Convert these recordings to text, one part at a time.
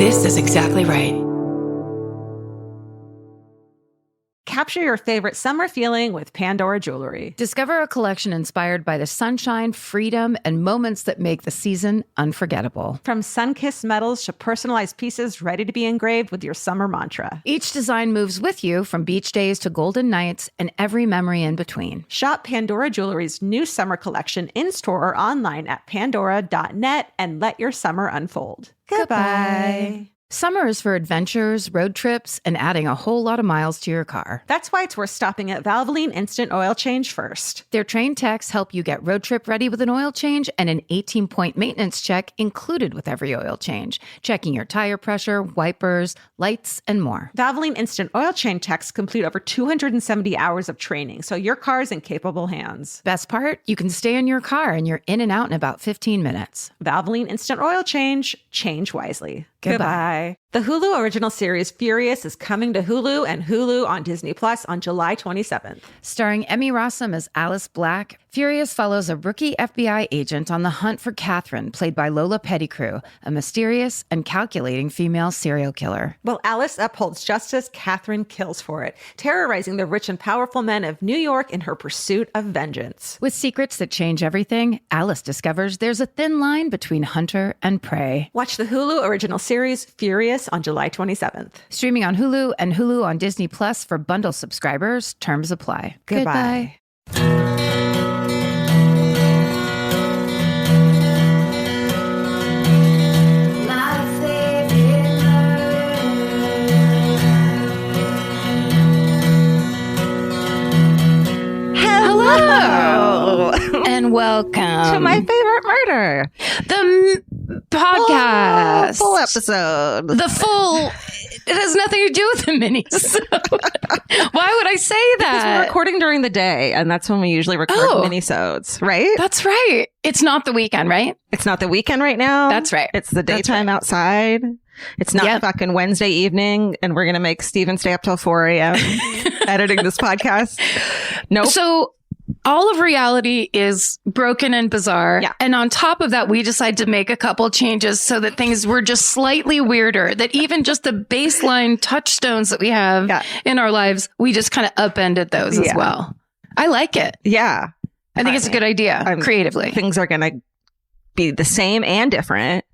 This is exactly right. Capture your favorite summer feeling with Pandora Jewelry. Discover a collection inspired by the sunshine, freedom, and moments that make the season unforgettable. From sun-kissed metals to personalized pieces ready to be engraved with your summer mantra. Each design moves with you from beach days to golden nights and every memory in between. Shop Pandora Jewelry's new summer collection in-store or online at pandora.net and let your summer unfold. Goodbye. Summer is for adventures, road trips, and adding a whole lot of miles to your car. That's why it's worth stopping at Valvoline Instant Oil Change first. Their trained techs help you get road trip ready with an oil change and an 18-point maintenance check included with every oil change, checking your tire pressure, wipers, lights, and more. Valvoline Instant Oil Change techs complete over 270 hours of training, so your car's in capable hands. Best part? You can stay in your car and you're in and out in about 15 minutes. Valvoline Instant Oil Change. Change wisely. Goodbye. The Hulu original series Furious is coming to Hulu and Hulu on Disney Plus on July 27th. Starring Emmy Rossum as Alice Black, Furious follows a rookie FBI agent on the hunt for Catherine, played by Lola Pettigrew, a mysterious and calculating female serial killer. While Alice upholds justice, Catherine kills for it, terrorizing the rich and powerful men of New York in her pursuit of vengeance. With secrets that change everything, Alice discovers there's a thin line between hunter and prey. Watch the Hulu original series Furious on July 27th. Streaming on Hulu and Hulu on Disney Plus for bundle subscribers. Terms apply. Goodbye. Hello and welcome To my favorite murder. the podcast. Full episode. The full. It has nothing to do with the minisode. Why would I say Because we're that? recording during the day, and that's when we usually record minisodes, right? That's right. It's not the weekend, right? It's not the weekend right now. That's right. It's the daytime outside. It's not fucking Wednesday evening, and we're going to make Steven stay up till 4 a.m. editing this podcast. Nope. So all of reality is broken and bizarre. Yeah. And on top of that, we decided to make a couple changes so that things were just slightly weirder, that even just the baseline touchstones that we have in our lives, we just kind of upended those as well. I like it. Yeah. I think it's a good idea creatively. Things are going to be the same and different.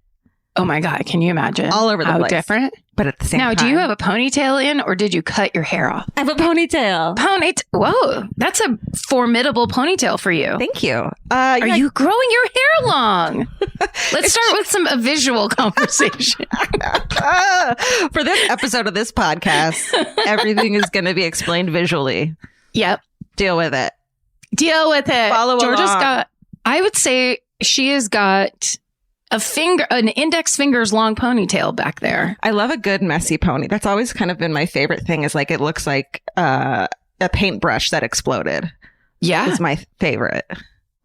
Oh my God. Can you imagine? All over the place. How different? But at the same time. Now, do you have a ponytail in or did you cut your hair off? I have a ponytail. Whoa. That's a formidable ponytail for you. Thank you. Are you growing your hair long? Let's start with a visual conversation. For this episode of this podcast, everything is going to be explained visually. Yep. Deal with it. Follow Georgia's along. I would say she has got an index finger's long ponytail back there. I love a good messy pony. That's always kind of been my favorite thing, is like it looks like a paintbrush that exploded. Yeah. It's my favorite.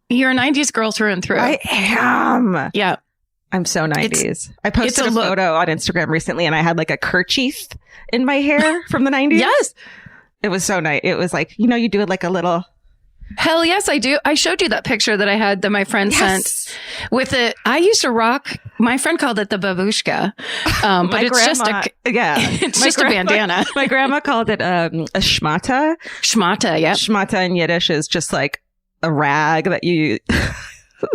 You're a 90s girl through and through. I am. Yeah. I'm so 90s. I posted a photo on Instagram recently and I had like a kerchief in my hair from the 90s. Yes. It was so nice. It was like, you do it like a little... Hell yes, I do. I showed you that picture that I had that my friend sent with it. I used to rock. My friend called it the babushka, but it's just a bandana. My grandma called it a shmata. Shmata, yeah. Shmata in Yiddish is just like a rag that you.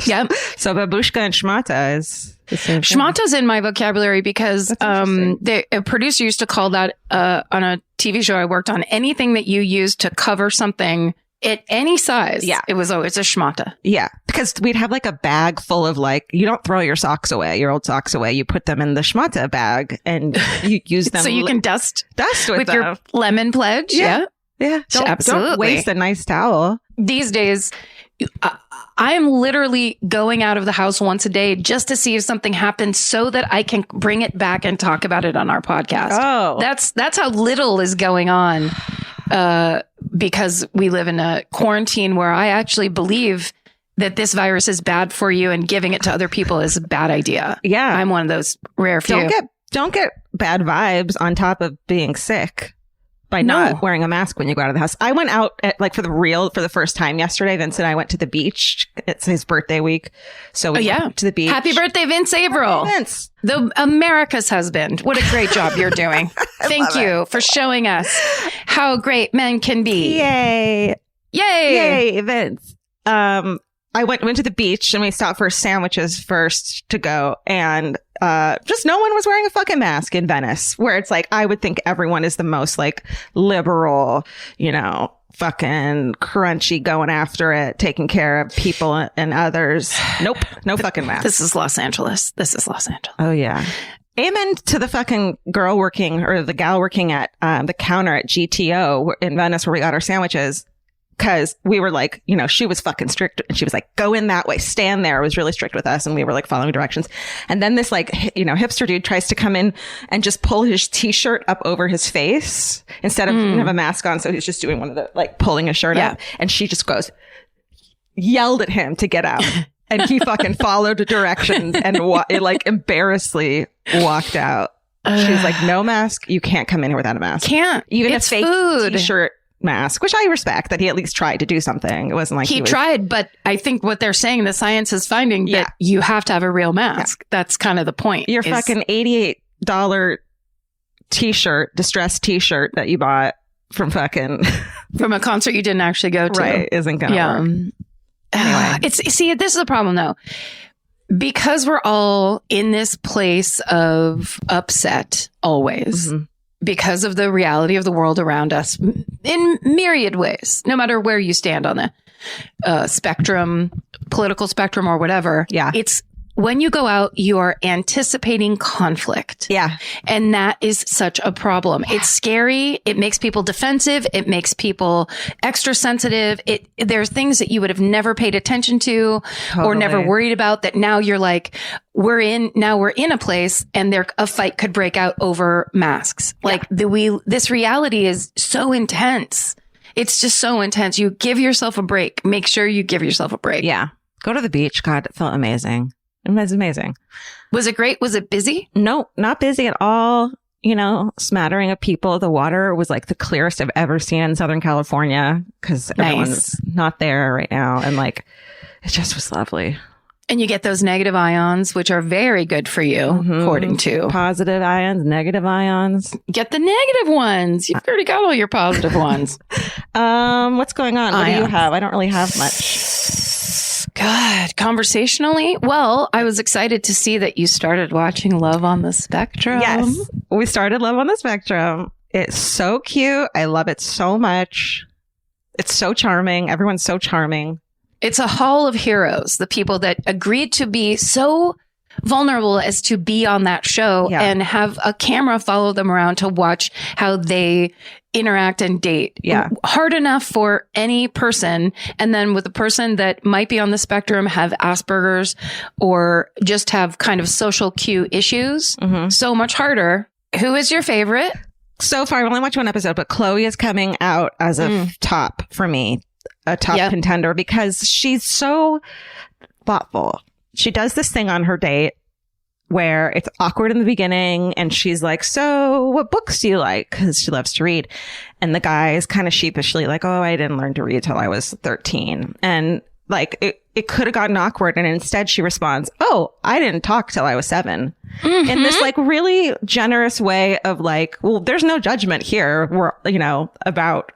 Yep. So babushka and shmata is the same thing. Shmata's in my vocabulary because a producer used to call that on a TV show I worked on, anything that you use to cover something at any size. Yeah. It was always a schmata. Yeah. Because we'd have like a bag full of like, you don't throw your socks away, your old socks away. You put them in the schmata bag and you use them. So you can dust with them. Your lemon pledge. Yeah. Yeah. Absolutely. Don't waste a nice towel. These days, I'm literally going out of the house once a day just to see if something happens so that I can bring it back and talk about it on our podcast. Oh. That's how little is going on. Because we live in a quarantine where I actually believe that this virus is bad for you and giving it to other people is a bad idea. Yeah. I'm one of those rare few. Don't get bad vibes on top of being sick. by not wearing a mask when you go out of the house. I went out for the first time yesterday. Vince and I went to the beach. It's his birthday week. So we went to the beach. Happy birthday, Vince Averill. Vince. The America's husband. What a great job you're doing. Thank you for showing us how great men can be. Yay. Yay. Yay, Vince. I went to the beach and we stopped for sandwiches first to go. And just no one was wearing a fucking mask in Venice, where it's like, I would think everyone is the most like liberal, fucking crunchy, going after it, taking care of people and others. Nope. No fucking mask. This is Los Angeles. Oh, yeah. Amen to the fucking girl working or the gal working at the counter at GTO in Venice where we got our sandwiches. Because we were like, she was fucking strict. And she was like, go in that way, stand there. It was really strict with us. And we were like following directions. And then this like, hipster dude tries to come in and just pull his t-shirt up over his face instead of have a mask on. So he's just doing one of the like pulling his shirt up. And she just yelled at him to get out. And he fucking followed the directions and embarrassingly walked out. She's like, no mask. You can't come in here without a mask. Can't. Even it's a fake food. T-shirt mask, which I respect that he at least tried to do something. It wasn't like he tried, but I think what they're saying, the science is finding that you have to have a real mask. Yeah. That's kind of the point. Your fucking $88 t-shirt, distressed t-shirt that you bought from a concert you didn't actually go to, right? Isn't gonna work. Anyway, this is the problem though, because we're all in this place of upset always. Mm-hmm. Because of the reality of the world around us in myriad ways, no matter where you stand on the spectrum, political spectrum or whatever. Yeah. It's when you go out, you are anticipating conflict. Yeah. And that is such a problem. Yeah. It's scary. It makes people defensive. It makes people extra sensitive. There's things that you would have never paid attention to or never worried about that now you're like, we're in a place and a fight could break out over masks. Yeah. Like this reality is so intense. It's just so intense. You give yourself a break. Make sure you give yourself a break. Yeah. Go to the beach. God, it felt amazing. It was amazing. Was it great? Was it busy? No, not busy at all. Smattering of people. The water was like the clearest I've ever seen in Southern California because everyone's not there right now. And like, it just was lovely. And you get those negative ions, which are very good for you, according to positive ions, negative ions. Get the negative ones. You've already got all your positive ones. What's going on? What do you have? I don't really have much. God, conversationally? Well, I was excited to see that you started watching Love on the Spectrum. Yes, we started Love on the Spectrum. It's so cute. I love it so much. It's so charming. Everyone's so charming. It's a hall of heroes, the people that agreed to be so vulnerable as to be on that show and have a camera follow them around to watch how they interact and date. Yeah. Hard enough for any person. And then with a person that might be on the spectrum, have Asperger's or just have kind of social cue issues. Mm-hmm. So much harder. Who is your favorite? So far, I've only watched one episode, but Chloe is coming out as a top for me. A top contender because she's so thoughtful. She does this thing on her date where it's awkward in the beginning and she's like, so what books do you like? Because she loves to read. And the guy is kind of sheepishly like, oh, I didn't learn to read till I was 13. And like it could have gotten awkward. And instead she responds, oh, I didn't talk till I was 7. Mm-hmm. In this like really generous way of like, well, there's no judgment here. We're, about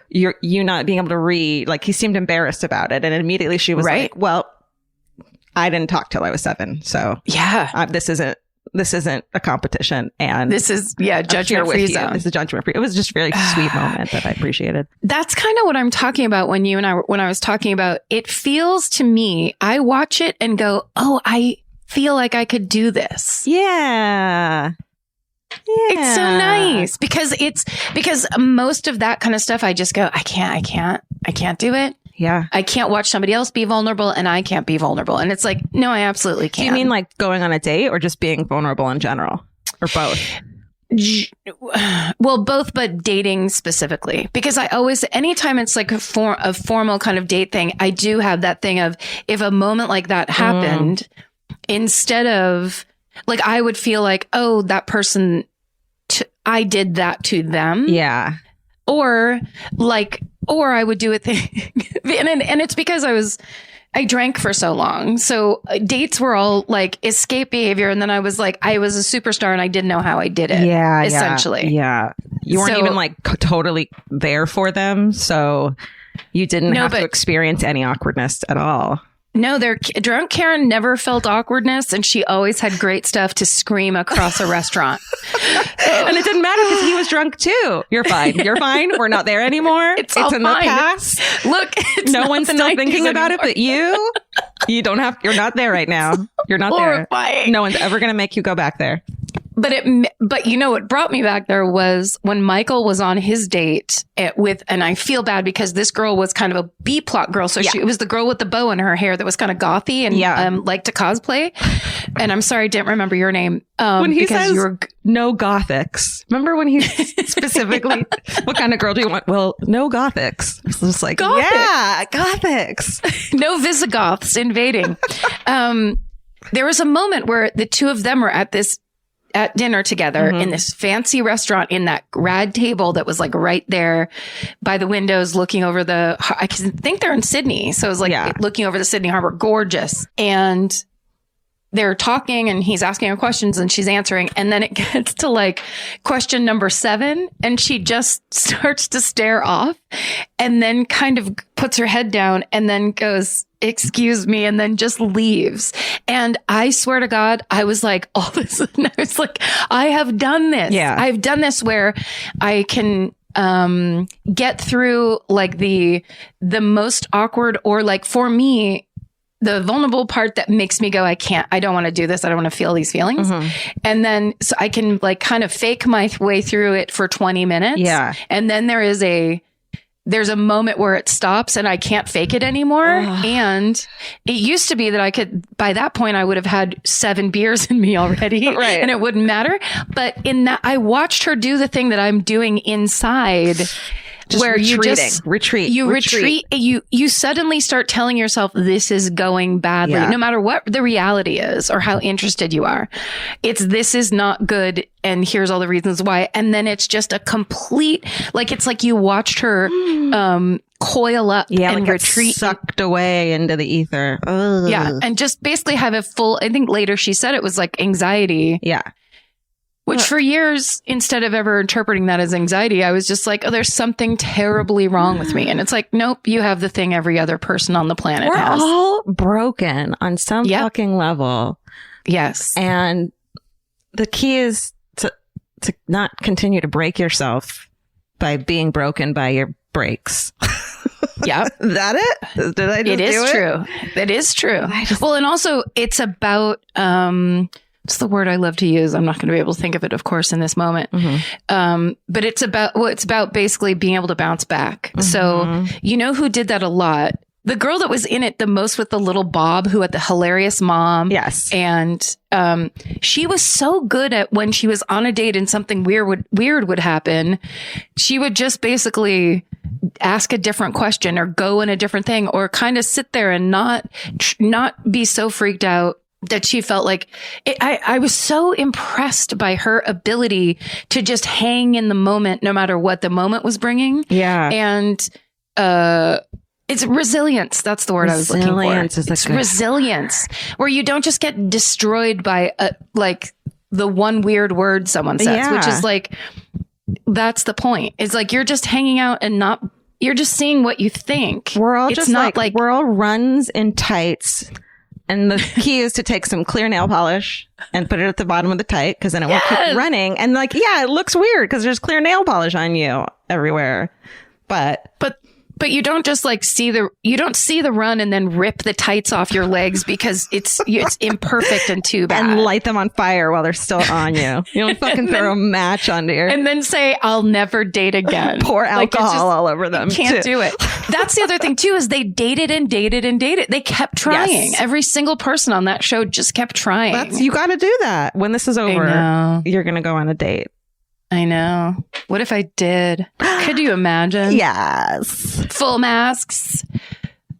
you not being able to read. Like he seemed embarrassed about it. And immediately she was like, well, I didn't talk till I was 7. So this isn't a competition. And this is, judgment free zone. This is judgment free. It was just a really sweet moment that I appreciated. That's kind of what I'm talking about when I was talking about, it feels to me, I watch it and go, oh, I feel like I could do this. Yeah. It's so nice because most of that kind of stuff, I just go, I can't do it. Yeah. I can't watch somebody else be vulnerable and I can't be vulnerable. And it's like, no, I absolutely can. Do you mean like going on a date or just being vulnerable in general or both? Well, both, but dating specifically, because I always, anytime it's like a formal kind of date thing, I do have that thing of if a moment like that happened, instead of like, I would feel like, oh, that person, I did that to them. Yeah. Or I would do a thing. and it's because I drank for so long. So dates were all like escape behavior. And then I was a superstar and I didn't know how I did it. Yeah. Essentially. Yeah. You weren't even like totally there for them. So you didn't have to experience any awkwardness at all. No, drunk Karen never felt awkwardness, and she always had great stuff to scream across a restaurant. And it didn't matter because he was drunk too. You're fine. You're fine. We're not there anymore. It's in the past. Look, no one's still thinking about it, but you. You don't have. You're not there right now. You're not horrifying. There. No one's ever going to make you go back there. But you know what brought me back there was when Michael was on his date and I feel bad because this girl was kind of a B-plot girl. So it was the girl with the bow in her hair that was kind of gothy and liked to cosplay. And I'm sorry, I didn't remember your name. When he says no gothics. Remember when he specifically, what kind of girl do you want? Well, no gothics. It's just like, Gothic. Yeah, gothics. No Visigoths invading. There was a moment where the two of them were at dinner together in this fancy restaurant in that rad table that was like right there by the windows looking over I think they're in Sydney. So it was like looking over the Sydney Harbor, gorgeous. And they're talking and he's asking her questions and she's answering. And then it gets to like question number 7 and she just starts to stare off and then kind of puts her head down and then goes, excuse me, and then just leaves. And I swear to God, I was like, all of a sudden, I was like, I have done this. Yeah. I've done this where I can get through like the most awkward or like for me, the vulnerable part that makes me go, I don't want to do this. I don't want to feel these feelings. And then so I can like kind of fake my way through it for 20 minutes. Yeah. And then there's a moment where it stops and I can't fake it anymore. And it used to be that I could, by that point, I would have had 7 beers in me already. Right. And it wouldn't matter. But in that, I watched her do the thing that I'm doing inside. Just where retreat. You retreat. You suddenly start telling yourself this is going badly, no matter what the reality is or how interested you are. This is not good. And here's all the reasons why. And then it's just a complete, like, it's like you watched her, coil up and retreat. Sucked away into the ether. Ugh. Yeah. And just basically have a full, I think later she said it was like anxiety. Yeah. Which for years, instead of ever interpreting that as anxiety, I was just like, oh, there's something terribly wrong with me. And it's like, nope, you have the thing every other person on the planet has. We're all broken on some fucking level. Yes. And the key is to not continue to break yourself by being broken by your breaks. Yeah. Is that it? Did I just do it? It is true. It is true. Well, and also it's about, it's the word I love to use. I'm not going to be able to think of it, of course, in this moment. But it's about basically being able to bounce back. So you know who did that a lot? The girl that was in it the most with the little bob who had the hilarious mom. Yes. And she was so good at when she was on a date and something weird would happen. She would just basically ask a different question or go in a different thing or kind of sit there and not be so freaked out that she felt like I was so impressed by her ability to just hang in the moment, no matter what the moment was bringing. Yeah. And, it's resilience. That's the word I was looking for. It's resilience where you don't just get destroyed by like the one weird word someone says, which is like, that's the point. It's like, you're just hanging out and you're just seeing what you think. We're all just like we're all runs in tights. And the key is to take some clear nail polish and put it at the bottom of the tight because then it won't keep running. And like, it looks weird because there's clear nail polish on you everywhere. But you don't just like you don't see the run and then rip the tights off your legs because it's imperfect and too bad. And light them on fire while they're still on you. You don't fucking throw a match onto your... And then say, I'll never date again. Pour alcohol all over them. Can't do it. That's the other thing too, is they dated and dated and dated. They kept trying. Yes. Every single person on that show just kept trying. You got to do that. When this is over, you're going to go on a date. I know. What if I did? Could you imagine? Yes. Full masks.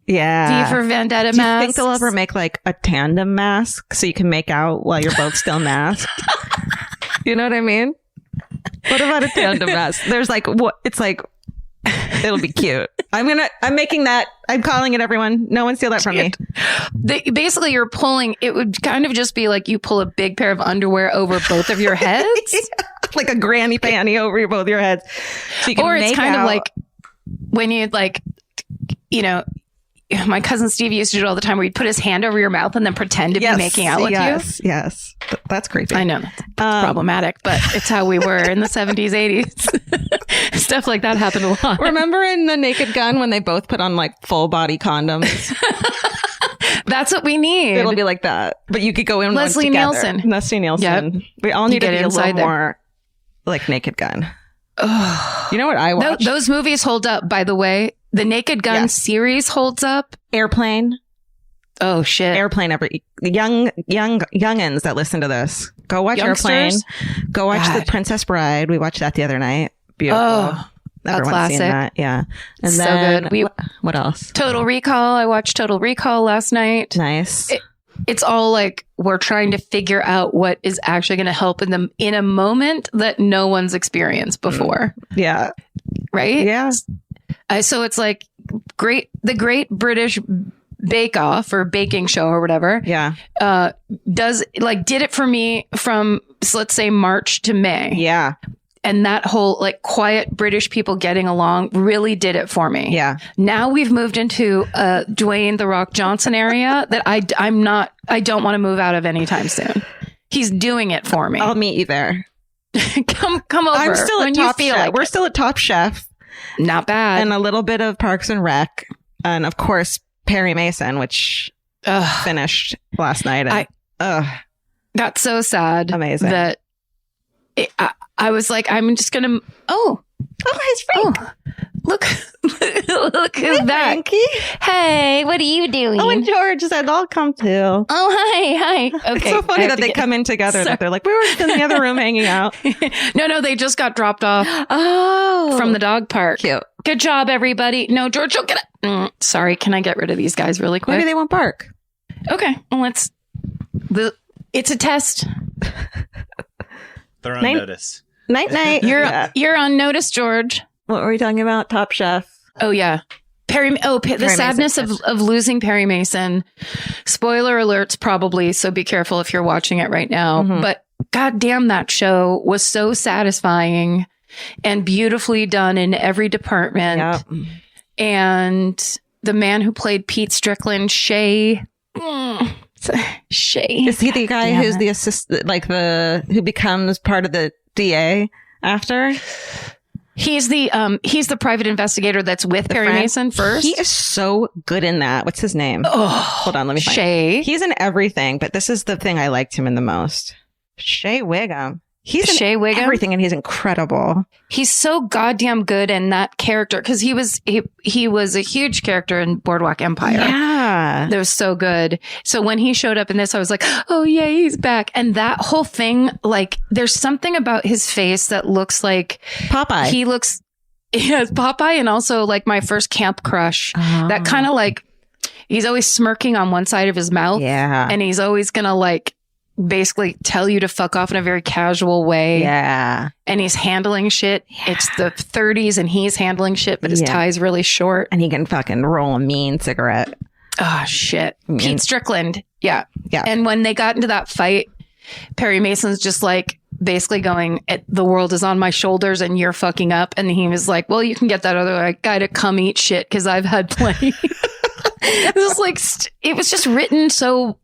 Yeah. V for Vendetta masks. Do you think they'll ever make like a tandem mask so you can make out while you're both still masked? You know what I mean? What about a tandem mask? There's like, what? It's like It'll be cute. I'm making that. I'm calling it, everyone. No one steal that from me. Basically, you're pulling, it would kind of just be like you pull a big pair of underwear over both of your heads. Like a granny panty over both your heads. So you can or it's kind of like when you like, you know, my cousin Steve used to do it all the time where he'd put his hand over your mouth and then pretend to be making out with you. Yes. That's creepy. I know. It's problematic, but it's how we were in the 70s, 80s. Stuff like that happened a lot. Remember in The Naked Gun when they both put on like full body condoms? That's what we need. It'll be like that. But you could go in Leslie Nielsen. Yep. We all need to be a little more like Naked Gun. You know what I watch? Those movies hold up, by the way. The Naked Gun series holds up. Airplane. Oh shit. Airplane. Youngins that listen to this, go watch Airplane. Go watch The Princess Bride. We watched that the other night. Beautiful. Oh, everyone's classic. seen that. Yeah. And so then, good. What else? Total Recall. I watched Total Recall last night. Nice. It's all like we're trying to figure out what is actually going to help in a moment that no one's experienced before. Yeah. Right? Yeah. So it's like the Great British Bake Off or baking show or whatever. Yeah. Did it for me from, let's say, March to May. Yeah. And that whole like quiet British people getting along really did it for me. Yeah. Now we've moved into Dwayne The Rock Johnson area that I don't want to move out of anytime soon. He's doing it for me. I'll meet you there. Come over. I'm still at Top Chef. Like we're still at Top Chef. Not bad. And a little bit of Parks and Rec. And of course, Perry Mason, which finished last night. That's so sad. Amazing. That I was like, I'm just going to... Oh, it's Frank. Oh, look who's back. Frankie. Hey, what are you doing? Oh, and George said, I'll come too. Oh, hi. Okay. It's so funny that they come in together. That they're like, we were just in the other room hanging out. No, they just got dropped off from the dog park. Cute. Good job, everybody. No, George, don't get it. Sorry, can I get rid of these guys really quick? Maybe they won't bark. Okay, well, it's a test. They're on notice. Night. You're on notice, George. What were we talking about? Top Chef. Oh, yeah. The sadness of losing Perry Mason. Spoiler alerts, probably. So be careful if you're watching it right now. Mm-hmm. But goddamn, that show was so satisfying and beautifully done in every department. Yep. And the man who played Pete Strickland, Shay. Shay. Is he the guy who's the assistant, who becomes part of the DA after? He's the private investigator that's with Perry Mason first. He is so good in that. What's his name? Oh, hold on, let me find Shay. He's in everything, but this is the thing I liked him in the most. Shay Wiggum. He's Shay in Wiggum? everything, and he's incredible. He's so goddamn good in that character because he was a huge character in Boardwalk Empire. Yeah, that was so good. So when he showed up in this, I was like, oh yeah, he's back. And that whole thing, like, there's something about his face that looks like Popeye. He looks, Popeye, and also like my first camp crush. Oh. That kind of like, he's always smirking on one side of his mouth. Yeah, and he's always gonna like basically tell you to fuck off in a very casual way. Yeah. And he's handling shit. Yeah. It's the 30s and he's handling shit, but his tie's really short. And he can fucking roll a mean cigarette. Oh, shit. Pete Strickland. Yeah. Yeah. And when they got into that fight, Perry Mason's just like basically going, the world is on my shoulders and you're fucking up. And he was like, well, you can get that other guy to come eat shit because I've had plenty. It was like, it was just written so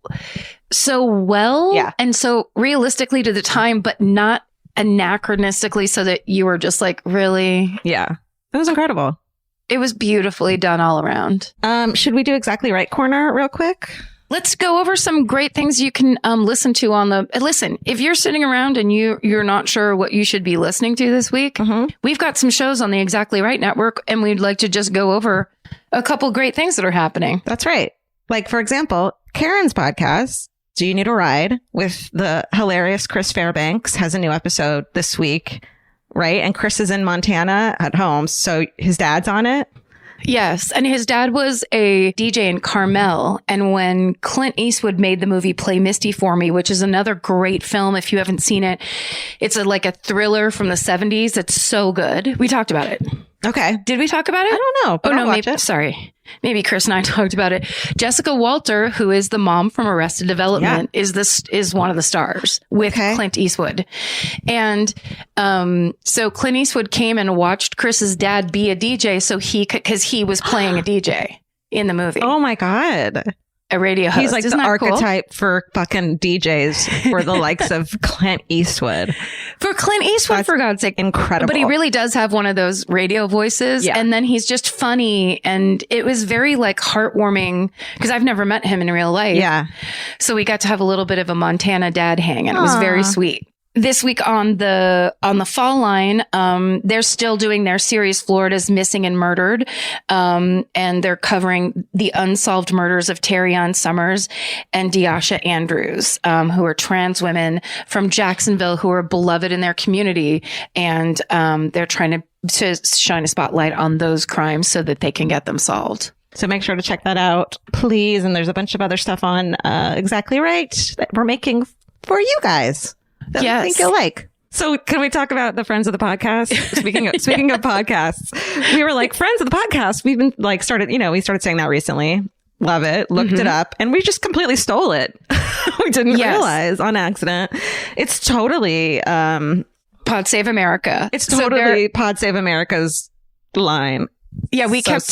well and so realistically to the time, but not anachronistically so that you were just like, really? Yeah. It was incredible. It was beautifully done all around. Should we do Exactly Right Corner real quick? Let's go over some great things you can listen to on the... Listen, if you're sitting around and you're not sure what you should be listening to this week, we've got some shows on the Exactly Right Network, and we'd like to just go over a couple great things that are happening. That's right. Like, for example, Karen's podcast, Do You Need a Ride? With the hilarious Chris Fairbanks, has a new episode this week, right? And Chris is in Montana at home, so his dad's on it. Yes, and his dad was a DJ in Carmel, and when Clint Eastwood made the movie Play Misty for Me, which is another great film if you haven't seen it, it's like a thriller from the 70s. It's so good. We talked about it. Okay. Did we talk about it? I don't know. Oh, no, maybe. Sorry. Maybe Chris and I talked about it. Jessica Walter, who is the mom from Arrested Development, is one of the stars with Clint Eastwood. And so Clint Eastwood came and watched Chris's dad be a DJ because he was playing a DJ in the movie. Oh, my God. A radio host. He's like the archetype for fucking DJs for the likes of Clint Eastwood. For Clint Eastwood, that's for God's sake. Incredible. But he really does have one of those radio voices. Yeah. And then he's just funny. And it was very like heartwarming because I've never met him in real life. Yeah. So we got to have a little bit of a Montana dad hang and it was very sweet. This week on the Fall Line, they're still doing their series Florida's Missing and Murdered. And they're covering the unsolved murders of Terrion Summers and Deasha Andrews, who are trans women from Jacksonville who are beloved in their community. And they're trying to shine a spotlight on those crimes so that they can get them solved. So make sure to check that out, please. And there's a bunch of other stuff on Exactly Right that we're making for you guys. That I think you'll like. So can we talk about the Friends of the Podcast? Speaking of podcasts, we were like, Friends of the Podcast. We've been like we started saying that recently. Love it. Looked it up and we just completely stole it. We didn't realize on accident. It's totally Pod Save America. It's totally Pod Save America's line. Yeah, we kept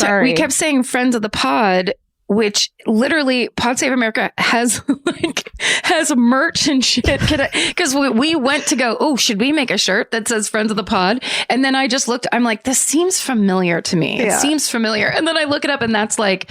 saying Friends of the Pod, which literally Pod Save America has merch and shit. Because we went to go, oh, should we make a shirt that says Friends of the Pod? And then I just looked, I'm like, this seems familiar to me. It seems familiar. And then I look it up and that's like,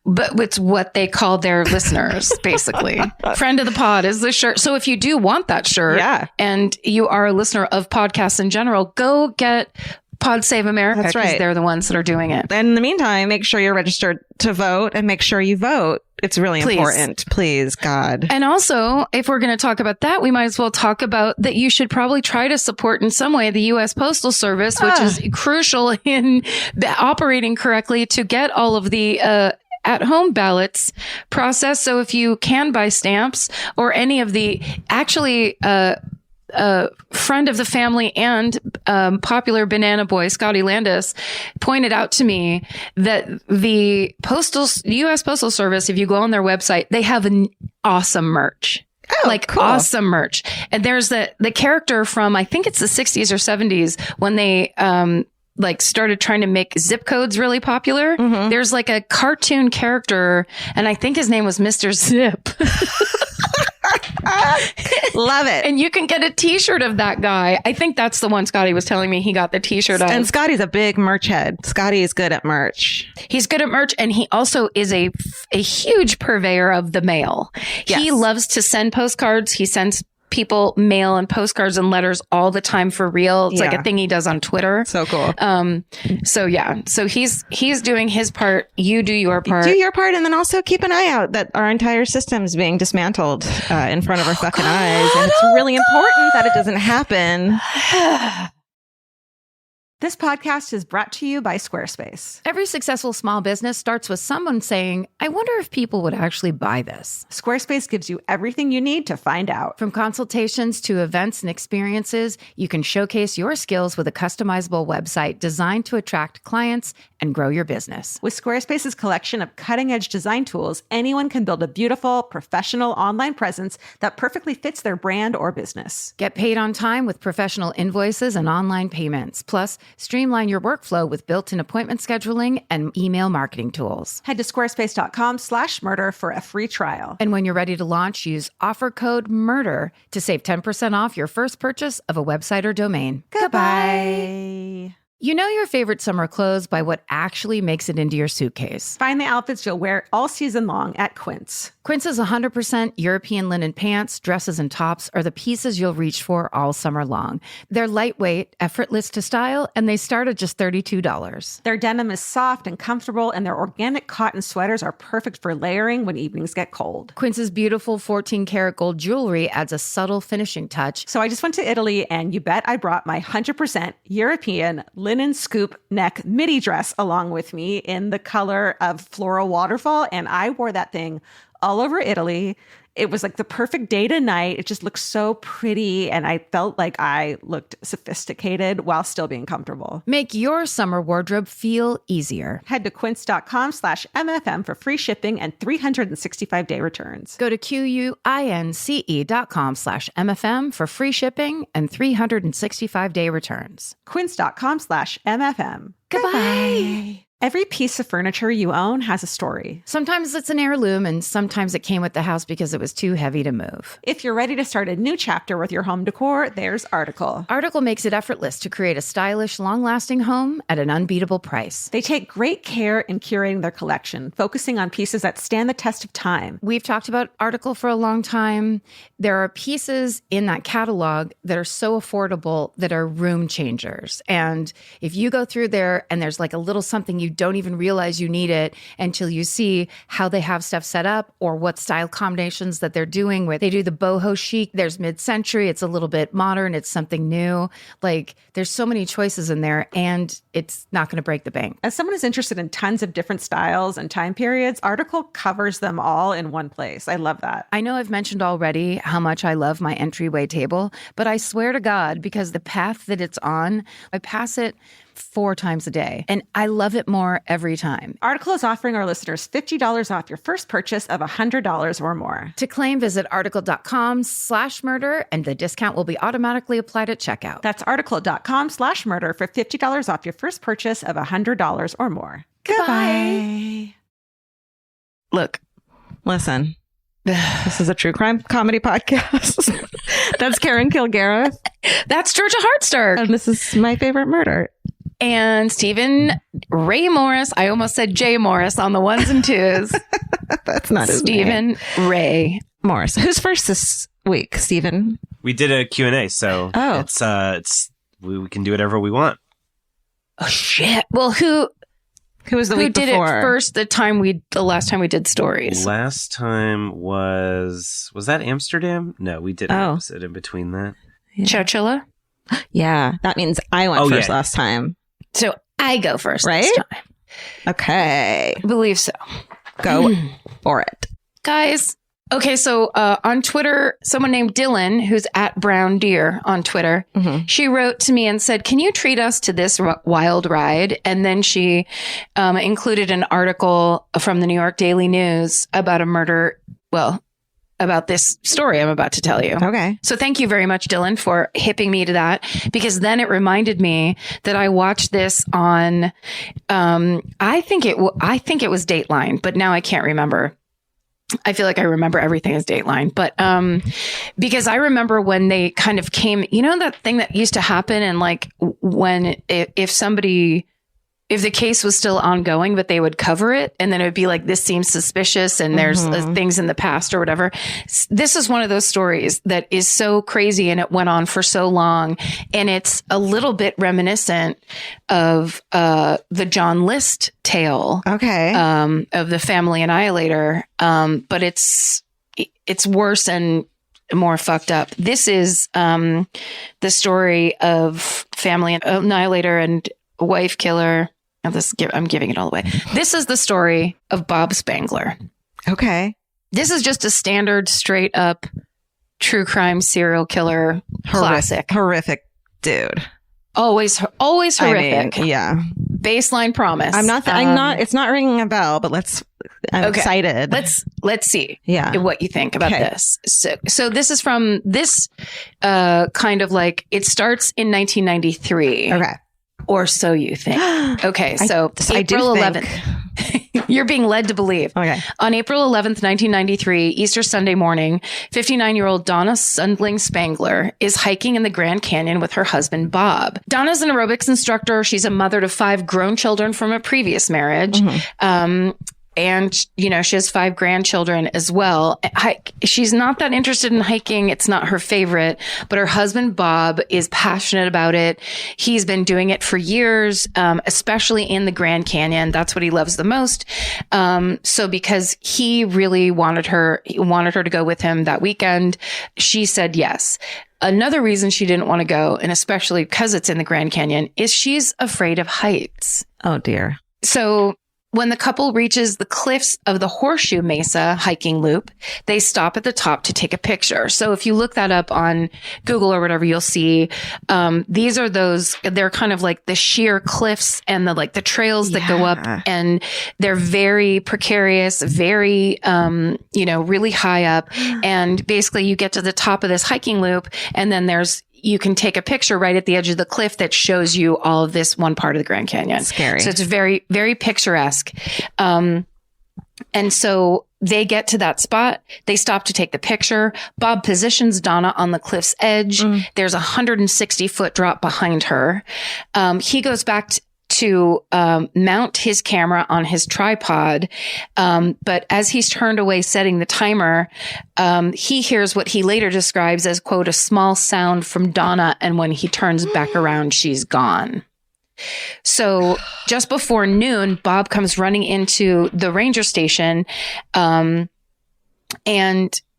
but it's what they call their listeners, basically. Friend of the Pod is the shirt. So if you do want that shirt and you are a listener of podcasts in general, go get Pod Save America because they're the ones that are doing it. And in the meantime, make sure you're registered to vote and make sure you vote. It's really important. Please, God. And also, if we're going to talk about that, we might as well talk about that you should probably try to support in some way the U.S. Postal Service, which is crucial in operating correctly to get all of the at-home ballots processed. So if you can buy stamps or any of the friend of the family and popular banana boy, Scotty Landis, pointed out to me that the U.S. Postal Service, if you go on their website, they have an awesome merch. Cool. Awesome merch. And there's the character from, I think it's the 60s or 70s when they started trying to make zip codes really popular. Mm-hmm. There's like a cartoon character, and I think his name was Mr. Zip. Love it. And you can get a t-shirt of that guy. I think that's the one Scotty was telling me he got the t-shirt of. And Scotty's a big merch head. Scotty is good at merch. He's good at merch, and he also is a huge purveyor of the mail. Yes. He loves to send postcards. He sends people mail and postcards and letters all the time for real. It's like a thing he does on Twitter. So cool. So he's doing his part. You do your part. Do your part, and then also keep an eye out that our entire system is being dismantled in front of our fucking eyes. And it's really important that it doesn't happen. This podcast is brought to you by Squarespace. Every successful small business starts with someone saying, I wonder if people would actually buy this. Squarespace gives you everything you need to find out. From consultations to events and experiences, you can showcase your skills with a customizable website designed to attract clients and grow your business. With Squarespace's collection of cutting-edge design tools, anyone can build a beautiful, professional online presence that perfectly fits their brand or business. Get paid on time with professional invoices and online payments. Plus, streamline your workflow with built-in appointment scheduling and email marketing tools. Head to squarespace.com/murder for a free trial. And when you're ready to launch, use offer code MURDER to save 10% off your first purchase of a website or domain. Goodbye. You know your favorite summer clothes by what actually makes it into your suitcase. Find the outfits you'll wear all season long at Quince. Quince's 100% European linen pants, dresses, and tops are the pieces you'll reach for all summer long. They're lightweight, effortless to style, and they start at just $32. Their denim is soft and comfortable, and their organic cotton sweaters are perfect for layering when evenings get cold. Quince's beautiful 14-karat gold jewelry adds a subtle finishing touch. So I just went to Italy, and you bet I brought my 100% European linen scoop neck midi dress along with me in the color of floral waterfall, and I wore that thing all over Italy. It was like the perfect day to night. It just looked so pretty. And I felt like I looked sophisticated while still being comfortable. Make your summer wardrobe feel easier. Head to quince.com/MFM for free shipping and 365-day returns. Go to QUINCE.com/MFM for free shipping and 365-day returns. Quince.com/MFM. Goodbye. Every piece of furniture you own has a story. Sometimes it's an heirloom, and sometimes it came with the house because it was too heavy to move. If you're ready to start a new chapter with your home decor, there's Article. Article makes it effortless to create a stylish, long-lasting home at an unbeatable price. They take great care in curating their collection, focusing on pieces that stand the test of time. We've talked about Article for a long time. There are pieces in that catalog that are so affordable that are room changers. And if you go through there and there's like a little something you don't even realize you need it until you see how they have stuff set up or what style combinations that they're doing with. They do the boho chic. There's mid-century. It's a little bit modern. It's something new. Like there's so many choices in there and it's not going to break the bank. As someone who's interested in tons of different styles and time periods, Article covers them all in one place. I love that. I know I've mentioned already how much I love my entryway table, but I swear to God, because the path that it's on, I pass it 4 times a day. And I love it more every time. Article is offering our listeners $50 off your first purchase of $100 or more. To claim, visit article.com/murder and the discount will be automatically applied at checkout. That's article.com/murder for $50 off your first purchase of $100 or more. Goodbye. Look, listen. This is a true crime comedy podcast. That's Karen Kilgariff. That's Georgia Hardstark. And this is My Favorite Murder. And Stephen Ray Morris. I almost said Jay Morris on the ones and twos. That's not his name. Stephen Ray Morris. Who's first this week, Stephen? We did a Q&A, so it's we can do whatever we want. Oh shit. Well, who was the week did before? It first? The last time we did stories. Last time was that Amsterdam? No, we didn't. Was it in between that? Yeah. Chowchilla? Yeah, that means I went first last time. So I go first, right? This time. Okay. I believe so. Go for it. Guys. Okay, so on Twitter, someone named Dylan, who's at Brown Deer on Twitter, she wrote to me and said, can you treat us to this wild ride? And then she included an article from the New York Daily News about a murder, about this story I'm about to tell you. Okay. So thank you very much, Dylan, for hipping me to that, because then it reminded me that I watched this on, I think it was Dateline, but now I can't remember. I feel like I remember everything as Dateline, but because I remember when they kind of came, you know, that thing that used to happen, and like when if the case was still ongoing, but they would cover it, and then it would be like, this seems suspicious, and there's things in the past or whatever. This is one of those stories that is so crazy, and it went on for so long, and it's a little bit reminiscent of the John List tale, of the Family Annihilator, but it's worse and more fucked up. This is the story of Family Annihilator and wife killer. I'm giving it all away. This is the story of Bob Spangler. Okay. This is just a standard, straight up true crime serial killer classic. Horrific dude. Always horrific. I mean, yeah. Baseline promise. I'm not, it's not ringing a bell, but I'm excited. Let's see what you think about this. So this is from this, kind of like, it starts in 1993. Okay. Or so you think. Okay, so April 11th. You're being led to believe. Okay. On April 11th, 1993, Easter Sunday morning, 59-year-old Donna Sundling Spangler is hiking in the Grand Canyon with her husband, Bob. Donna's an aerobics instructor. She's a mother to 5 grown children from a previous marriage. And, you know, she has 5 grandchildren as well. She's not that interested in hiking. It's not her favorite, but her husband, Bob, is passionate about it. He's been doing it for years, especially in the Grand Canyon. That's what he loves the most. So because he really wanted her to go with him that weekend, she said yes. Another reason she didn't want to go, and especially because it's in the Grand Canyon, is she's afraid of heights. Oh, dear. So when the couple reaches the cliffs of the Horseshoe Mesa hiking loop, they stop at the top to take a picture. So if you look that up on Google or whatever, you'll see these are they're kind of like the sheer cliffs and the trails that go up, and they're very precarious, very really high up. And basically you get to the top of this hiking loop, and then you can take a picture right at the edge of the cliff that shows you all of this one part of the Grand Canyon. Scary. So it's very, very picturesque. And so they get to that spot. They stop to take the picture. Bob positions Donna on the cliff's edge. There's a 160-foot drop behind her. He goes back to mount his camera on his tripod. But as he's turned away setting the timer, he hears what he later describes as, quote, a small sound from Donna. And when he turns back around, she's gone. So just before noon, Bob comes running into the ranger station. And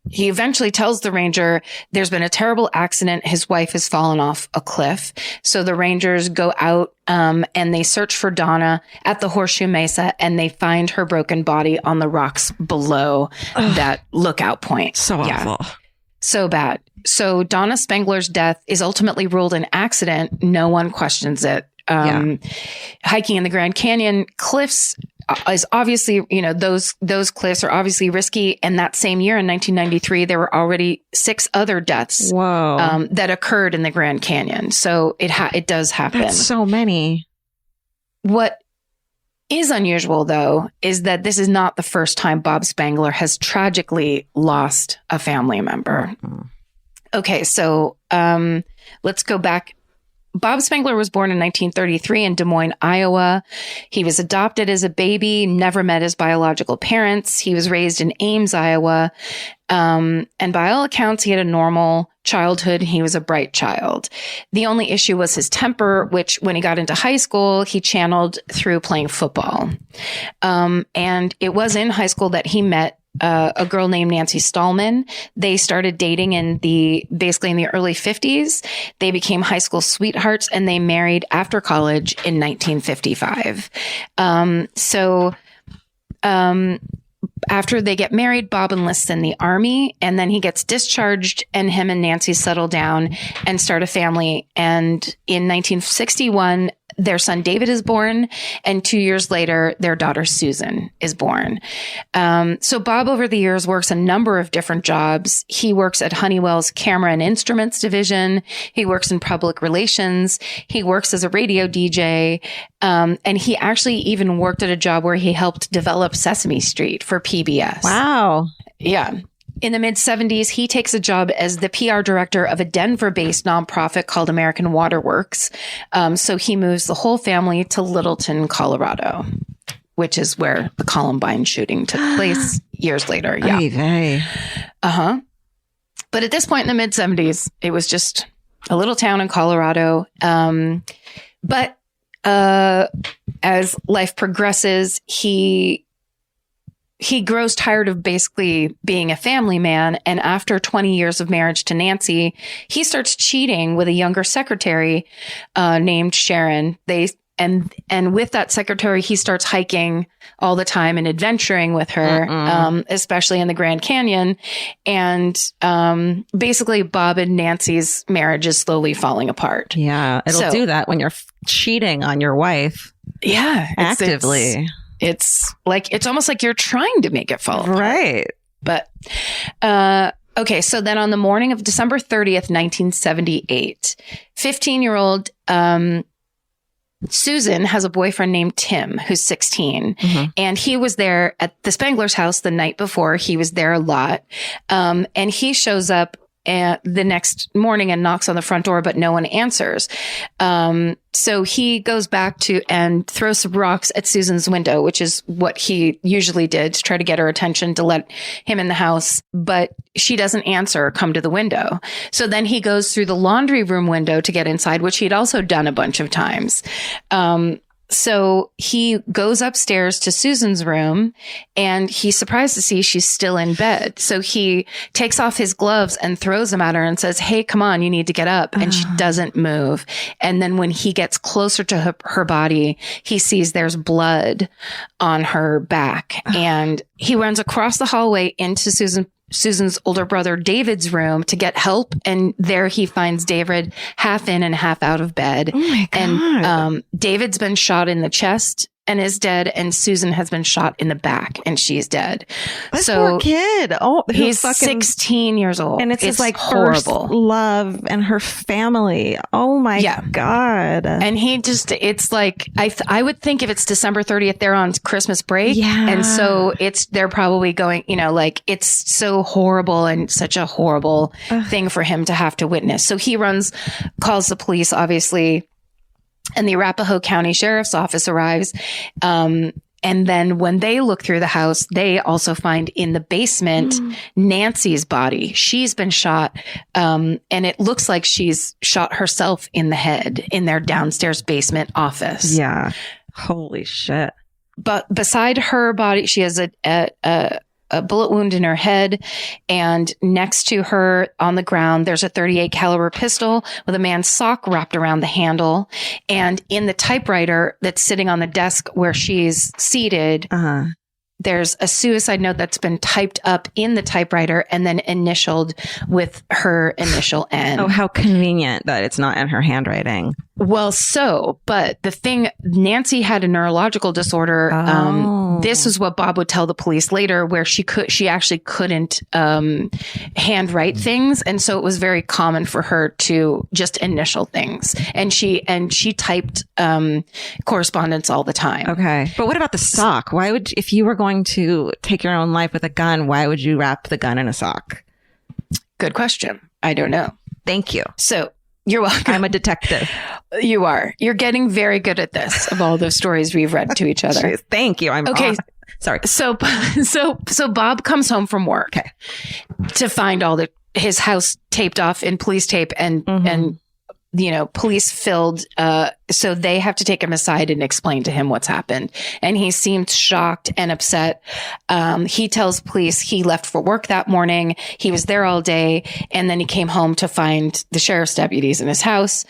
he eventually tells the ranger there's been a terrible accident. His wife has fallen off a cliff. So the rangers go out and they search for Donna at the Horseshoe Mesa, and they find her broken body on the rocks below that lookout point. So awful. So bad. So Donna Spangler's death is ultimately ruled an accident. No one questions it. Hiking in the Grand Canyon cliffs is obviously, those cliffs are obviously risky. And that same year in 1993, there were already 6 other deaths that occurred in the Grand Canyon. So it does happen. That's so many. What is unusual, though, is that this is not the first time Bob Spangler has tragically lost a family member. Okay, so let's go back. Bob Spangler was born in 1933 in Des Moines, Iowa. He was adopted as a baby, never met his biological parents. He was raised in Ames, Iowa. And by all accounts, he had a normal childhood. He was a bright child. The only issue was his temper, which when he got into high school, he channeled through playing football. And it was in high school that he met a girl named Nancy Stallman. They started dating basically in the early 50s. They became high school sweethearts, and they married after college in 1955. After they get married, Bob enlists in the Army, and then he gets discharged, and him and Nancy settle down and start a family. And in 1961, their son David is born, and 2 years later, their daughter Susan is born. So Bob over the years works a number of different jobs. He works at Honeywell's Camera and Instruments division. He works in public relations. He works as a radio DJ. And he actually even worked at a job where he helped develop Sesame Street for PBS. Wow. Yeah. In the mid-70s, he takes a job as the PR director of a Denver-based nonprofit called American Waterworks. So he moves the whole family to Littleton, Colorado, which is where the Columbine shooting took place years later. Yeah. Hey. Uh-huh. But at this point in the mid-70s, it was just a little town in Colorado. But as life progresses, he grows tired of basically being a family man. And after 20 years of marriage to Nancy, he starts cheating with a younger secretary named Sharon. And with that secretary, he starts hiking all the time and adventuring with her, especially in the Grand Canyon. And basically, Bob and Nancy's marriage is slowly falling apart. Yeah, it'll do that when you're cheating on your wife. Yeah, actively. It's almost like you're trying to make it fall apart. Right. But, okay. So then on the morning of December 30th, 1978, 15-year-old, Susan has a boyfriend named Tim, who's 16. And he was there at the Spangler's house the night before. He was there a lot. And he shows up the next morning and knocks on the front door, but no one answers. So he goes back and throws some rocks at Susan's window, which is what he usually did to try to get her attention to let him in the house. But she doesn't answer or come to the window. So then he goes through the laundry room window to get inside, which he'd also done a bunch of times. So he goes upstairs to Susan's room and he's surprised to see she's still in bed. So he takes off his gloves and throws them at her and says, hey, come on, you need to get up. And she doesn't move. And then when he gets closer to her body, he sees there's blood on her back. And he runs across the hallway into Susan's older brother David's room to get help, and there he finds David half in and half out of bed. Oh my God. And David's been shot in the chest and is dead, and Susan has been shot in the back and she's dead. This poor kid. Oh, he's 16 years old, and it's his like horrible first love and her family. Oh my God. And he just, it's like, I would think if it's December 30th, they're on Christmas break. Yeah. And so they're probably going, like it's so horrible and such a horrible thing for him to have to witness. So he calls the police, obviously, and the Arapahoe County Sheriff's Office arrives. And then when they look through the house, they also find in the basement Nancy's body. She's been shot. And it looks like she's shot herself in the head in their downstairs basement office. Yeah. Holy shit. But beside her body, she has a bullet wound in her head, and next to her on the ground, there's a .38 caliber pistol with a man's sock wrapped around the handle. And in the typewriter that's sitting on the desk where she's seated, there's a suicide note that's been typed up in the typewriter and then initialed with her initial N. Oh, how convenient that it's not in her handwriting. Well, but the thing, Nancy had a neurological disorder. This is what Bob would tell the police later, where she actually couldn't handwrite things. And so it was very common for her to just initial things. And she typed correspondence all the time. Okay. But what about the sock? Why would, if you were going to take your own life with a gun, why would you wrap the gun in a sock? Good question. I don't know. Thank you. So you're welcome. I'm a detective. You are. You're getting very good at this, of all those stories we've read to each other. Jeez, thank you. I'm okay. Awesome. Sorry. So Bob comes home from work to find his house taped off in police tape and police filled. So they have to take him aside and explain to him what's happened. And he seemed shocked and upset. He tells police he left for work that morning. He was there all day. And then he came home to find the sheriff's deputies in his house.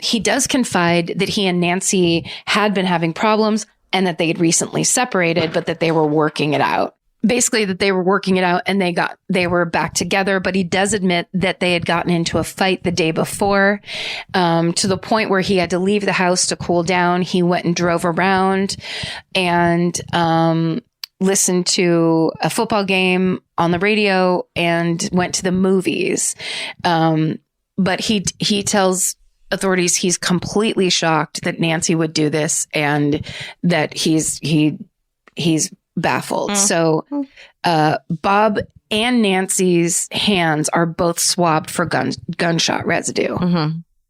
He does confide that he and Nancy had been having problems and that they had recently separated, but that they were working it out. Basically that they were working it out and they were back together, but he does admit that they had gotten into a fight the day before, to the point where he had to leave the house to cool down. He went and drove around and, listened to a football game on the radio and went to the movies. But he tells authorities he's completely shocked that Nancy would do this and that he's baffled. So Bob and Nancy's hands are both swabbed for gunshot residue.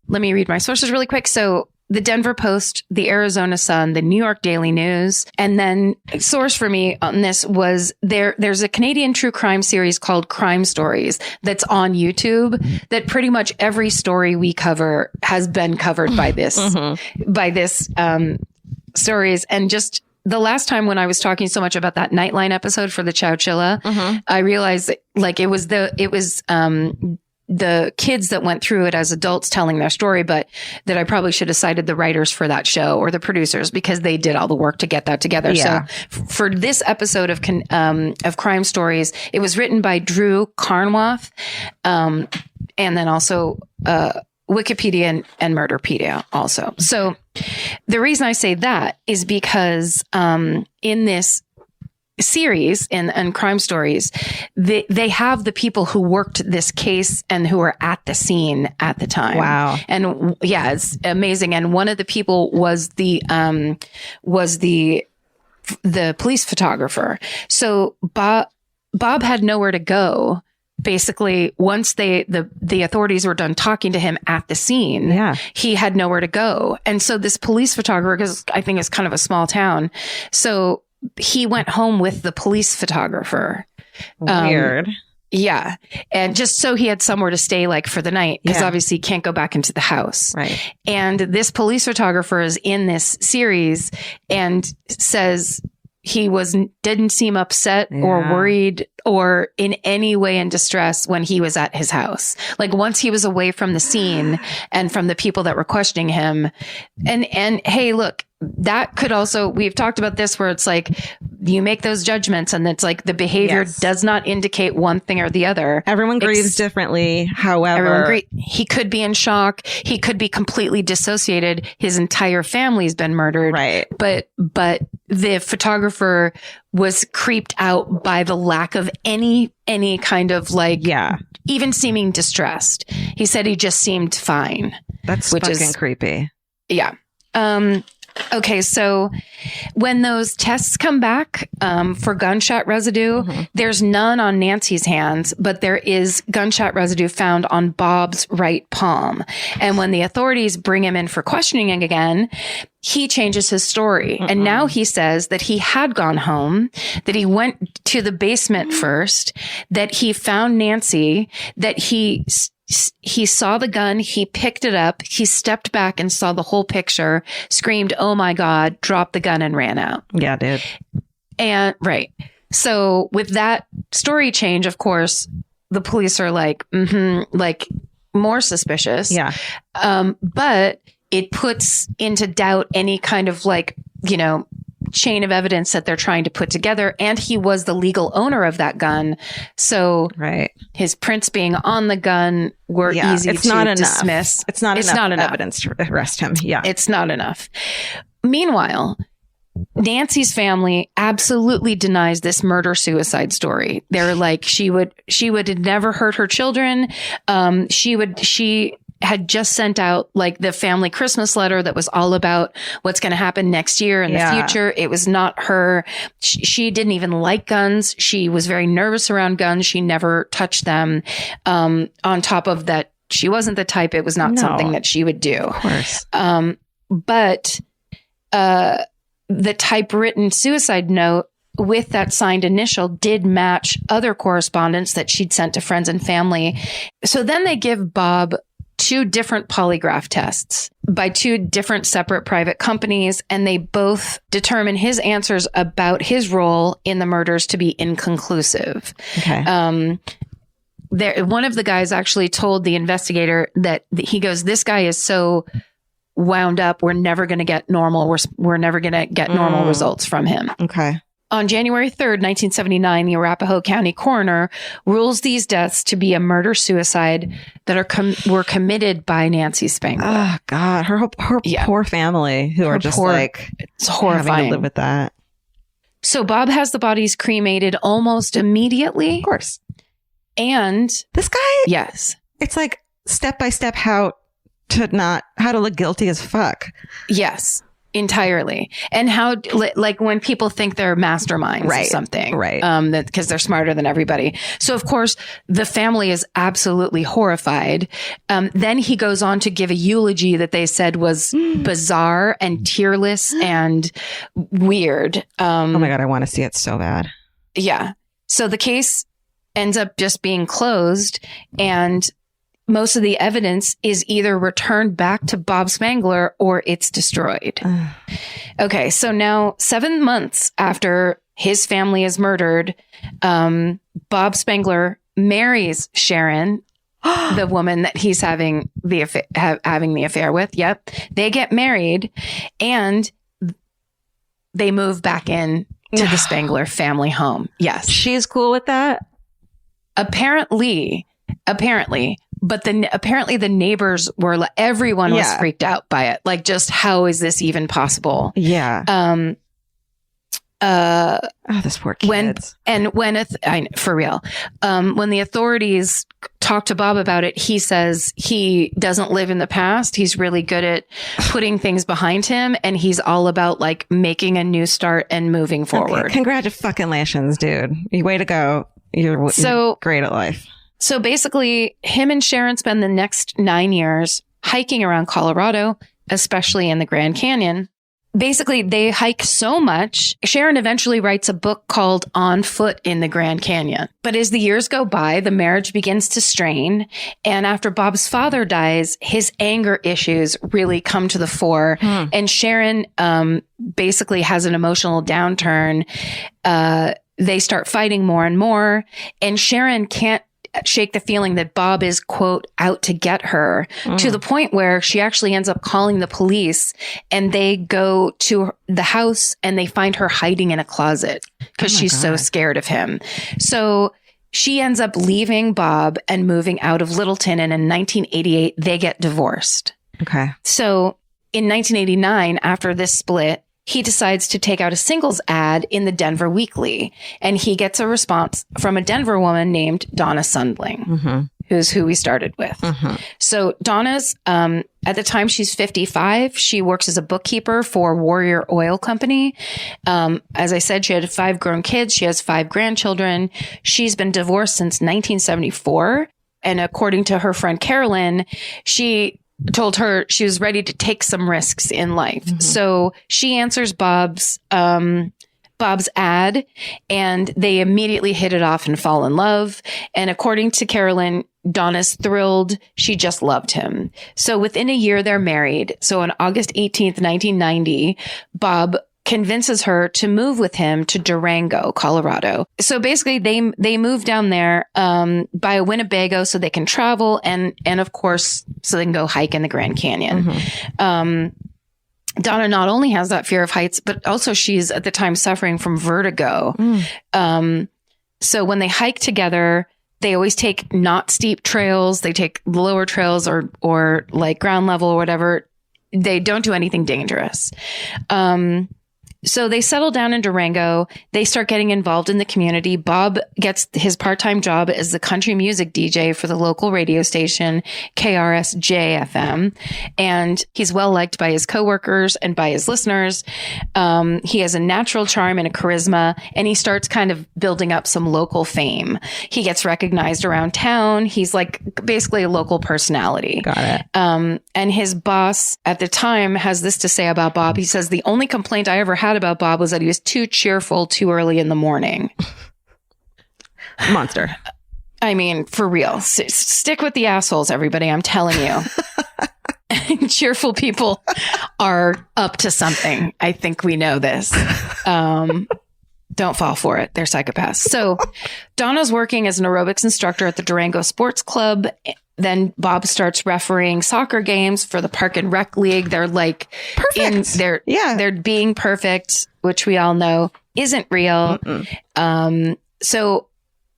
Let me read my sources really quick. So the Denver Post, the Arizona Sun, the New York Daily News, and then a source for me on this was there's a Canadian true crime series called Crime Stories that's on YouTube that pretty much every story we cover has been covered by this stories. And just the last time when I was talking so much about that Nightline episode for the Chowchilla, I realized that, like, it was the kids that went through it as adults telling their story, but that I probably should have cited the writers for that show or the producers because they did all the work to get that together. Yeah. So for this episode of Crime Stories, it was written by Drew Carnwath, and then also Wikipedia and Murderpedia also. So the reason I say that is because in this series and Crime Stories, they have the people who worked this case and who were at the scene at the time. Wow. And yeah, it's amazing. And one of the people was the police photographer. So Bob had nowhere to go. Basically, once the authorities were done talking to him at the scene, he had nowhere to go. And so this police photographer, because I think it's kind of a small town, so he went home with the police photographer. Weird. Yeah. And just so he had somewhere to stay like for the night, because obviously he can't go back into the house. Right. And this police photographer is in this series and says he didn't seem upset or worried or in any way in distress when he was at his house. Like once he was away from the scene and from the people that were questioning him. And hey, look, that could also, we've talked about this where it's like you make those judgments and it's like the behavior does not indicate one thing or the other. Everyone grieves differently. However, he could be in shock. He could be completely dissociated. His entire family's been murdered. Right. But the photographer was creeped out by the lack of any kind of like, even seeming distressed. He said he just seemed fine. That's fucking creepy. Yeah. Okay, so when those tests come back for gunshot residue, there's none on Nancy's hands, but there is gunshot residue found on Bob's right palm. And when the authorities bring him in for questioning again, he changes his story. And now he says that he had gone home, that he went to the basement first, that he found Nancy, that he saw the gun, he picked it up, he stepped back and saw the whole picture, screamed, "Oh my God," dropped the gun and ran out. Yeah, dude. And right. So with that story change, of course, the police are like, like more suspicious. Yeah. But it puts into doubt any kind of like, chain of evidence that they're trying to put together. And he was the legal owner of that gun. So his prints being on the gun were easy to dismiss. It's not enough evidence to arrest him. Yeah. It's not enough. Meanwhile, Nancy's family absolutely denies this murder-suicide story. They're like, she would have never hurt her children. She had just sent out like the family Christmas letter that was all about what's going to happen next year in the future. It was not her. She didn't even like guns. She was very nervous around guns. She never touched them. On top of that, she wasn't the type. It was not something that she would do. Of course. But the typewritten suicide note with that signed initial did match other correspondence that she'd sent to friends and family. So then they give Bob 2 different polygraph tests by 2 different separate private companies, and they both determine his answers about his role in the murders to be inconclusive. Okay. One of the guys actually told the investigator that he goes, "This guy is so wound up, we're never going to get normal. We're never going to get normal results from him." Okay. On January 3rd, 1979, the Arapahoe County coroner rules these deaths to be a murder-suicide that were committed by Nancy Spangler. Oh, God. Her poor family who are just it's horrifying. Having to live with that. So Bob has the bodies cremated almost immediately. Of course. And this guy? Yes. It's like step-by-step how to look guilty as fuck. Yes. Entirely. And how, like when people think they're masterminds or something, because they're smarter than everybody. So of course the family is absolutely horrified. Then he goes on to give a eulogy that they said was bizarre and tearless and weird. Oh my God, I want to see it so bad. Yeah. So the case ends up just being closed, and most of the evidence is either returned back to Bob Spangler or it's destroyed. Okay, so now 7 months after his family is murdered, Bob Spangler marries Sharon, the woman that he's having the affair with. Yep, they get married, and they move back in to the Spangler family home. Yes, she's cool with that. Apparently. But then apparently the neighbors were like, everyone was freaked out by it. Like, just how is this even possible? Yeah. This poor kids. For real. When the authorities talk to Bob about it, he says he doesn't live in the past. He's really good at putting things behind him, and he's all about like making a new start and moving forward. Okay. Congratulations, dude. Way to go. You're great at life. So basically, him and Sharon spend the next 9 years hiking around Colorado, especially in the Grand Canyon. basically, they hike so much. Sharon eventually writes a book called On Foot in the Grand Canyon. But as the years go by, the marriage begins to strain. And after Bob's father dies, his anger issues really come to the fore. And Sharon basically has an emotional downturn. They start fighting more and more. And Sharon can't shake the feeling that Bob is, quote, out to get her, to the point where she actually ends up calling the police, and they go to the house and they find her hiding in a closet because she's so scared of him. So she ends up leaving Bob and moving out of Littleton. And in 1988, they get divorced. Okay. So in 1989, after this split, he decides to take out a singles ad in the Denver Weekly, and he gets a response from a Denver woman named Donna Sundling, who's who we started with. So Donna's, at the time, she's 55. She works as a bookkeeper for Warrior Oil Company. As I said, she had 5 grown kids. She has 5 grandchildren. She's been divorced since 1974. And according to her friend Carolyn, she told her she was ready to take some risks in life. So she answers Bob's ad, and they immediately hit it off and fall in love. And according to Carolyn, Donna's thrilled. She just loved him. So within a year, they're married. So on August 18th, 1990, Bob convinces her to move with him to Durango, Colorado. So basically they move down there, by a Winnebago so they can travel and of course, so they can go hike in the Grand Canyon. Donna not only has that fear of heights, but also she's at the time suffering from vertigo. So when they hike together, they always take not steep trails. They take lower trails or like ground level or whatever. They don't do anything dangerous. So they settle down in Durango. They start getting involved in the community. Bob gets his part-time job as the country music DJ for the local radio station, KRSJ-FM. And he's well liked by his coworkers and by his listeners. He has a natural charm and a charisma, and he starts kind of building up some local fame. He gets recognized around town. He's like basically a local personality. Got it. And his boss at the time has this to say about Bob. He says, "The only complaint I ever had about Bob was that he was too cheerful too early in the morning." Monster. I mean, for real. Stick with the assholes, everybody. I'm telling you. Cheerful people are up to something. I think we know this. Don't fall for it. They're psychopaths. So Donna's working as an aerobics instructor at the Durango Sports Club. Then Bob starts refereeing soccer games for the Park and Rec League. They're like, perfect. They're being perfect, which we all know isn't real. So,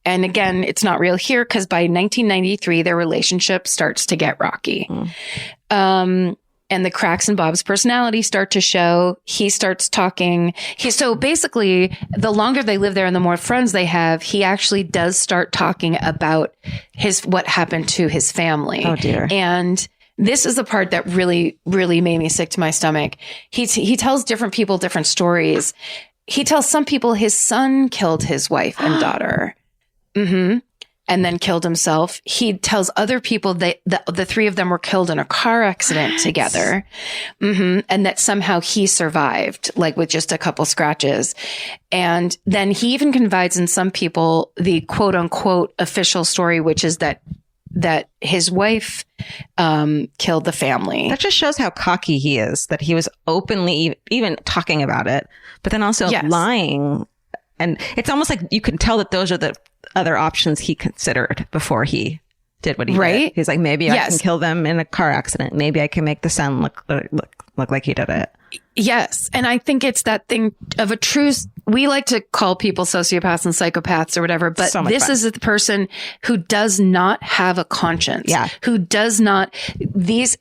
and again, it's not real here because by 1993, their relationship starts to get rocky. And the cracks in Bob's personality start to show. He starts talking. So basically, the longer they live there and the more friends they have, he actually does start talking about what happened to his family. Oh, dear. And this is the part that really, really made me sick to my stomach. He tells different people different stories. He tells some people his son killed his wife and daughter. And then killed himself. He tells other people that the 3 of them were killed in a car accident together. And that somehow he survived, like with just a couple scratches. And then he even confides in some people the quote unquote official story, which is that his wife killed the family. That just shows how cocky he is, that he was openly even talking about it, but then also lying. And it's almost like you can tell that those are the other options he considered before he did what he did. He's like, maybe I can kill them in a car accident. Maybe I can make the son look like he did it. Yes. And I think it's that thing of a true, we like to call people sociopaths and psychopaths or whatever, but this is the person who does not have a conscience. Who does not, these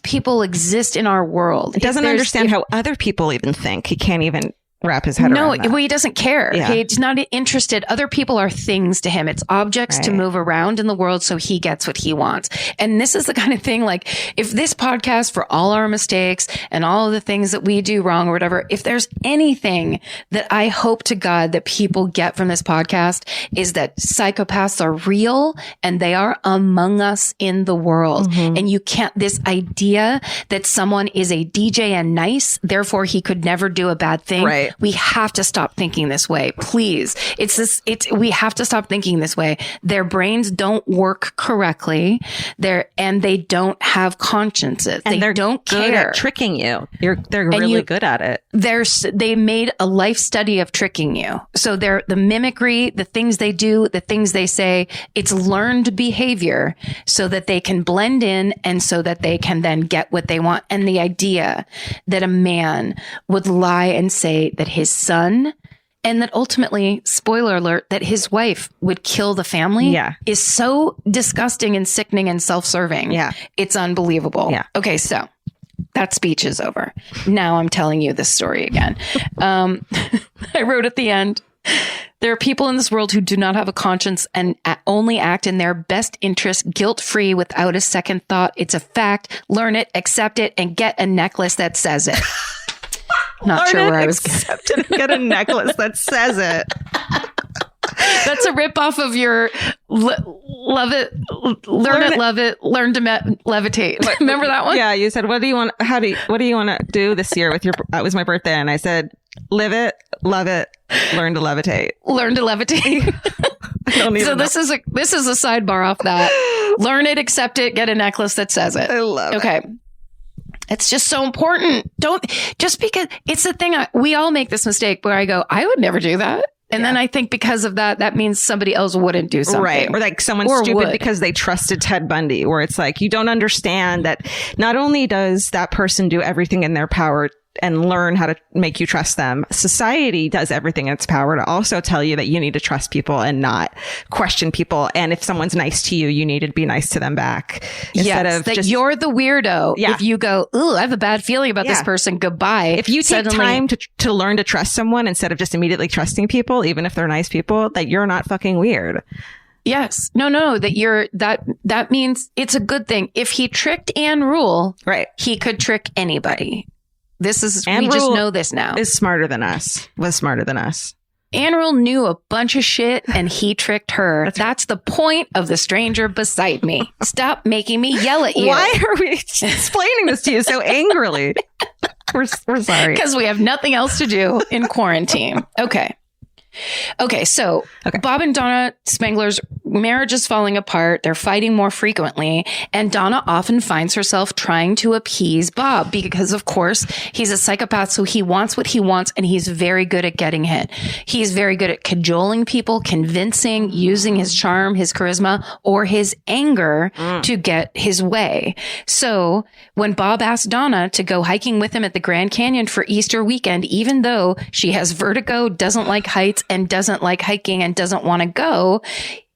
people exist in our world. He doesn't understand how other people even think. He can't even wrap his head around that. No, he doesn't care. Yeah. He's not interested. Other people are things to him. It's objects to move around in the world so he gets what he wants. And this is the kind of thing, like, if this podcast, for all our mistakes and all of the things that we do wrong or whatever, if there's anything that I hope to God that people get from this podcast, is that psychopaths are real and they are among us in the world. And you can't, this idea that someone is a DJ and nice, therefore he could never do a bad thing. Right. We have to stop thinking this way, please. We have to stop thinking this way. Their brains don't work correctly. And they don't have consciences. And they don't good care. at tricking you. They're really good at it. They made a life study of tricking you. So the mimicry, the things they do, the things they say, it's learned behavior so that they can blend in and so that they can then get what they want. And the idea that a man would lie and say that his son, and that ultimately, spoiler alert, that his wife would kill the family is so disgusting and sickening and self-serving. Yeah. It's unbelievable. Yeah. Okay, so that speech is over. Now I'm telling you this story again. I wrote at the end, there are people in this world who do not have a conscience and only act in their best interest, guilt-free, without a second thought. It's a fact. Learn it, accept it, and get a necklace that says it. Not sure where I was. Accept it and get a necklace that says it. That's a ripoff of your love it, learn it, love it, learn to levitate. Remember that one? Yeah, you said, what do you want to do this year with your, it was my birthday. And I said, live it, love it, learn to levitate. Learn to levitate. So this is a sidebar off that. Learn it, accept it, get a necklace that says it. I love it. Okay. It's just so important. Just because it's the thing, we all make this mistake where I go, I would never do that. And then I think because of that, that means somebody else wouldn't do something. Right. Or like someone's stupid because they trusted Ted Bundy, where it's like, you don't understand that not only does that person do everything in their power and learn how to make you trust them, society does everything in its power to also tell you that you need to trust people and not question people. And if someone's nice to you, you need to be nice to them back. Instead of that just, you're the weirdo. Yeah. If you go, ooh, I have a bad feeling about this person, goodbye. If you take time to learn to trust someone instead of just immediately trusting people, even if they're nice people, that you're not fucking weird. Yes. No, that means it's a good thing. If he tricked Anne Rule, right, he could trick anybody. We just know this now. Was smarter than us. Anne Rule knew a bunch of shit and he tricked her. That's the point of The Stranger Beside Me. Stop making me yell at you. Why are we explaining this to you so angrily? We're sorry. Because we have nothing else to do in quarantine. Okay, so Bob and Donna Spangler's marriage is falling apart. They're fighting more frequently. And Donna often finds herself trying to appease Bob because, of course, he's a psychopath. So he wants what he wants and he's very good at getting it. He's very good at cajoling people, convincing, using his charm, his charisma, or his anger to get his way. So when Bob asked Donna to go hiking with him at the Grand Canyon for Easter weekend, even though she has vertigo, doesn't like heights, and doesn't like hiking and doesn't want to go,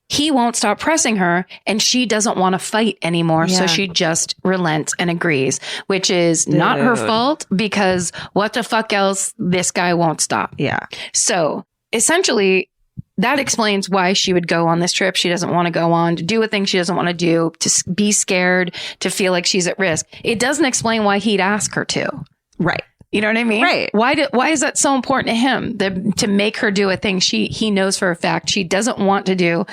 he won't stop pressing her and she doesn't want to fight anymore. Yeah. So she just relents and agrees, which is not her fault because what the fuck else, this guy won't stop. Yeah. So essentially that explains why she would go on this trip she doesn't want to go on, to do a thing she doesn't want to do, to be scared, to feel like she's at risk. It doesn't explain why he'd ask her to. Right. You know what I mean? Right. Why is that so important to him to make her do a thing he knows for a fact she doesn't want to do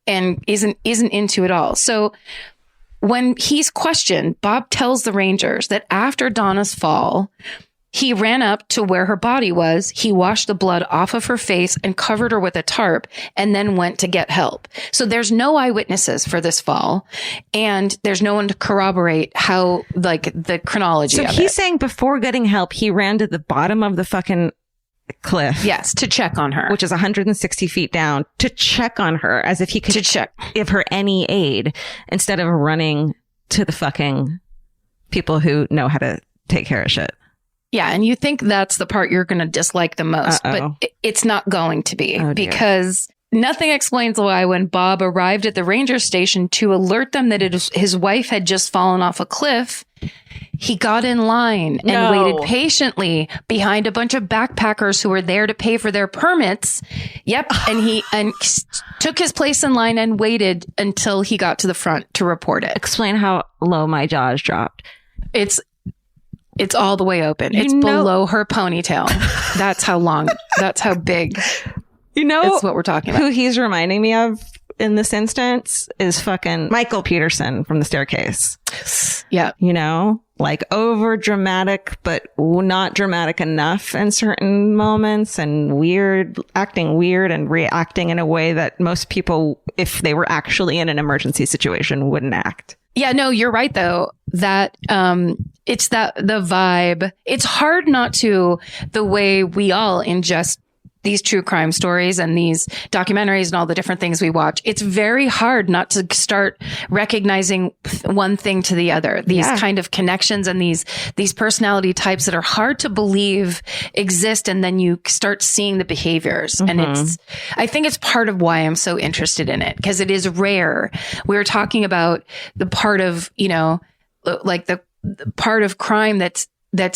and isn't into it all? So when he's questioned, Bob tells the Rangers that after Donna's fall, he ran up to where her body was. He washed the blood off of her face and covered her with a tarp and then went to get help. So there's no eyewitnesses for this fall and there's no one to corroborate how, like, the chronology of it. So he's saying before getting help, he ran to the bottom of the fucking cliff. Yes, to check on her. Which is 160 feet down, to check on her as if he could give her any aid instead of running to the fucking people who know how to take care of shit. Yeah, and you think that's the part you're going to dislike the most, but it's not going to be because nothing explains why when Bob arrived at the ranger station to alert them that his wife had just fallen off a cliff, he got in line and waited patiently behind a bunch of backpackers who were there to pay for their permits. Yep. And he took his place in line and waited until he got to the front to report it. Explain how low my jaws dropped. It's all the way open. It's below her ponytail. That's how long. That's how big. It's what we're talking about. Who he's reminding me of in this instance is fucking Michael Peterson from The Staircase. Yeah. Like over dramatic, but not dramatic enough in certain moments, and acting weird and reacting in a way that most people, if they were actually in an emergency situation, wouldn't act. Yeah, no, you're right though. That it's the vibe. It's hard not to, the way we all ingest these true crime stories and these documentaries and all the different things we watch. It's very hard not to start recognizing one thing to the other. These kind of connections and these personality types that are hard to believe exist. And then you start seeing the behaviors. And I think it's part of why I'm so interested in it, because it is rare. We were talking about the part of, like the part of crime that's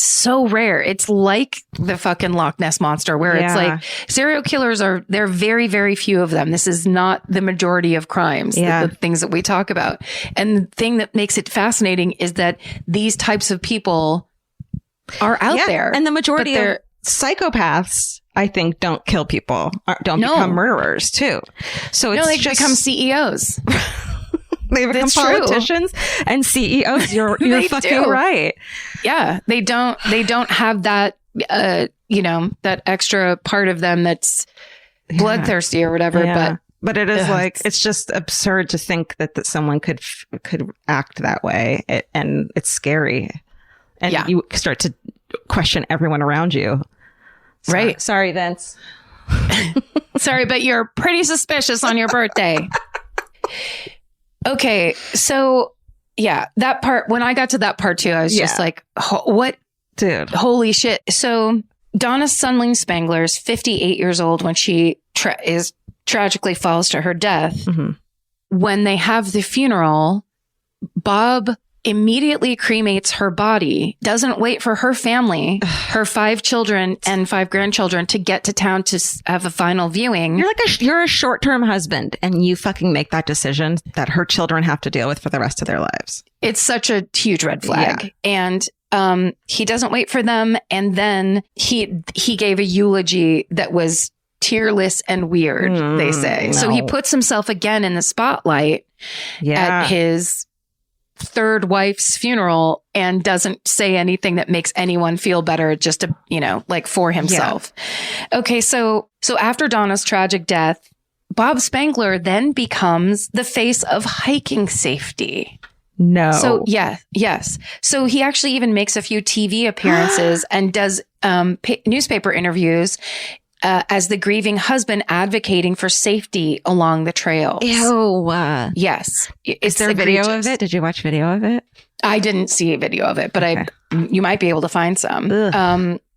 so rare. It's like the fucking Loch Ness Monster, where it's like serial killers there are very, very few of them. This is not the majority of crimes, the things that we talk about. And the thing that makes it fascinating is that these types of people are out there. And the majority of psychopaths, I think, don't kill people, don't become murderers too. So it's they become CEOs. They become politicians and CEOs. You're fucking right. Yeah. They don't have that, that extra part of them that's bloodthirsty or whatever. Yeah. But it is it's just absurd to think that someone could act that way. And it's scary. And you start to question everyone around you. Right. Sorry, Vince. Sorry, but you're pretty suspicious on your birthday. Okay, so that part, when I got to that part too, I was just like, what? Dude. Holy shit. So Donna Sunling Spangler is 58 years old when she tragically falls to her death. Mm-hmm. When they have the funeral, Bob immediately cremates her body, doesn't wait for her family, her 5 children and 5 grandchildren to get to town to have a final viewing. You're a short-term husband, and you fucking make that decision that her children have to deal with for the rest of their lives. It's such a huge red flag. Yeah. And he doesn't wait for them. And then he gave a eulogy that was tearless and weird, they say. No. So he puts himself again in the spotlight at his 3rd wife's funeral and doesn't say anything that makes anyone feel better, just to, for himself. Yeah. Okay. So after Donna's tragic death, Bob Spangler then becomes the face of hiking safety. No. So yes. So he actually even makes a few TV appearances and does newspaper interviews as the grieving husband advocating for safety along the trails. Ew. Yes. Is there video of it? Did you watch video of it? I didn't see a video of it, but you might be able to find some.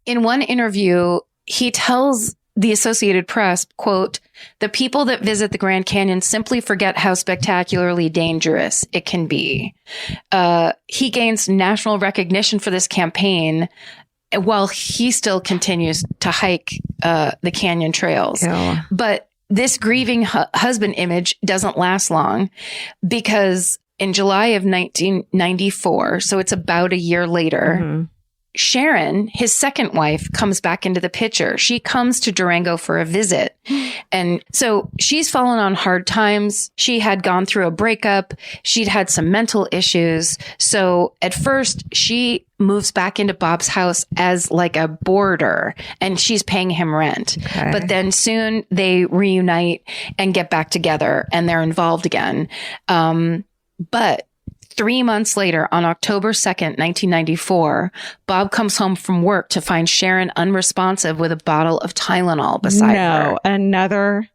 In one interview, he tells the Associated Press, quote, "The people that visit the Grand Canyon simply forget how spectacularly dangerous it can be." He gains national recognition for this campaign while he still continues to hike the canyon trails. Yeah. But this grieving husband image doesn't last long, because in July of 1994, so it's about a year later, Sharon, his second wife, comes back into the picture. She comes to Durango for a visit. And so she's fallen on hard times. She had gone through a breakup. She'd had some mental issues. So at first she moves back into Bob's house as like a boarder, and she's paying him rent. Okay. But then soon they reunite and get back together, and they're involved again. But 3 months later, on October 2nd, 1994, Bob comes home from work to find Sharon unresponsive with a bottle of Tylenol beside her.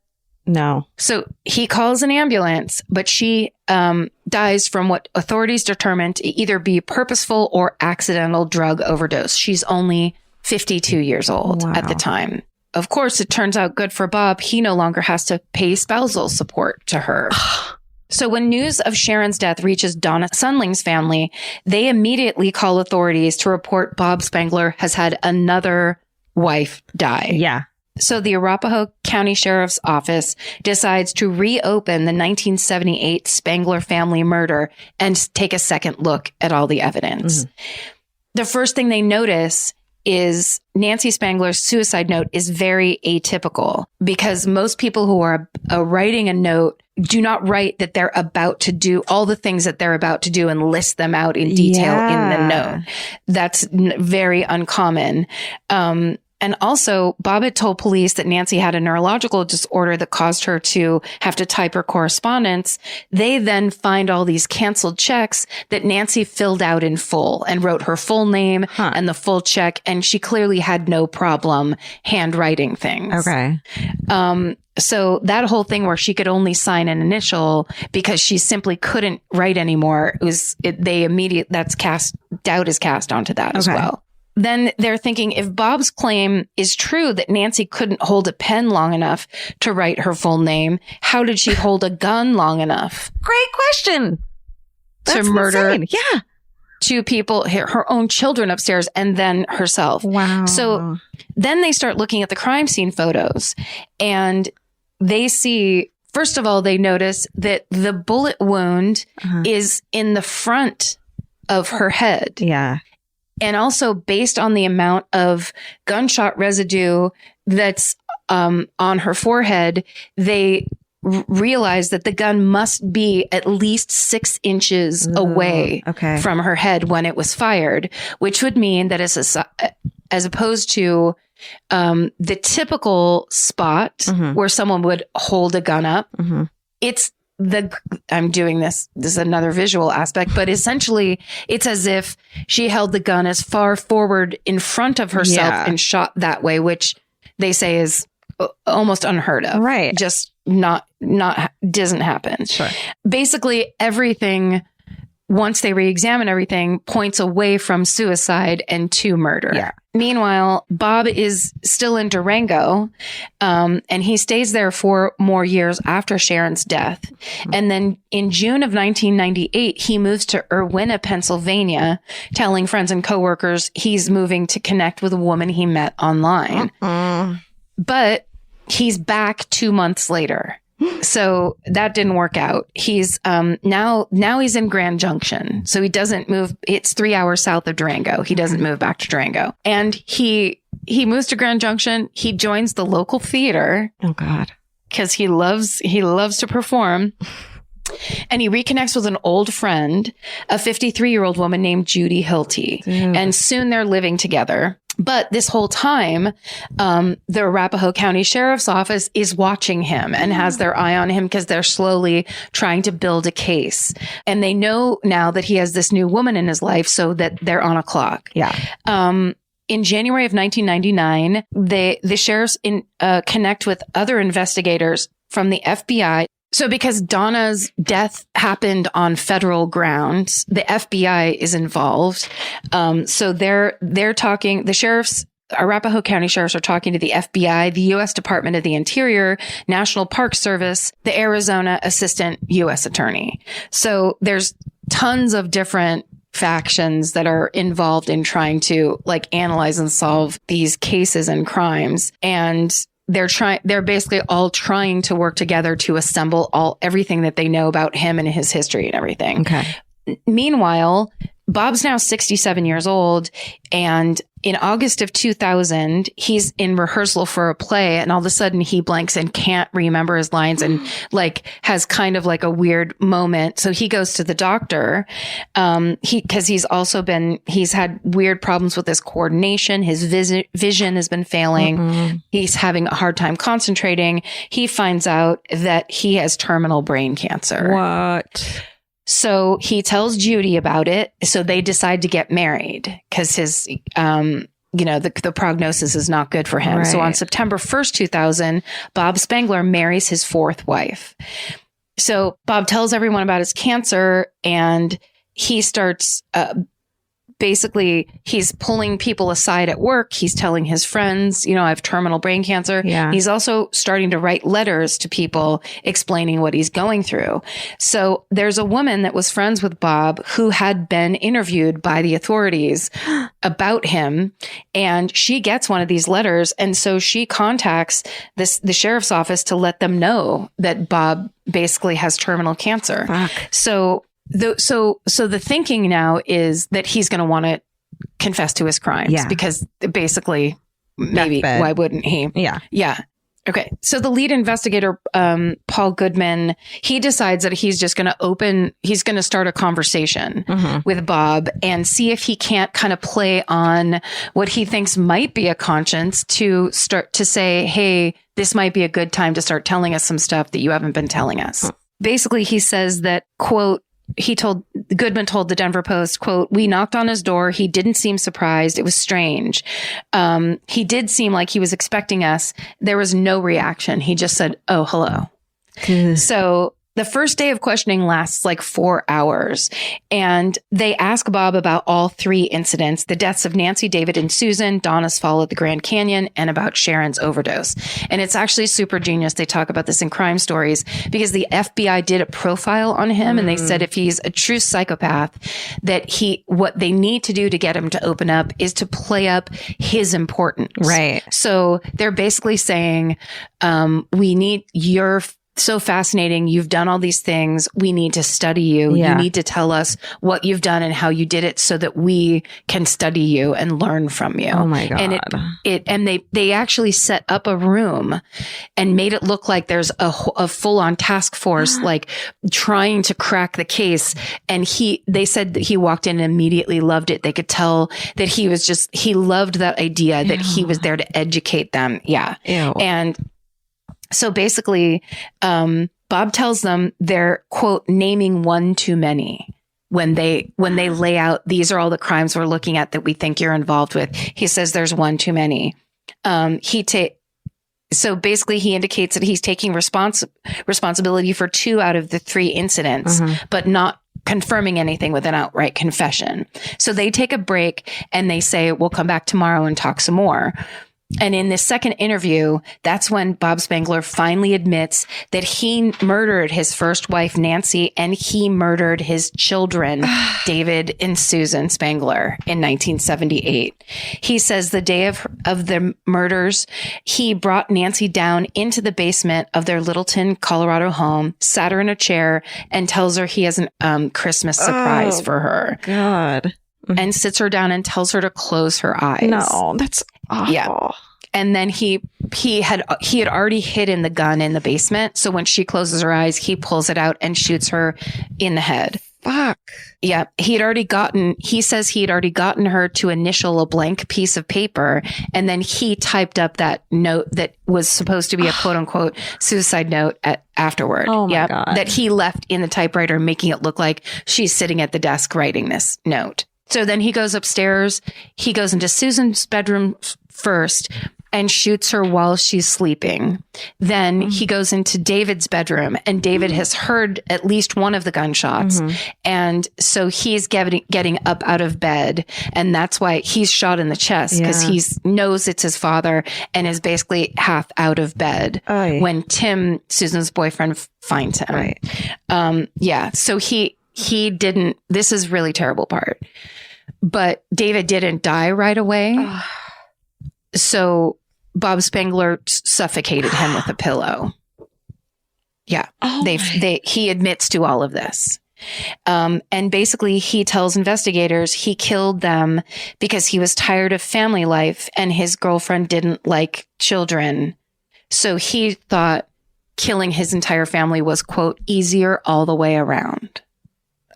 No. So he calls an ambulance, but she dies from what authorities determined to either be purposeful or accidental drug overdose. She's only 52 years old at the time. Of course, it turns out good for Bob. He no longer has to pay spousal support to her. So when news of Sharon's death reaches Donna Sunling's family, they immediately call authorities to report Bob Spangler has had another wife die. Yeah. So the Arapahoe County Sheriff's Office decides to reopen the 1978 Spangler family murder and take a second look at all the evidence. The first thing they notice is Nancy Spangler's suicide note is very atypical, because most people who are writing a note do not write that they're about to do all the things that they're about to do and list them out in detail in the note. That's very uncommon. And also, Bob had told police that Nancy had a neurological disorder that caused her to have to type her correspondence. They then find all these canceled checks that Nancy filled out in full and wrote her full name and the full check. And she clearly had no problem handwriting things. Okay. So that whole thing where she could only sign an initial because she simply couldn't write anymore, doubt is cast onto that as well. Then they're thinking, if Bob's claim is true that Nancy couldn't hold a pen long enough to write her full name, how did she hold a gun long enough? Great question. To murder insane. Yeah. two people, her own children upstairs, and then herself. Wow. So then they start looking at the crime scene photos, and they see, first of all, they notice that the bullet wound is in the front of her head. Yeah. And also, based on the amount of gunshot residue that's on her forehead, they realize that the gun must be at least 6 inches away from her head when it was fired, which would mean that as opposed to the typical spot where someone would hold a gun up, it's I'm doing this is another visual aspect, but essentially it's as if she held the gun as far forward in front of herself and shot that way, which they say is almost unheard of. Right. Just not doesn't happen. Sure. Basically everything, once they re-examine everything, points away from suicide and to murder. Yeah. Meanwhile, Bob is still in Durango, and he stays there for more years after Sharon's death. And then in June of 1998, he moves to Irwina, Pennsylvania, telling friends and coworkers he's moving to connect with a woman he met online. But he's back 2 months later. So that didn't work out. He's now he's in Grand Junction. So he doesn't move. It's 3 hours south of Durango. He doesn't move back to Durango. And he moves to Grand Junction. He joins the local theater. Oh God. Because he loves to perform. And he reconnects with an old friend, a 53-year-old woman named Judy Hilty. And soon they're living together. But this whole time, the Arapahoe County Sheriff's Office is watching him and has their eye on him because they're slowly trying to build a case. And they know now that he has this new woman in his life, so that they're on a clock. Yeah. In January of 1999, the sheriffs connect with other investigators from the FBI. So because Donna's death happened on federal grounds, the FBI is involved. So they're talking, Arapahoe County sheriffs are talking to the FBI, the U.S. Department of the Interior, National Park Service, the Arizona Assistant U.S. Attorney. So there's tons of different factions that are involved in trying to analyze and solve these cases and crimes. And they're basically all trying to work together to assemble everything that they know about him and his history and everything. Okay. Meanwhile, Bob's now 67 years old, and in August of 2000, he's in rehearsal for a play, and all of a sudden he blanks and can't remember his lines and has kind of a weird moment. So he goes to the doctor, because he's had weird problems with his coordination. His vision has been failing. He's having a hard time concentrating. He finds out that he has terminal brain cancer. What? So he tells Judy about it. So they decide to get married because his, the prognosis is not good for him. Right. So on September 1st, 2000, Bob Spangler marries his fourth wife. So Bob tells everyone about his cancer, and he starts basically he's pulling people aside at work. He's telling his friends, I have terminal brain cancer. Yeah. He's also starting to write letters to people explaining what he's going through. So there's a woman that was friends with Bob who had been interviewed by the authorities about him. And she gets one of these letters. And so she contacts the sheriff's office to let them know that Bob basically has terminal cancer. Fuck. So the thinking now is that he's going to want to confess to his crimes because basically maybe why wouldn't he? Yeah. Yeah. Okay. So the lead investigator, Paul Goodman, he decides that he's just going to start a conversation with Bob and see if he can't kind of play on what he thinks might be a conscience to start to say, hey, this might be a good time to start telling us some stuff that you haven't been telling us. Basically, he says that, quote, Goodman told the Denver Post, quote, we knocked on his door. He didn't seem surprised. It was strange. He did seem like he was expecting us. There was no reaction. He just said, oh, hello. So the first day of questioning lasts like 4 hours, and they ask Bob about all 3 incidents: the deaths of Nancy, David, and Susan, Donna's fall at the Grand Canyon, and about Sharon's overdose. And it's actually super genius. They talk about this in Crime Stories because the FBI did a profile on him, and they said if he's a true psychopath, that what they need to do to get him to open up is to play up his importance. Right. So they're basically saying, you're so fascinating. You've done all these things. We need to study you. Yeah. You need to tell us what you've done and how you did it so that we can study you and learn from you. Oh my God. And they actually set up a room and made it look like there's a full on task force, like trying to crack the case. And they said that he walked in and immediately loved it. They could tell that he loved that idea that he was there to educate them. Yeah. Ew. And so basically, Bob tells them they're, quote, naming one too many when they lay out, these are all the crimes we're looking at that we think you're involved with. He says there's one too many. So basically he indicates that he's taking responsibility for 2 out of the 3 incidents, but not confirming anything with an outright confession. So they take a break and they say, we'll come back tomorrow and talk some more. And in this second interview, that's when Bob Spangler finally admits that he murdered his first wife, Nancy, and he murdered his children, David and Susan Spangler, in 1978. He says the day of the murders, he brought Nancy down into the basement of their Littleton, Colorado home, sat her in a chair, and tells her he has a Christmas surprise for her. God. And sits her down and tells her to close her eyes. No, that's awful. Yeah. And then he had already hidden the gun in the basement. So when she closes her eyes, he pulls it out and shoots her in the head. Fuck. Yeah. He says he had already gotten her to initial a blank piece of paper. And then he typed up that note that was supposed to be a quote unquote suicide note afterward. Oh my God. That he left in the typewriter, making it look like she's sitting at the desk writing this note. So then he goes upstairs. He goes into Susan's bedroom first and shoots her while she's sleeping. Then he goes into David's bedroom, and David has heard at least one of the gunshots. And so he's getting up out of bed. And that's why he's shot in the chest, because he knows it's his father and is basically half out of bed when Tim, Susan's boyfriend, finds him. Right. Yeah. So he didn't, this is really terrible part, but David didn't die right away. So Bob Spangler suffocated him with a pillow. Yeah. He admits to all of this. And basically he tells investigators he killed them because he was tired of family life and his girlfriend didn't like children. So he thought killing his entire family was, quote, easier all the way around.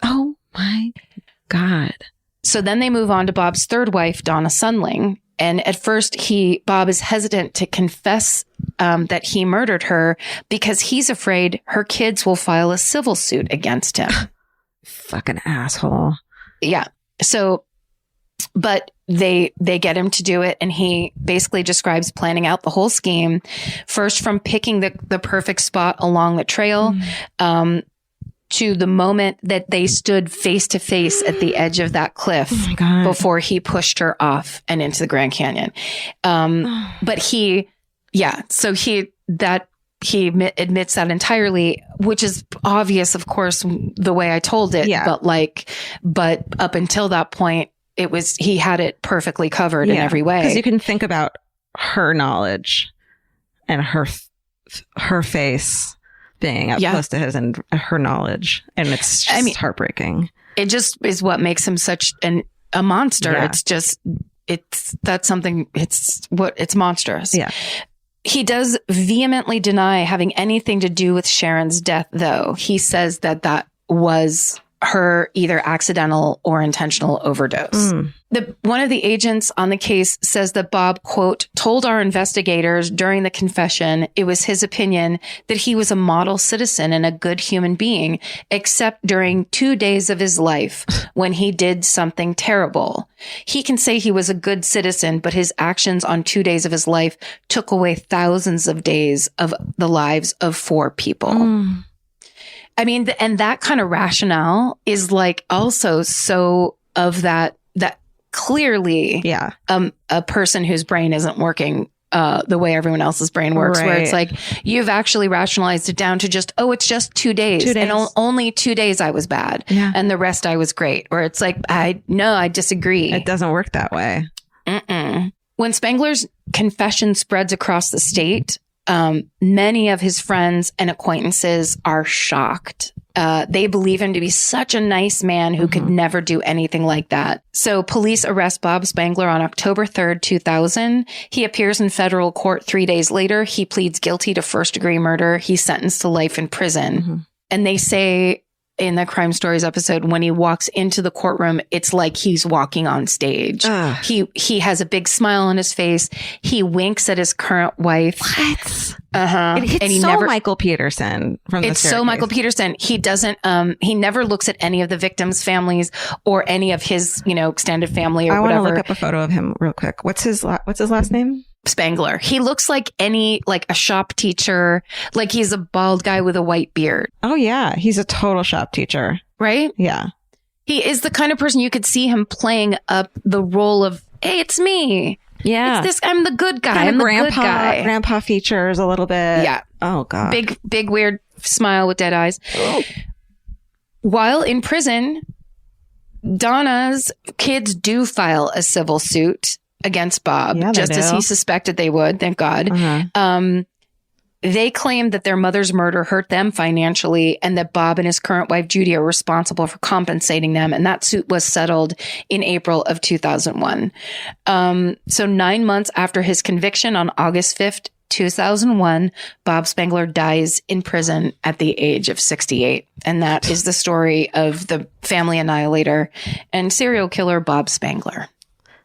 Oh my God. So then they move on to Bob's third wife, Donna Sunling. And at first Bob is hesitant to confess that he murdered her because he's afraid her kids will file a civil suit against him. Fucking asshole. Yeah. So, but they get him to do it. And he basically describes planning out the whole scheme, first from picking the perfect spot along the trail, to the moment that they stood face to face at the edge of that cliff before he pushed her off and into the Grand Canyon. But he admits that entirely, which is obvious, of course, the way I told it. Yeah. But up until that point, he had it perfectly covered in every way. Because you can think about her knowledge and her face being up close to his and her knowledge. And it's just heartbreaking. It just is what makes him such a monster. Yeah. It's monstrous. Yeah. He does vehemently deny having anything to do with Sharon's death, though. He says that was her either accidental or intentional overdose. One of the agents on the case says that Bob, quote, told our investigators during the confession it was his opinion that he was a model citizen and a good human being, except during 2 days of his life when he did something terrible. He can say he was a good citizen, but his actions on 2 days of his life took away thousands of days of the lives of 4 people. I mean, and that kind of rationale is like also so of that clearly, a person whose brain isn't working the way everyone else's brain works, where it's like you've actually rationalized it down to just, it's just 2 days. 2 days. And only 2 days I was bad and the rest I was great. Or it's like, I disagree. It doesn't work that way. When Spangler's confession spreads across the state, many of his friends and acquaintances are shocked. They believe him to be such a nice man who could never do anything like that. So police arrest Bob Spangler on October 3rd, 2000. He appears in federal court 3 days later. He pleads guilty to first-degree murder. He's sentenced to life in prison. And they say in the Crime Stories episode, when he walks into the courtroom, it's like he's walking on stage. He has a big smile on his face. He winks at his current wife. What? It's so Michael Peterson from the staircase. So Michael Peterson. He doesn't, he never looks at any of the victims' families or any of his, extended family or whatever. I want to look up a photo of him real quick. What's his last name? Spangler. He looks like a shop teacher, like he's a bald guy with a white beard. Oh yeah. He's a total shop teacher. Right? Yeah. He is the kind of person you could see him playing up the role of, hey, it's me. Yeah. I'm the good guy. I'm the grandpa, good guy. Grandpa features a little bit. Yeah. Oh God. Big weird smile with dead eyes. While in prison, Donna's kids do file a civil suit against Bob, just as he suspected they would, thank God. They claim that their mother's murder hurt them financially and that Bob and his current wife, Judy, are responsible for compensating them. And that suit was settled in April of 2001. So 9 months after his conviction on August 5th, 2001, Bob Spangler dies in prison at the age of 68. And that is the story of the family annihilator and serial killer Bob Spangler.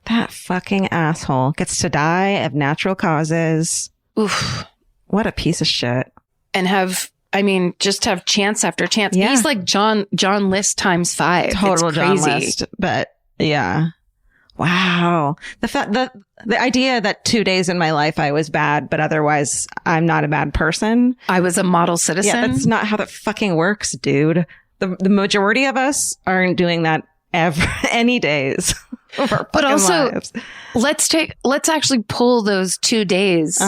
That fucking asshole gets to die of natural causes. Oof. What a piece of shit. And just have chance after chance. Yeah. He's like John List times 5. Total John List. But yeah. Wow. The idea that 2 days in my life I was bad, but otherwise I'm not a bad person. I was a model citizen. Yeah, that's not how that fucking works, dude. The majority of us aren't doing that any days. But also, lives. let's actually pull those 2 days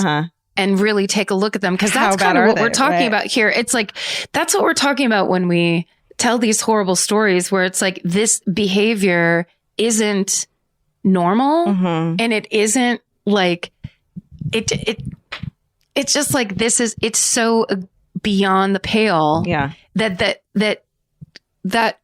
and really take a look at them, because that's kind of what we're talking about here. It's like, that's what we're talking about when we tell these horrible stories, where it's like this behavior isn't normal and it isn't like it's just like it's so beyond the pale that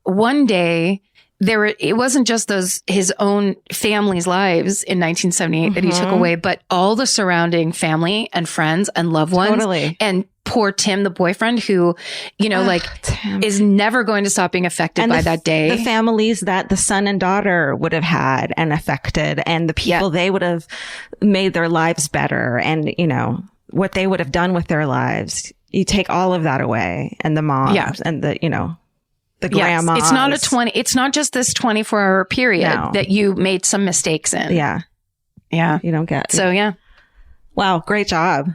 one day it wasn't just his own family's lives in 1978 that he took away, but all the surrounding family and friends and loved ones. Totally. And poor Tim, the boyfriend, who, Tim is never going to stop being affected by that day. The families that the son and daughter would have had and affected, and the people they would have made their lives better, and, what they would have done with their lives. You take all of that away, and the moms and the grandmas. It's not just this 24-hour period that you made some mistakes in. Yeah. Yeah. You don't get. So, yeah. Wow. Great job.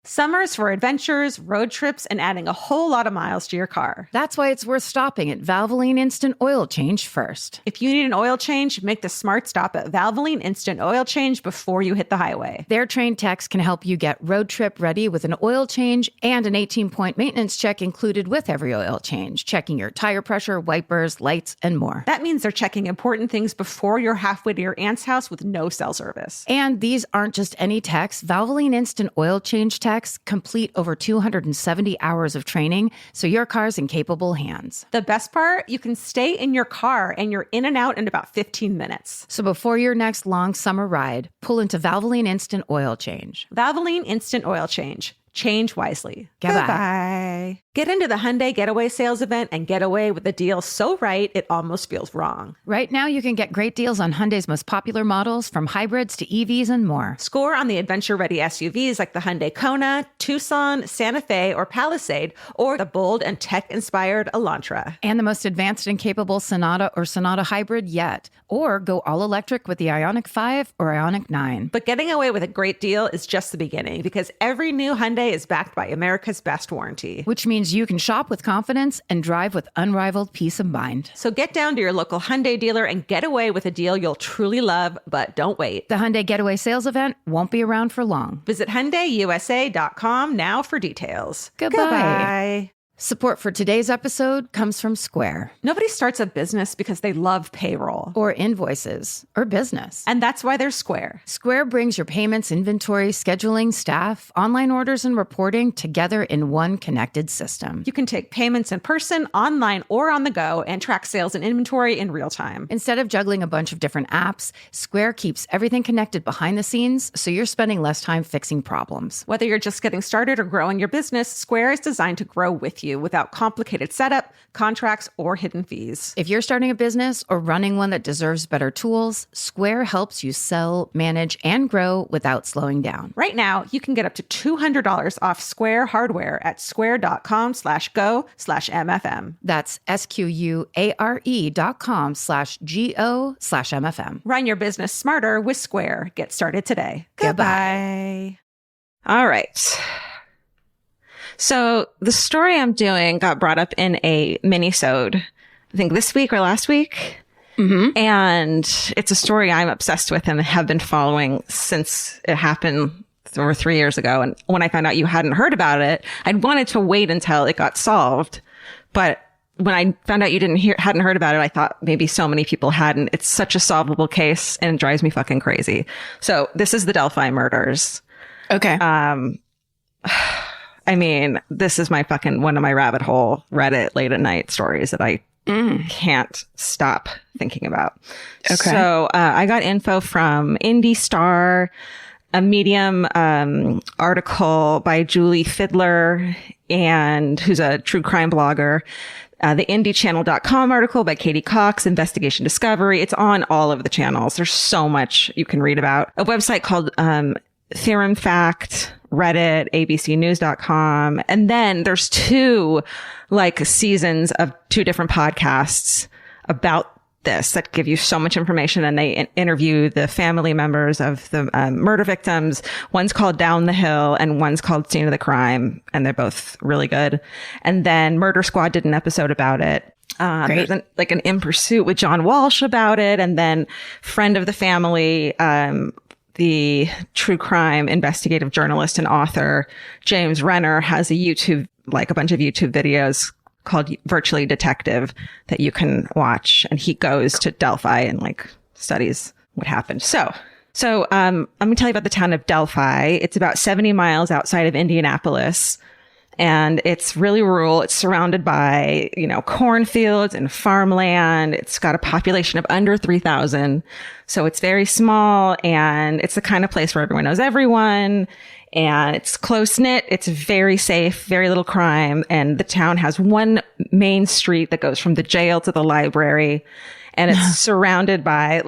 Summer's for adventures, road trips, and adding a whole lot of miles to your car. That's why it's worth stopping at Valvoline Instant Oil Change first. If you need an oil change, make the smart stop at Valvoline Instant Oil Change before you hit the highway. Their trained techs can help you get road trip ready with an oil change and an 18-point maintenance check included with every oil change, checking your tire pressure, wipers, lights, and more. That means they're checking important things before you're halfway to your aunt's house with no cell service. And these aren't just any techs. Valvoline Instant Oil Change techs complete over 270 hours of training, so your car's in capable hands. The best part? You can stay in your car and you're in and out in about 15 minutes. So before your next long summer ride, pull into Valvoline Instant Oil Change. Valvoline Instant Oil Change. Change wisely. Goodbye. Get into the Hyundai Getaway Sales event and get away with a deal so right it almost feels wrong. Right now, you can get great deals on Hyundai's most popular models, from hybrids to EVs and more. Score on the adventure-ready SUVs like the Hyundai Kona, Tucson, Santa Fe, or Palisade, or the bold and tech-inspired Elantra. And the most advanced and capable Sonata or Sonata Hybrid yet. Or go all-electric with the Ioniq 5 or Ioniq 9. But getting away with a great deal is just the beginning, because every new Hyundai is backed by America's best warranty. Which means you can shop with confidence and drive with unrivaled peace of mind. So get down to your local Hyundai dealer and get away with a deal you'll truly love, but don't wait. The Hyundai Getaway Sales event won't be around for long. Visit HyundaiUSA.com now for details. Goodbye. Support for today's episode comes from Square. Nobody starts a business because they love payroll. Or invoices. Or business. And that's why there's Square. Square brings your payments, inventory, scheduling, staff, online orders, and reporting together in one connected system. You can take payments in person, online, or on the go, and track sales and inventory in real time. Instead of juggling a bunch of different apps, Square keeps everything connected behind the scenes, so you're spending less time fixing problems. Whether you're just getting started or growing your business, Square is designed to grow with you without complicated setup, contracts, or hidden fees. If you're starting a business or running one that deserves better tools, Square helps you sell, manage, and grow without slowing down. Right now, you can get up to $200 off Square hardware at square.com/go/MFM. That's SQUARE.com/GO/MFM. Run your business smarter with Square. Get started today. Goodbye. All right. So the story I'm doing got brought up in a mini-sode, I think this week or last week. Mm-hmm. And it's a story I'm obsessed with and have been following since it happened over 3 years ago. And when I found out you hadn't heard about it, I'd wanted to wait until it got solved. But when I found out you hadn't heard about it, I thought maybe so many people hadn't. It's such a solvable case and it drives me fucking crazy. So this is the Delphi murders. Okay. I mean, this is my fucking one of my rabbit hole Reddit late at night stories that I can't stop thinking about. Okay. So I got info from Indie Star, a Medium article by Julie Fiddler, and who's a true crime blogger. The IndieChannel.com article by Katie Cox, Investigation Discovery. It's on all of the channels. There's so much you can read about. A website called Theorem Fact, Reddit, abcnews.com. And then there's two seasons of two different podcasts about this that give you so much information. And they interview the family members of the murder victims. One's called Down the Hill and one's called Scene of the Crime. And they're both really good. And then Murder Squad did an episode about it. There's an In Pursuit with John Walsh about it. And then friend of the family, the true crime investigative journalist and author James Renner has a bunch of YouTube videos called Virtually Detective that you can watch. And he goes to Delphi and studies what happened. So let me tell you about the town of Delphi. It's about 70 miles outside of Indianapolis. And it's really rural. It's surrounded by, cornfields and farmland. It's got a population of under 3,000. So it's very small and it's the kind of place where everyone knows everyone and it's close knit. It's very safe, very little crime. And the town has one main street that goes from the jail to the library. And it's surrounded by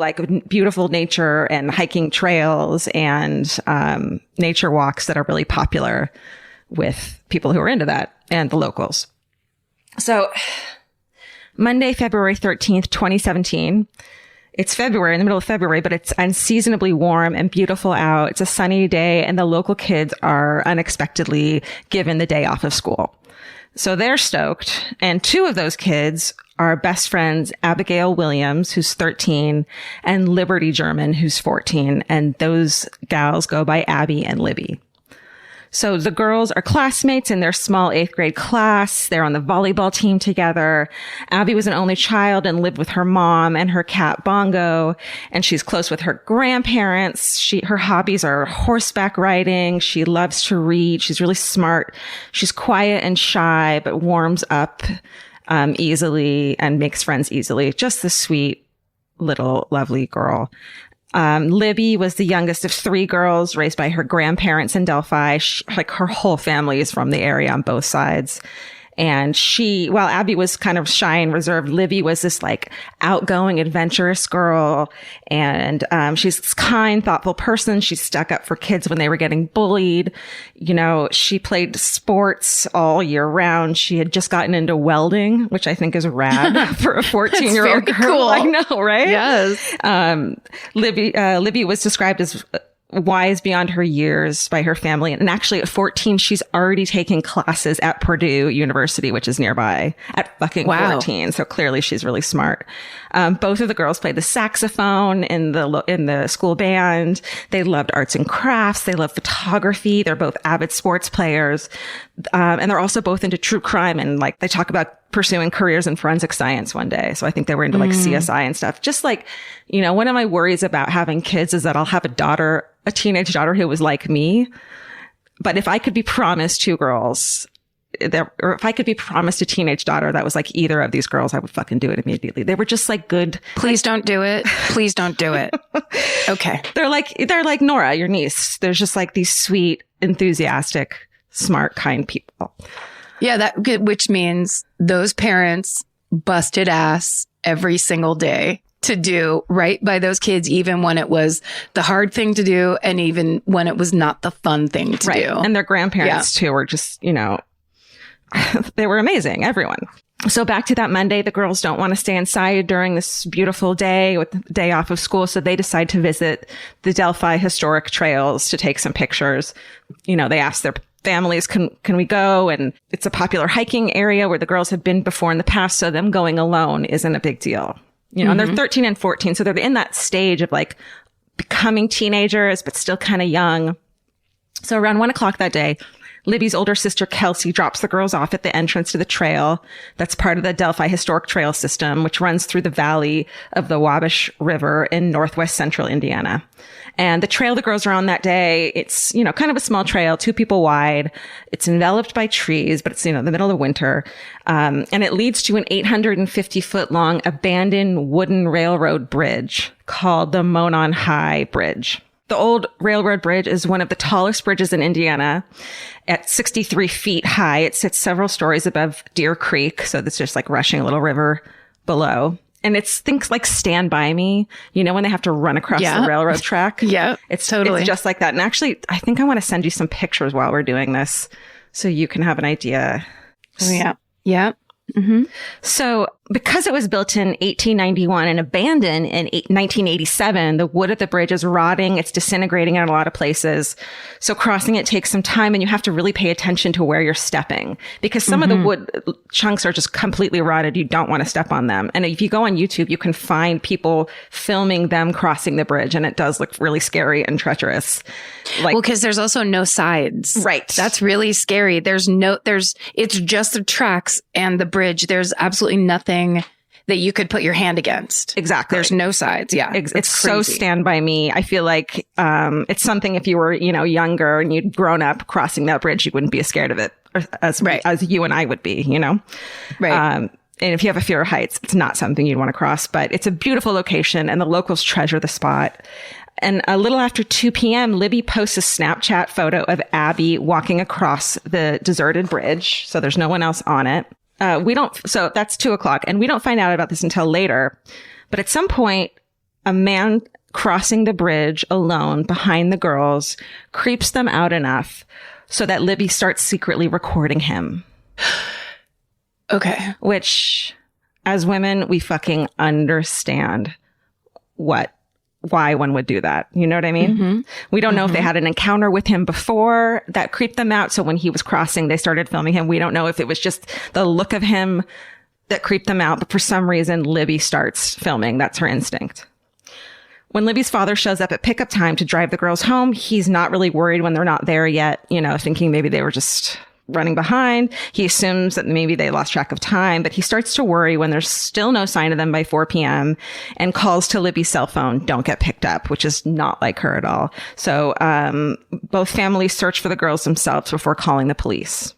beautiful nature and hiking trails and, nature walks that are really popular with people who are into that and the locals. So Monday, February 13th, 2017, It's February, in the middle of February, but it's unseasonably warm and beautiful out. It's a sunny day, and the local kids are unexpectedly given the day off of school. So they're stoked. And 2 of those kids are best friends, Abigail Williams, who's 13, and Liberty German, who's 14. And those gals go by Abby and Libby. So the girls are classmates in their small 8th grade class. They're on the volleyball team together. Abby was an only child and lived with her mom and her cat Bongo. And she's close with her grandparents. Her hobbies are horseback riding. She loves to read. She's really smart. She's quiet and shy, but warms up easily and makes friends easily. Just the sweet little lovely girl. Libby was the youngest of 3 girls raised by her grandparents in Delphi. Her whole family is from the area on both sides. And while Abby was kind of shy and reserved, Libby was this like outgoing, adventurous girl. And, she's this kind, thoughtful person. She stuck up for kids when they were getting bullied. You know, she played sports all year round. She had just gotten into welding, which I think is rad for a 14-year-old girl. Cool. I know, right? Yes. Libby was described as wise beyond her years by her family. And actually at 14, she's already taking classes at Purdue University, which is nearby, at fucking 14. So clearly she's really smart. Both of the girls played the saxophone in the school band. They loved arts and crafts. They love photography. They're both avid sports players. And they're also both into true crime. And like they talk about pursuing careers in forensic science one day. So I think they were into like CSI and stuff. Just like, you know, one of my worries about having kids is that I'll have a teenage daughter who was like me. But if I could be promised 2 girls, or if I could be promised a teenage daughter that was like either of these girls, I would fucking do it immediately. They were just like good. Please don't do it. Please don't do it. Okay. They're like Nora, your niece. There's just like these sweet, enthusiastic, smart, kind people. Yeah, which means those parents busted ass every single day to do right by those kids, even when it was the hard thing to do and even when it was not the fun thing to do. And their grandparents too were just, you know, they were amazing, everyone. So back to that Monday, the girls don't want to stay inside during this beautiful day with the day off of school. So they decide to visit the Delphi historic trails to take some pictures. You know, they ask their families, can we go? And it's a popular hiking area where the girls have been before in the past. So them going alone isn't a big deal. You know, and they're 13 and 14. So they're in that stage of like becoming teenagers, but still kind of young. So around 1:00 that day, Libby's older sister, Kelsey, drops the girls off at the entrance to the trail that's part of the Delphi Historic Trail System, which runs through the valley of the Wabash River in northwest central Indiana. And the trail the girls are on that day, it's, you know, kind of a small trail, 2 people wide. It's enveloped by trees, but it's, you know, the middle of winter. And it leads to an 850-foot long abandoned wooden railroad bridge called the Monon High Bridge. The old railroad bridge is one of the tallest bridges in Indiana. At 63 feet high, it sits several stories above Deer Creek. So it's just like rushing a little river below. And it's things like Stand By Me, you know, when they have to run across the railroad track. It's totally. It's just like that. And actually, I think I want to send you some pictures while we're doing this so you can have an idea. Oh, yeah. Mm-hmm. So because it was built in 1891 and abandoned in 1987, the wood at the bridge is rotting. It's disintegrating in a lot of places. So crossing it takes some time, and you have to really pay attention to where you're stepping, because some of the wood chunks are just completely rotted. You don't want to step on them. And if you go on YouTube, you can find people filming them crossing the bridge, and it does look really scary and treacherous. Like, well, because there's also no sides. Right. That's really scary. It's just the tracks and the bridge. There's absolutely nothing that you could put your hand against. Exactly. There's no sides. Yeah. It's so Stand By Me. I feel like it's something, if you were, you know, younger and you'd grown up crossing that bridge, you wouldn't be as scared of it as you and I would be, you know? Right. And if you have a fear of heights, it's not something you'd want to cross, but it's a beautiful location and the locals treasure the spot. And a little after 2 p.m., Libby posts a Snapchat photo of Abby walking across the deserted bridge. So there's no one else on it. So that's 2:00, and we don't find out about this until later. But at some point, a man crossing the bridge alone behind the girls creeps them out enough so that Libby starts secretly recording him. Okay. Which, as women, we fucking understand. why one would do that. You know what I mean? Mm-hmm. We don't know if they had an encounter with him before that creeped them out. So when he was crossing, they started filming him. We don't know if it was just the look of him that creeped them out. But for some reason, Libby starts filming. That's her instinct. When Libby's father shows up at pickup time to drive the girls home, he's not really worried when they're not there yet, thinking maybe they were just running behind. He assumes that maybe they lost track of time, but he starts to worry when there's still no sign of them by 4 p.m. and calls to Libby's cell phone, "Don't get picked up," which is not like her at all. So both families search for the girls themselves before calling the police.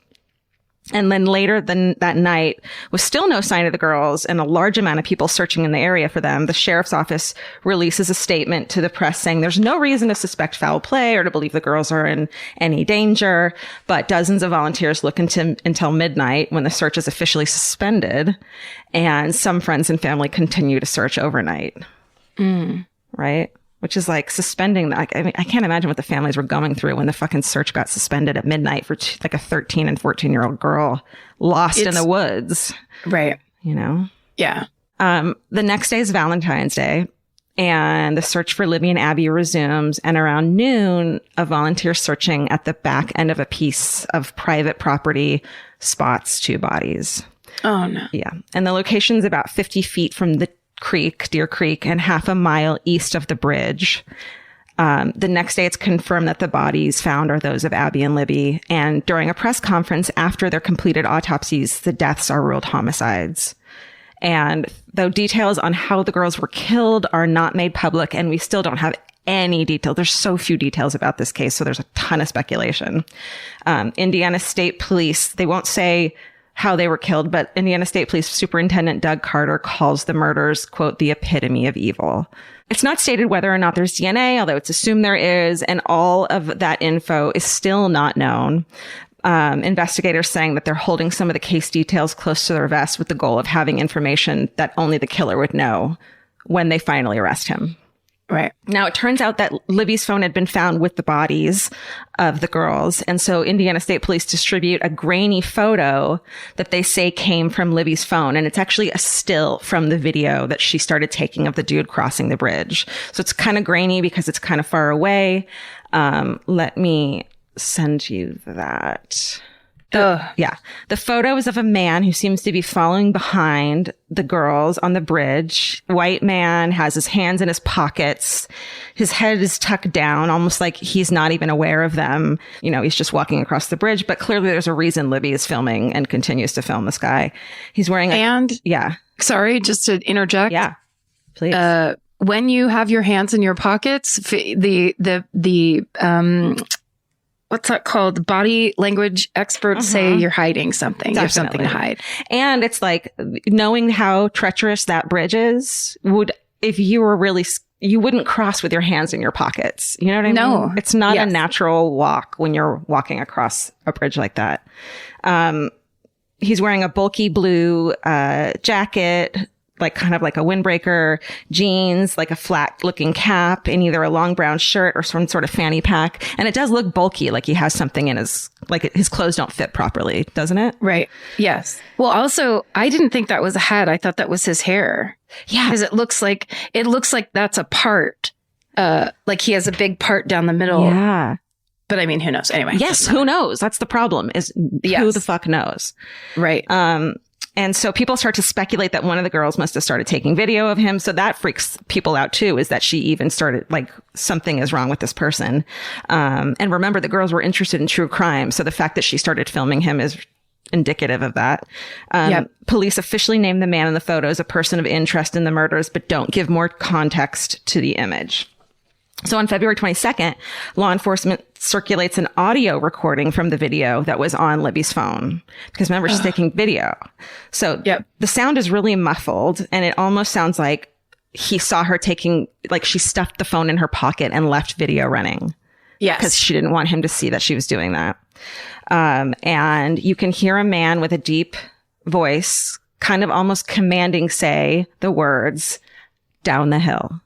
And then later that night, with still no sign of the girls and a large amount of people searching in the area for them, the sheriff's office releases a statement to the press saying there's no reason to suspect foul play or to believe the girls are in any danger. But dozens of volunteers look until midnight when the search is officially suspended. And some friends and family continue to search overnight. Right? Which is like suspending that. I mean, I can't imagine what the families were going through when the fucking search got suspended at midnight for like a 13 and 14-year-old girl lost in the woods. Right. Yeah. The next day is Valentine's Day, and the search for Libby and Abby resumes. And around noon, a volunteer searching at the back end of a piece of private property spots 2 bodies. Oh, no. Yeah. And the location's about 50 feet from the Deer Creek, and half a mile east of the bridge. The next day, it's confirmed that the bodies found are those of Abby and Libby. And during a press conference after their completed autopsies, the deaths are ruled homicides. And though details on how the girls were killed are not made public, and we still don't have any detail. There's so few details about this case, so there's a ton of speculation. Indiana State Police, they won't say how they were killed, but Indiana State Police Superintendent Doug Carter calls the murders, quote, "the epitome of evil." It's not stated whether or not there's DNA, although it's assumed there is, and all of that info is still not known. Investigators saying that they're holding some of the case details close to their vest with the goal of having information that only the killer would know when they finally arrest him. Right. Now, it turns out that Libby's phone had been found with the bodies of the girls. And so Indiana State Police distribute a grainy photo that they say came from Libby's phone. And it's actually a still from the video that she started taking of the dude crossing the bridge. So it's kind of grainy because it's kind of far away. Let me send you that. Yeah. The photo is of a man who seems to be following behind the girls on the bridge. White man has his hands in his pockets. His head is tucked down, almost like he's not even aware of them. He's just walking across the bridge, but clearly there's a reason Libby is filming and continues to film this guy. He's wearing sorry, just to interject. Yeah, please. When you have your hands in your pockets, what's that called? Body language experts say you're hiding something. Definitely. You have something to hide. And it's like, knowing how treacherous that bridge is, if you were really, you wouldn't cross with your hands in your pockets. You know what I mean? No. It's not a natural walk when you're walking across a bridge like that. He's wearing a bulky blue jacket, kind of like a windbreaker, jeans, like a flat looking cap, and either a long brown shirt or some sort of fanny pack. And it does look bulky, like he has something in his clothes don't fit properly, doesn't it? Right. Yes. Well, also, I didn't think that was a hat. I thought that was his hair. Yeah. Because it looks like that's a part. Like he has a big part down the middle. Yeah. But I mean, who knows? Anyway. Yes. Who knows? That's the problem who the fuck knows? Right. And so people start to speculate that one of the girls must have started taking video of him. So that freaks people out too, is that she even started, something is wrong with this person. And remember, the girls were interested in true crime. So the fact that she started filming him is indicative of that. Police officially named the man in the photo as a person of interest in the murders, but don't give more context to the image. So on February 22nd, law enforcement circulates an audio recording from the video that was on Libby's phone. Because remember, she's taking video. So the sound is really muffled, and it almost sounds like he saw her she stuffed the phone in her pocket and left video running. Yes. Because she didn't want him to see that she was doing that. And you can hear a man with a deep voice, kind of almost commanding, say the words, "Down the hill."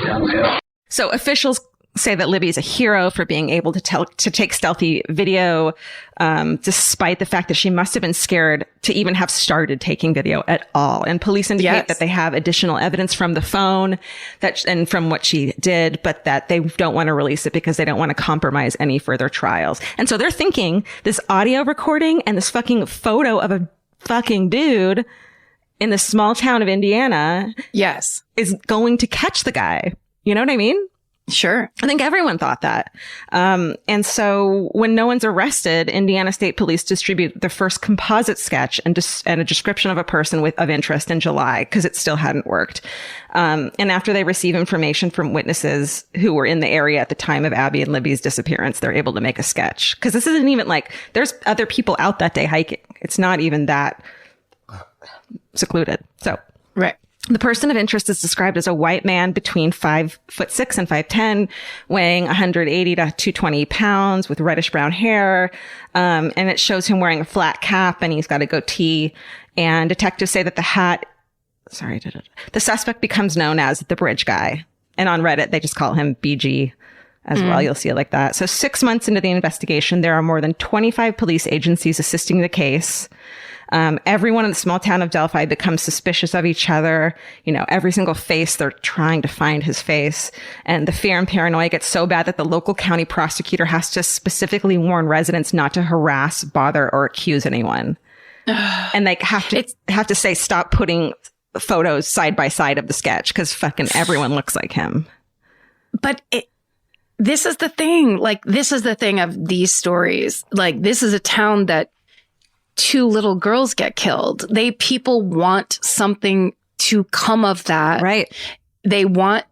Down the hill. So officials say that Libby's a hero for being able to take stealthy video, despite the fact that she must have been scared to even have started taking video at all. And police indicate that they have additional evidence from the phone and from what she did, but that they don't want to release it because they don't want to compromise any further trials. And so they're thinking this audio recording and this fucking photo of a fucking dude in this small town of Indiana is going to catch the guy. You know what I mean? Sure. I think everyone thought that. And so when no one's arrested, Indiana State Police distribute the first composite sketch and a description of a person of interest in July, because it still hadn't worked. And after they receive information from witnesses who were in the area at the time of Abby and Libby's disappearance, they're able to make a sketch. Because this isn't even like, there's other people out that day hiking. It's not even that secluded. So. Right. The person of interest is described as a white man between 5'6" and 5'10", weighing 180 to 220 pounds with reddish brown hair. And it shows him wearing a flat cap and he's got a goatee. And detectives say that the suspect becomes known as the bridge guy. And on Reddit, they just call him BG as well. You'll see it like that. So 6 months into the investigation, there are more than 25 police agencies assisting the case. Everyone in the small town of Delphi becomes suspicious of each other. You know, every single face, they're trying to find his face. And the fear and paranoia gets so bad that the local county prosecutor has to specifically warn residents not to harass, bother, or accuse anyone. And they have to say, stop putting photos side by side of the sketch because fucking everyone looks like him. But this is the thing. Like, this is the thing of these stories. Like, this is a town that 2 little girls get killed. People want something to come of that. Right. They want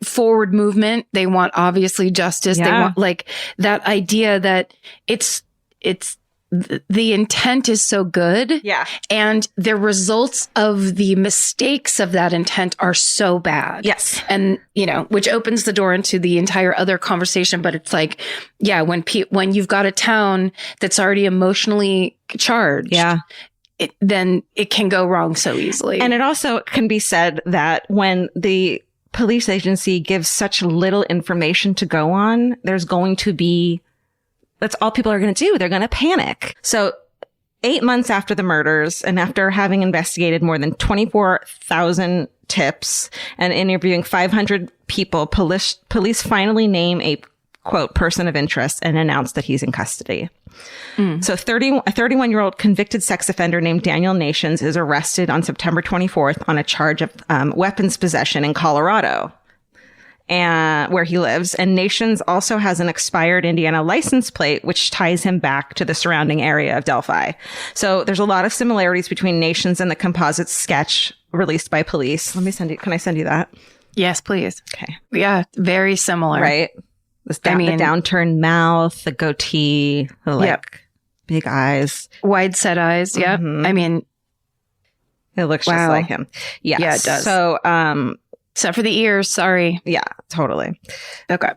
forward movement. They want obviously justice. Yeah. They want like that idea that it's the intent is so good. Yeah. And the results of the mistakes of that intent are so bad. Yes. And, you know, which opens the door into the entire other conversation. But it's like, yeah, when you've got a town that's already emotionally charged. Yeah. Then it can go wrong so easily. And it also can be said that when the police agency gives such little information to go on, there's going to be, that's all people are going to do. They're going to panic. So 8 months after the murders and after having investigated more than 24,000 tips and interviewing 500 people, police finally name a quote person of interest and announce that he's in custody. So a 31-year-old convicted sex offender named Daniel Nations is arrested on September 24th on a charge of weapons possession in Colorado, and where he lives. And Nations also has an expired Indiana license plate, which ties him back to the surrounding area of Delphi. So there's a lot of similarities between Nations and the composite sketch released by police. Can I send you that? Yes, please. Okay. Yeah, very similar. Right? The downturned mouth, the goatee, the big eyes. Wide set eyes. Yep. Mm-hmm. I mean, it looks just like him. Yes. Yeah, it does. So, except for the ears. Sorry. Yeah, totally. Okay.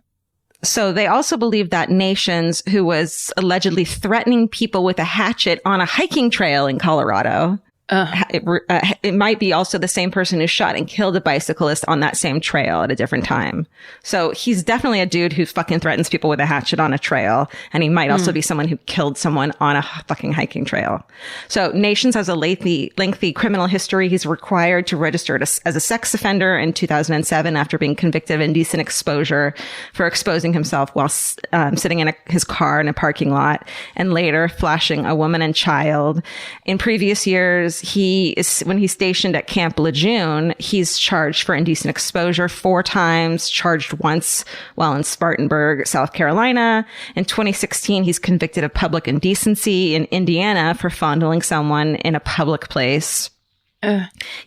So they also believe that Nations, who was allegedly threatening people with a hatchet on a hiking trail in Colorado, it might be also the same person who shot and killed a bicyclist on that same trail at a different time. So he's definitely a dude who fucking threatens people with a hatchet on a trail. And he might also be someone who killed someone on a fucking hiking trail. So Nations has a lengthy criminal history. He's required to register as a sex offender in 2007 after being convicted of indecent exposure for exposing himself while sitting in his car in a parking lot and later flashing a woman and child. In previous years, when he's stationed at Camp Lejeune, he's charged for indecent exposure 4 times, charged once while in Spartanburg, South Carolina. In 2016, he's convicted of public indecency in Indiana for fondling someone in a public place.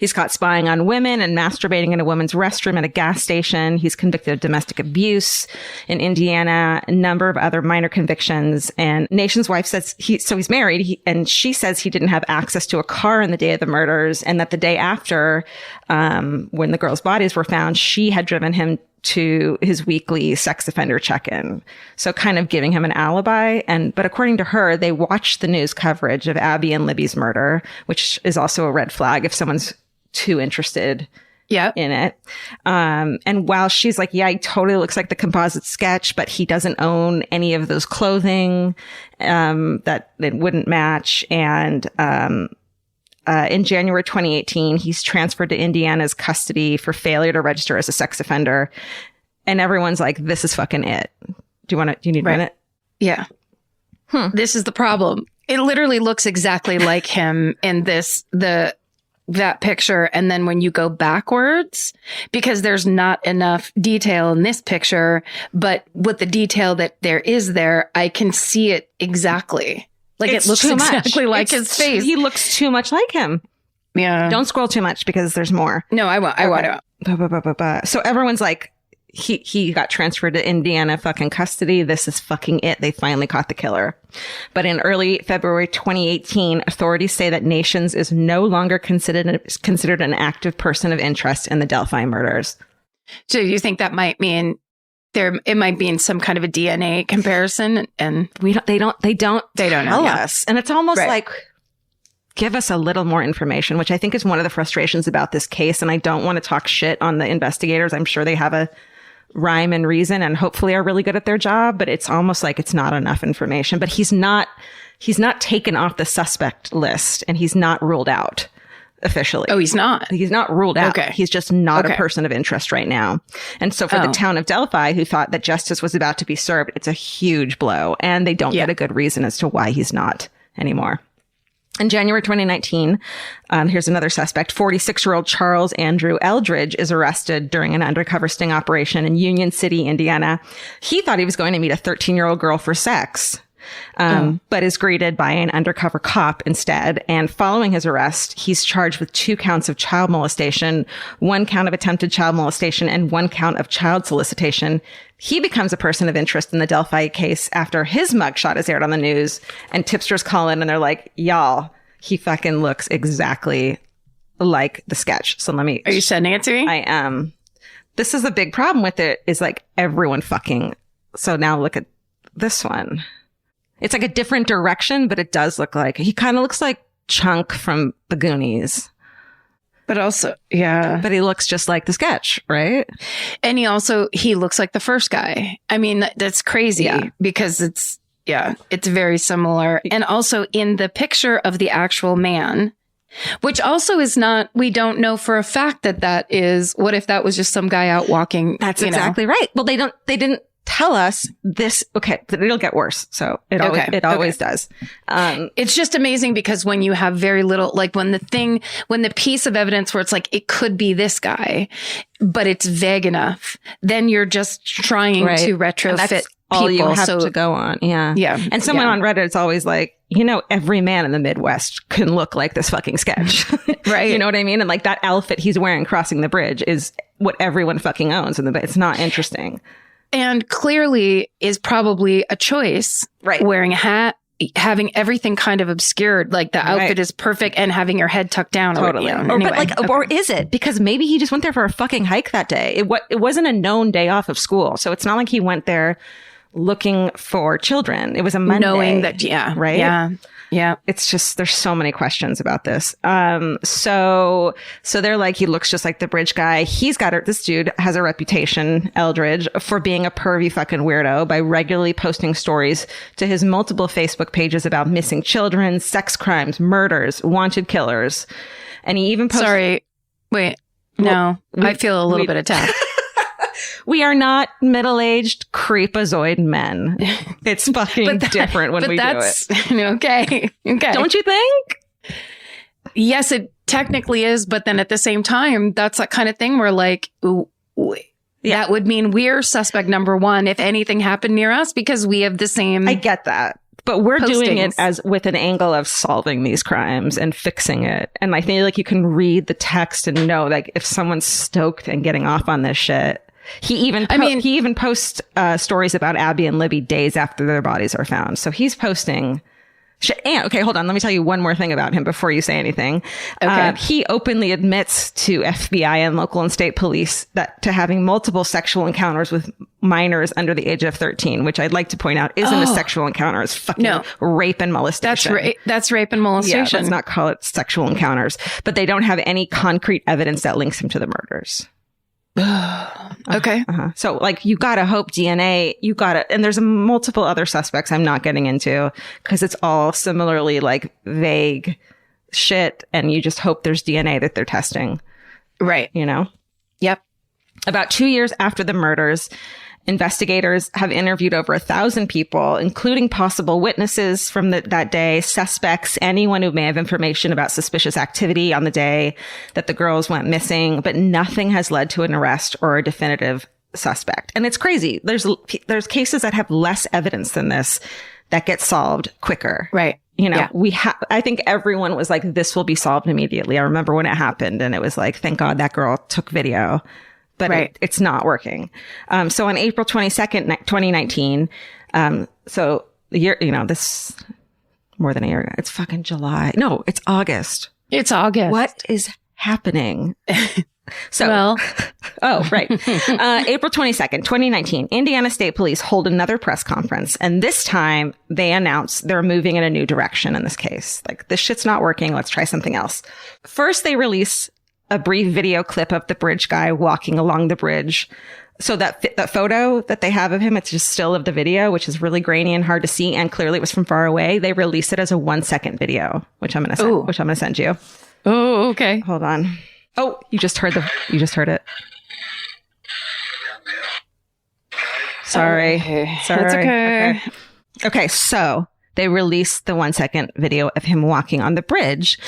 He's caught spying on women and masturbating in a woman's restroom at a gas station. He's convicted of domestic abuse in Indiana, a number of other minor convictions. And Nation's wife says he's married, and she says he didn't have access to a car on the day of the murders, and that the day after, when the girls' bodies were found, she had driven him to his weekly sex offender check-in. So kind of giving him an alibi. But according to her, they watched the news coverage of Abby and Libby's murder, which is also a red flag if someone's too interested in it. And while she's like, yeah, he totally looks like the composite sketch, but he doesn't own any of those clothing, that it wouldn't match. And, in January 2018, he's transferred to Indiana's custody for failure to register as a sex offender. And everyone's like, this is fucking it. Do you need a minute? Yeah. This is the problem. It literally looks exactly like him in that picture. And then when you go backwards, because there's not enough detail in this picture, but with the detail that there is there, I can see it exactly. Like it looks exactly like his face. He looks too much like him. Yeah. Don't scroll too much because there's more. No, I won't. I won't. So everyone's like, he got transferred to Indiana fucking custody. This is fucking it. They finally caught the killer. But in early February 2018, authorities say that Nations is no longer considered an active person of interest in the Delphi murders. So you think that might mean it might be in some kind of a DNA comparison, and they don't tell us. And it's almost like, give us a little more information, which I think is one of the frustrations about this case. And I don't want to talk shit on the investigators. I'm sure they have a rhyme and reason and hopefully are really good at their job, but it's almost like it's not enough information. But he's not taken off the suspect list, and he's not ruled out officially. Oh, he's not ruled out. Okay. He's just not a person of interest right now. And so for the town of Delphi, who thought that justice was about to be served, it's a huge blow, and they don't get a good reason as to why he's not anymore. In January 2019, here's another suspect. 46-year-old Charles Andrew Eldridge is arrested during an undercover sting operation in Union City, Indiana. He thought he was going to meet a 13-year-old girl for sex, but is greeted by an undercover cop instead. And following his arrest, he's charged with 2 counts of child molestation, 1 count of attempted child molestation, and 1 count of child solicitation. He becomes a person of interest in the Delphi case after his mugshot is aired on the news, and tipsters call in and they're like, y'all, he fucking looks exactly like the sketch. So Are you sending it to me? I am. This is the big problem with it, is like everyone fucking. So now look at this one. It's like a different direction, but it does look like, he kind of looks like Chunk from The Goonies. But also, yeah. But he looks just like the sketch, right? And he looks like the first guy. I mean, that's crazy because it's very similar. And also in the picture of the actual man, which also is not, we don't know for a fact that is, what if that was just some guy out walking? That's exactly right. Well, they didn't tell us this. Okay. But it'll get worse. So it always does. It's just amazing because when you have very little, like when the piece of evidence where it's like, it could be this guy, but it's vague enough, then you're just trying to retrofit all people. You have to go on. Yeah. Yeah. And someone on Reddit is always like, every man in the Midwest can look like this fucking sketch. Right. You know what I mean? And like that outfit he's wearing crossing the bridge is what everyone fucking owns. It's not interesting. And clearly is probably a choice. Right. Wearing a hat, having everything kind of obscured, like the outfit is perfect, and having your head tucked down. Totally. Anyway, or is it? Because maybe he just went there for a fucking hike that day. It wasn't a known day off of school. So it's not like he went there looking for children. It was a Monday. Knowing that, right? Yeah. Yeah. It's just, there's so many questions about this. So they're like, he looks just like the bridge guy. This dude has a reputation, Eldridge, for being a pervy fucking weirdo by regularly posting stories to his multiple Facebook pages about missing children, sex crimes, murders, wanted killers. And he even posted. Sorry. Wait. No, I feel a little bit attacked. We are not middle-aged creepazoid men. It's fucking different when we do it. Okay. Don't you think? Yes, it technically is. But then at the same time, that's that kind of thing where like, that would mean we're suspect number 1 if anything happened near us because we have the same. I get that. But we're doing it as with an angle of solving these crimes and fixing it. And I think like you can read the text and know like if someone's stoked and getting off on this shit. He even posts stories about Abby and Libby days after their bodies are found. So he's posting And okay, hold on. Let me tell you one more thing about him before you say anything. Okay. He openly admits to FBI and local and state police to having multiple sexual encounters with minors under the age of 13, which I'd like to point out isn't a sexual encounter. It's fucking rape and molestation. That's rape and molestation. Yeah, let's not call it sexual encounters. But they don't have any concrete evidence that links him to the murders. Okay. So like you gotta hope DNA, and there's multiple other suspects I'm not getting into because it's all similarly like vague shit, and you just hope there's DNA that they're testing. Right. You know? Yep. About 2 years after the murders, investigators have interviewed over 1,000 people, including possible witnesses from that day, suspects, anyone who may have information about suspicious activity on the day that the girls went missing, but nothing has led to an arrest or a definitive suspect. And it's crazy. There's cases that have less evidence than this that get solved quicker. Right. You know, I think everyone was like, this will be solved immediately. I remember when it happened and it was like, thank God that girl took video. But it's not working. So on April 22nd, 2019, so the year, this more than a year ago, it's fucking July. No, it's August. It's August. What is happening? So, well, April 22nd, 2019, Indiana State Police hold another press conference. And this time they announce they're moving in a new direction in this case. Like, this shit's not working. Let's try something else. First, they release a brief video clip of the bridge guy walking along the bridge. So that photo that they have of him, it's just still of the video, which is really grainy and hard to see. And clearly it was from far away. They release it as a 1-second video, which I'm going to send you. Oh, okay. Hold on. Oh, you just heard it. Sorry. That's okay. Okay. So they released the 1-second video of him walking on the bridge.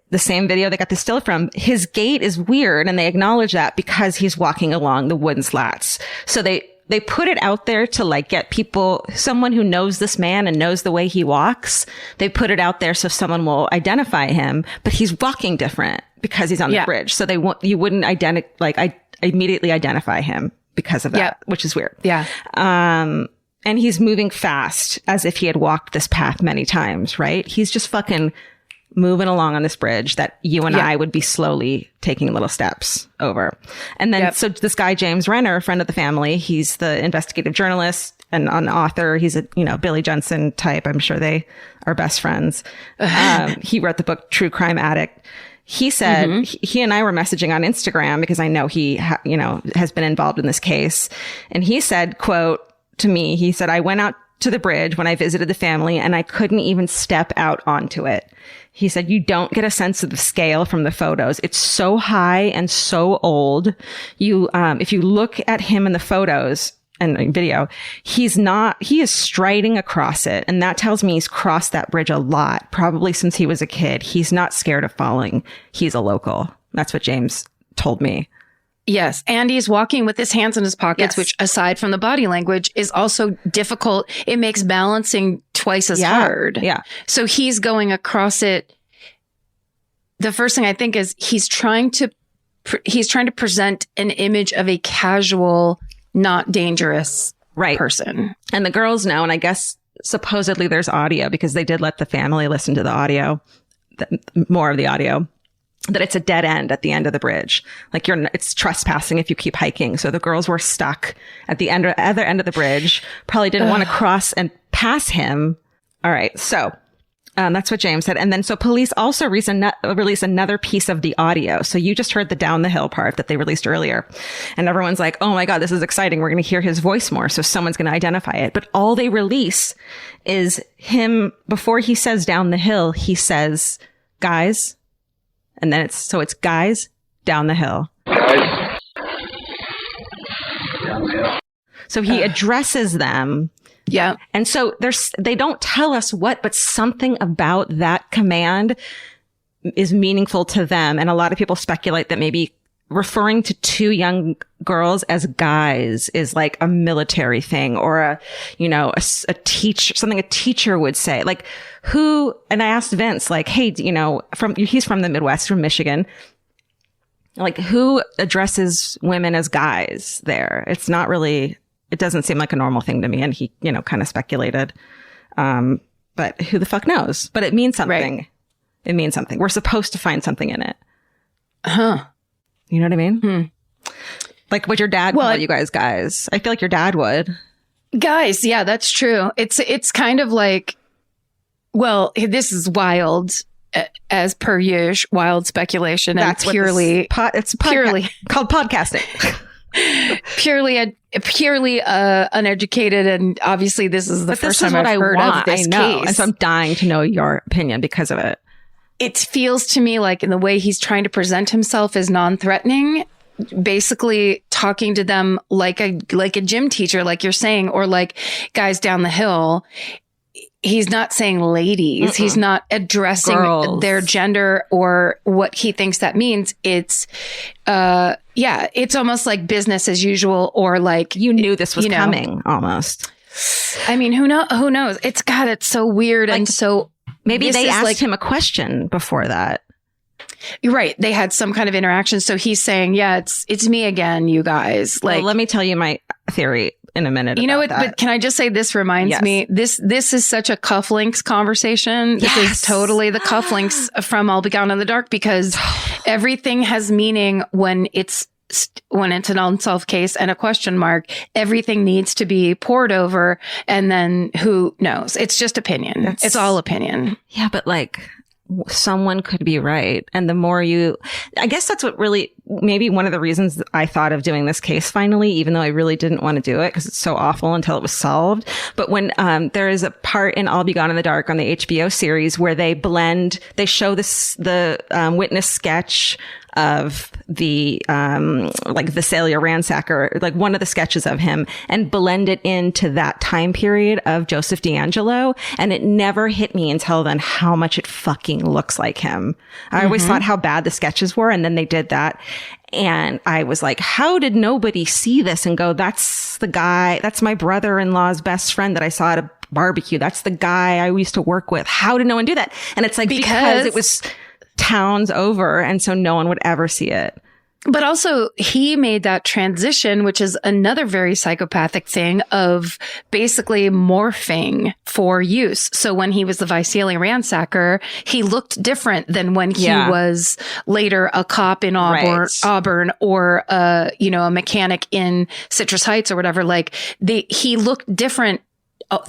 The same video they got the still from. His gait is weird, and they acknowledge that because he's walking along the wooden slats. So they put it out there to like get people, someone who knows this man and knows the way he walks. They put it out there so someone will identify him, but he's walking different because he's on the bridge. So you wouldn't immediately identify him because of that, which is weird. Yeah. And he's moving fast as if he had walked this path many times, right? He's just fucking moving along on this bridge that you and I would be slowly taking little steps over. And then, so this guy, James Renner, a friend of the family, he's the investigative journalist and an author. He's a, Billy Jensen type. I'm sure they are best friends. He wrote the book True Crime Addict. He said, he and I were messaging on Instagram because I know he, has been involved in this case. And he said, quote, to me, he said, I went out to the bridge when I visited the family and I couldn't even step out onto it. He said, you don't get a sense of the scale from the photos. It's so high and so old. If you look at him in the photos and video, he is striding across it. And that tells me he's crossed that bridge a lot, probably since he was a kid. He's not scared of falling. He's a local. That's what James told me. Yes. And he's walking with his hands in his pockets, which aside from the body language is also difficult. It makes balancing twice as hard. Yeah. So he's going across it. The first thing I think is he's trying to present an image of a casual, not dangerous person. And the girls know, and I guess supposedly there's audio because they did let the family listen to the audio, more of the audio, that it's a dead end at the end of the bridge. Like it's trespassing if you keep hiking. So the girls were stuck at the other end of the bridge, probably didn't want to cross and pass him. All right. So that's what James said. And then so police also released another piece of the audio. So you just heard the down the hill part that they released earlier. And everyone's like, oh my God, this is exciting. We're going to hear his voice more. So someone's going to identify it. But all they release is him before he says down the hill, he says, guys. And then it's guys down the hill. Guys down the hill. So he addresses them. Yeah. And so they don't tell us what, but something about that command is meaningful to them. And a lot of people speculate that maybe referring to two young girls as guys is like a military thing or a teacher, something a teacher would say. Like and I asked Vince, like, hey, he's from the Midwest, from Michigan. Like, who addresses women as guys there? It's not really, it doesn't seem like a normal thing to me. And he, kind of speculated. but who the fuck knows? But it means something. Right. It means something. We're supposed to find something in it. Huh. You know what I mean? Like, would your dad call you guys? I feel like your dad would. Guys, yeah, that's true. It's kind of like, well, this is wild, as per usual, wild speculation. That's and purely, it's purely called podcasting. purely uneducated, and obviously this is the first time I've heard of this case. And so I'm dying to know your opinion because of it. It feels to me like in the way he's trying to present himself as non-threatening, basically talking to them like a gym teacher, like you're saying, or like guys down the hill. He's not saying ladies. He's not addressing girls, their gender or what he thinks that means. It's, it's almost like business as usual, or like you knew this was coming almost. I mean, who knows? It's so weird. Like, and so maybe they asked him a question before that. You're right. They had some kind of interaction. So he's saying, yeah, it's me again, you guys. Like, well, let me tell you my theory in a minute. You know what? But can I just say this reminds me, this is such a cufflinks conversation. This is totally the cufflinks from I'll Be Gone in the Dark, because everything has meaning when it's an unsolved case and a question mark. Everything needs to be poured over, and then who knows? It's just opinion. It's all opinion. Yeah, but like, someone could be right. And the more I guess that's what really, maybe one of the reasons I thought of doing this case finally, even though I really didn't want to do it because it's so awful until it was solved. But when, there is a part in I'll Be Gone in the Dark on the HBO series where they show the witness sketch of the, like Visalia ransacker, like one of the sketches of him, and blend it into that time period of Joseph D'Angelo. And it never hit me until then how much it fucking looks like him. I always thought how bad the sketches were. And then they did that. And I was like, how did nobody see this and go, that's the guy, that's my brother-in-law's best friend that I saw at a barbecue. That's the guy I used to work with. How did no one do that? And it's like, because it was towns over, and so no one would ever see it. But also, he made that transition, which is another very psychopathic thing of basically morphing for use. So when he was the Visalia ransacker, he looked different than when he was later a cop in Auburn, or a mechanic in Citrus Heights or whatever. Like he looked different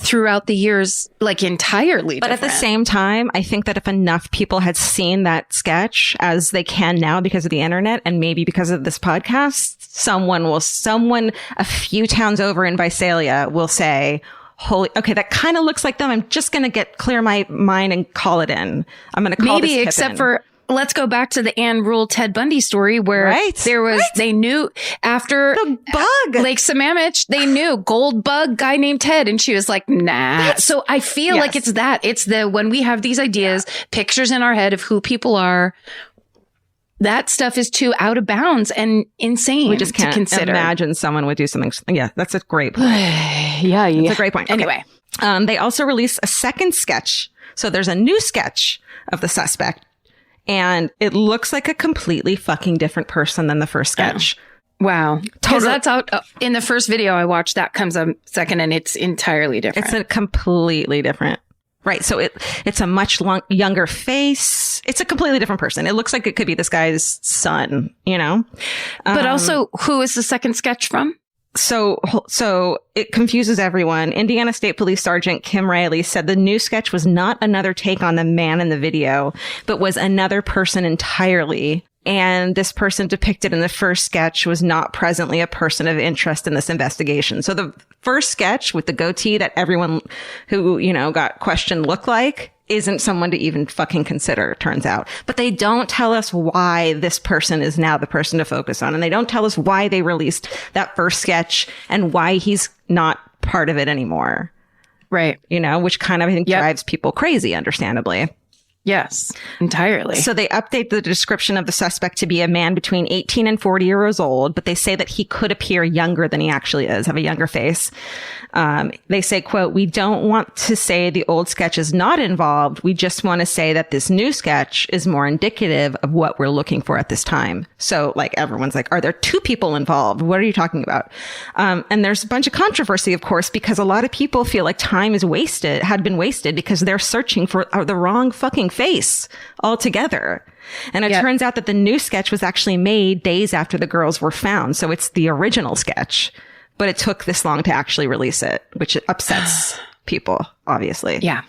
throughout the years, like entirely different. But at the same time, I think that if enough people had seen that sketch, as they can now because of the internet and maybe because of this podcast, someone a few towns over in Visalia will say, okay, that kind of looks like them. I'm just going to clear my mind and call it in. I'm going to call this except for, let's go back to the Ann Rule Ted Bundy story where they knew after the bug, Lake Sammamish, they knew gold bug guy named Ted. And she was like, nah. So I feel like it's when we have these ideas, pictures in our head of who people are, that stuff is too out of bounds and insane. We just can't imagine someone would do something. Yeah, that's a great point. That's a great point. Anyway, they also released a second sketch. So there's a new sketch of the suspect, and it looks like a completely fucking different person than the first sketch. Wow. Because that's out in the first video I watched. That comes a second, and it's entirely different. It's a completely different. Right. So it's a much younger face. It's a completely different person. It looks like it could be this guy's son, But also, who is the second sketch from? So it confuses everyone. Indiana State Police Sergeant Kim Riley said the new sketch was not another take on the man in the video, but was another person entirely. And this person depicted in the first sketch was not presently a person of interest in this investigation. So the first sketch with the goatee that everyone who, got questioned looked like isn't someone to even fucking consider, turns out. But they don't tell us why this person is now the person to focus on. And they don't tell us why they released that first sketch and why he's not part of it anymore. Right. Which kind of, I think, drives people crazy, understandably. Yes, entirely. So they update the description of the suspect to be a man between 18 and 40 years old, but they say that he could appear younger than he actually is, have a younger face. They say, quote, "We don't want to say the old sketch is not involved. We just want to say that this new sketch is more indicative of what we're looking for at this time." So like everyone's like, are there two people involved? What are you talking about? And there's a bunch of controversy, of course, because a lot of people feel like time is wasted, had been wasted because they're searching for the wrong fucking face altogether. And it turns out that the new sketch was actually made days after the girls were found. So it's the original sketch, but it took this long to actually release it, which upsets people, obviously. Yeah.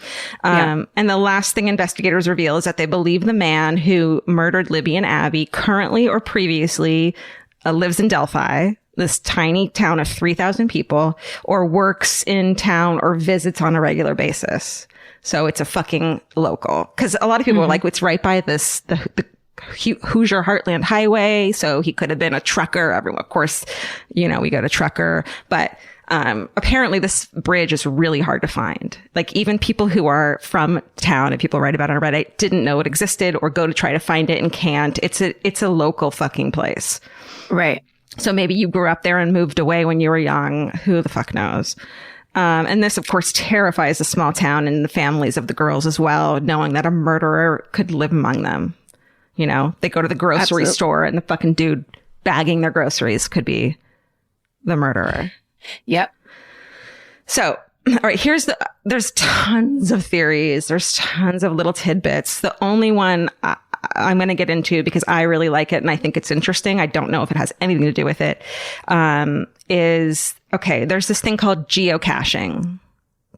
And the last thing investigators reveal is that they believe the man who murdered Libby and Abby currently or previously lives in Delphi, this tiny town of 3,000 people, or works in town or visits on a regular basis. So it's a fucking local. Because a lot of people are like, it's right by the Hoosier Heartland Highway. So he could have been a trucker. Everyone, of course, we go to trucker. But apparently this bridge is really hard to find. Like even people who are from town and people write about it on Reddit didn't know it existed or go to try to find it and can't. It's a local fucking place. Right. So maybe you grew up there and moved away when you were young. Who the fuck knows? And this, of course, terrifies the small town and the families of the girls as well, knowing that a murderer could live among them. They go to the grocery store and the fucking dude bagging their groceries could be the murderer. Yep. So, all right, there's tons of theories. There's tons of little tidbits. The only one I'm going to get into because I really like it and I think it's interesting. I don't know if it has anything to do with it. There's this thing called geocaching.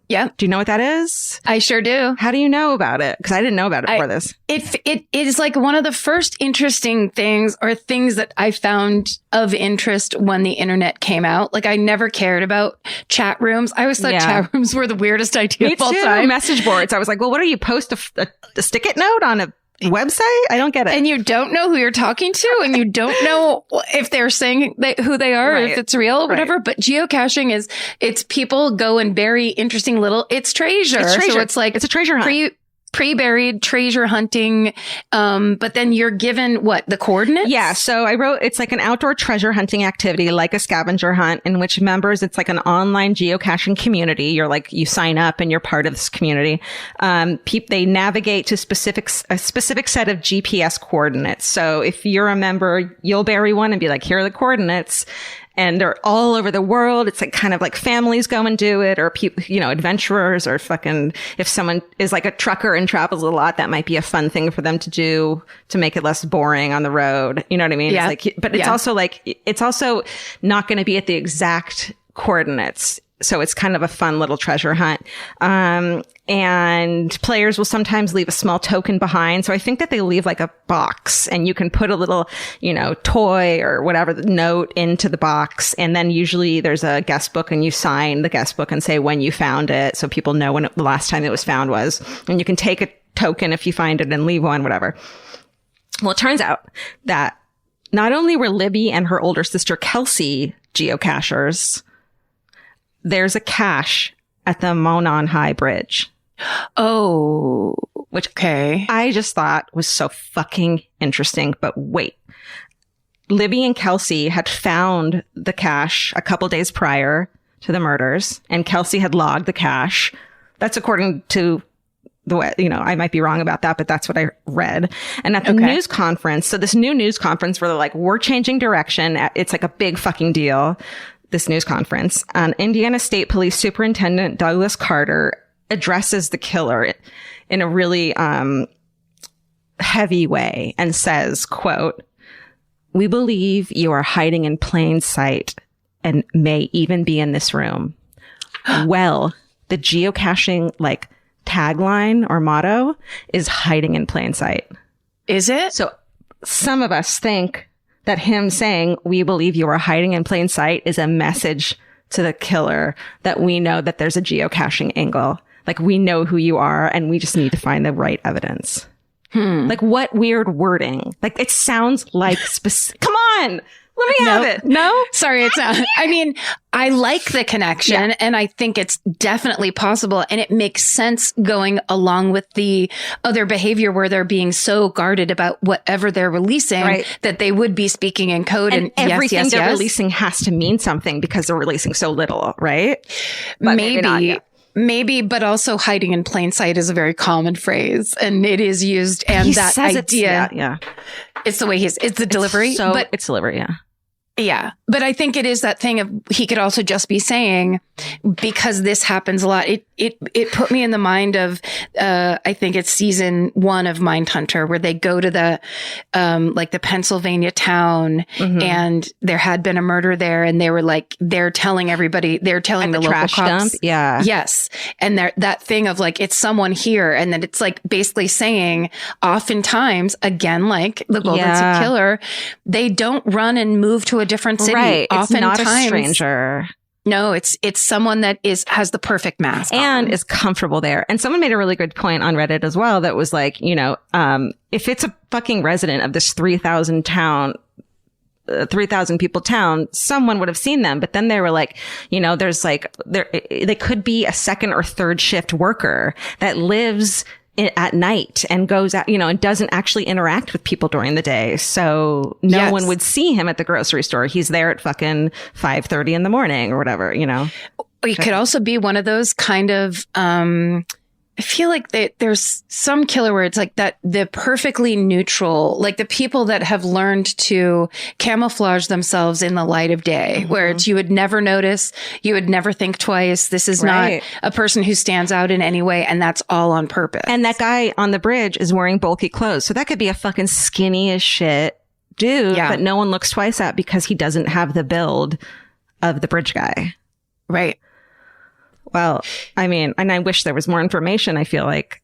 Yeah. Do you know what that is? I sure do. How do you know about it? Because I didn't know about it before this. It is like one of the first interesting things or things that I found of interest when the internet came out. Like I never cared about chat rooms. I always thought chat rooms were the weirdest idea of all time. Message boards. I was like, well, what do you post a stick-it note on a website? I don't get it. And you don't know who you're talking to and you don't know if they're saying who they are, if it's real or whatever. But geocaching it's people go and bury interesting it's treasure. So it's like, it's a treasure hunt. Pre-buried treasure hunting. But then you're given the coordinates? Yeah. So I wrote, it's like an outdoor treasure hunting activity, like a scavenger hunt in which members, it's like an online geocaching community. You sign up and you're part of this community. They navigate to a specific set of GPS coordinates. So if you're a member, you'll bury one and be like, here are the coordinates. And they're all over the world. It's like kind of like families go and do it or people, adventurers or fucking, if someone is like a trucker and travels a lot, that might be a fun thing for them to do to make it less boring on the road. You know what I mean? Yeah. It's like, but it's also not going to be at the exact coordinates. So it's kind of a fun little treasure hunt. And players will sometimes leave a small token behind. So I think that they leave like a box and you can put a little, toy or whatever note into the box. And then usually there's a guest book and you sign the guest book and say when you found it. So people know when the last time it was found was, and you can take a token if you find it and leave one, whatever. Well, it turns out that not only were Libby and her older sister Kelsey geocachers, there's a cache at the Monon High Bridge. Oh, which I just thought was so fucking interesting. But wait, Libby and Kelsey had found the cache a couple days prior to the murders, and Kelsey had logged the cache. That's according to the way, I might be wrong about that, but that's what I read. And at the news conference, so this new news conference where they're like, we're changing direction. It's like a big fucking deal. This news conference, Indiana State Police Superintendent Douglas Carter addresses the killer in a really heavy way and says, quote, "We believe you are hiding in plain sight and may even be in this room." Well, the geocaching tagline or motto is hiding in plain sight. Is it? So some of us think that him saying, "We believe you are hiding in plain sight," is a message to the killer that we know that there's a geocaching angle. Like we know who you are and we just need to find the right evidence. Like what weird wording. Like it sounds like come on, Let me have it. No? Sorry, it's not. I mean, I like the connection and I think it's definitely possible. And it makes sense going along with the other behavior where they're being so guarded about whatever they're releasing that they would be speaking in code. And everything they're releasing has to mean something because they're releasing so little, right? But maybe not, Maybe, but also hiding in plain sight is a very common phrase and it is used. And he that says idea, it's the way it's the delivery. But it's delivery. Yeah. Yeah. But I think it is that thing of he could also just be saying, because this happens a lot. It put me in the mind of, I think it's season 1 of Mindhunter where they go to the, like the Pennsylvania town and there had been a murder there and they were like, they're telling everybody, they're telling the local trash cops. Dump. Yeah. Yes. And that thing of like, it's someone here. And then it's like basically saying oftentimes, again, like the Golden State Killer, they don't run and move to a different city. Right. It's Oftentimes, not a stranger. No, it's someone that has the perfect mask and on. Is comfortable there. And someone made a really good point on Reddit as well that was like, if it's a fucking resident of this 3,000 people town, someone would have seen them. But then they were like, there's like, they could be a second or third shift worker that lives at night and goes out, and doesn't actually interact with people during the day. So no one would see him at the grocery store. He's there at fucking 5:30 in the morning or whatever, He could also be one of those kind of, I feel like there's some killer where it's like that, the perfectly neutral, like the people that have learned to camouflage themselves in the light of day, where it's, you would never notice, you would never think twice. This is not a person who stands out in any way. And that's all on purpose. And that guy on the bridge is wearing bulky clothes. So that could be a fucking skinny as shit dude, but no one looks twice at because he doesn't have the build of the bridge guy. Right. Well, I mean, and I wish there was more information. I feel like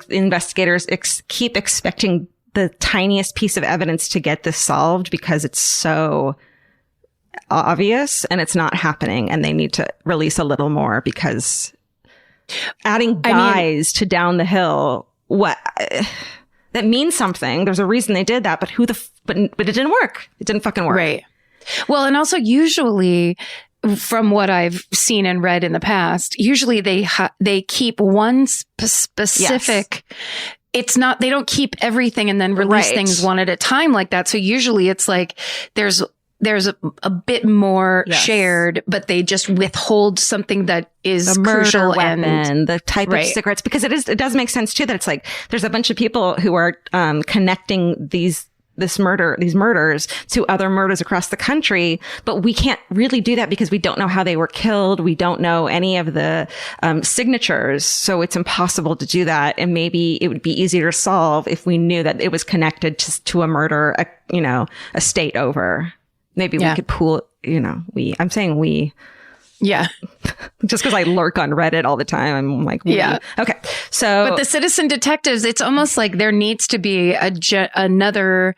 investigators keep expecting the tiniest piece of evidence to get this solved because it's so obvious and it's not happening. And they need to release a little more because adding guys to down the hill, that means something. There's a reason they did that, but but it didn't work. It didn't fucking work. Right. Well, and also usually, from what I've seen and read in the past, usually they keep one specific. It's not, they don't keep everything and then release things one at a time like that. So usually it's like there's a bit more shared, but they just withhold something that is the crucial weapon, and the type of cigarettes, because it does make sense too that it's like there's a bunch of people who are connecting these murders to other murders across the country, but we can't really do that because we don't know how they were killed. We don't know any of the signatures, so it's impossible to do that. And maybe it would be easier to solve if we knew that it was connected to a murder, a state over. Maybe we could pool. I'm saying we. Yeah. Just because I lurk on Reddit all the time. I'm like, yeah. Okay. So. But the citizen detectives, it's almost like there needs to be another.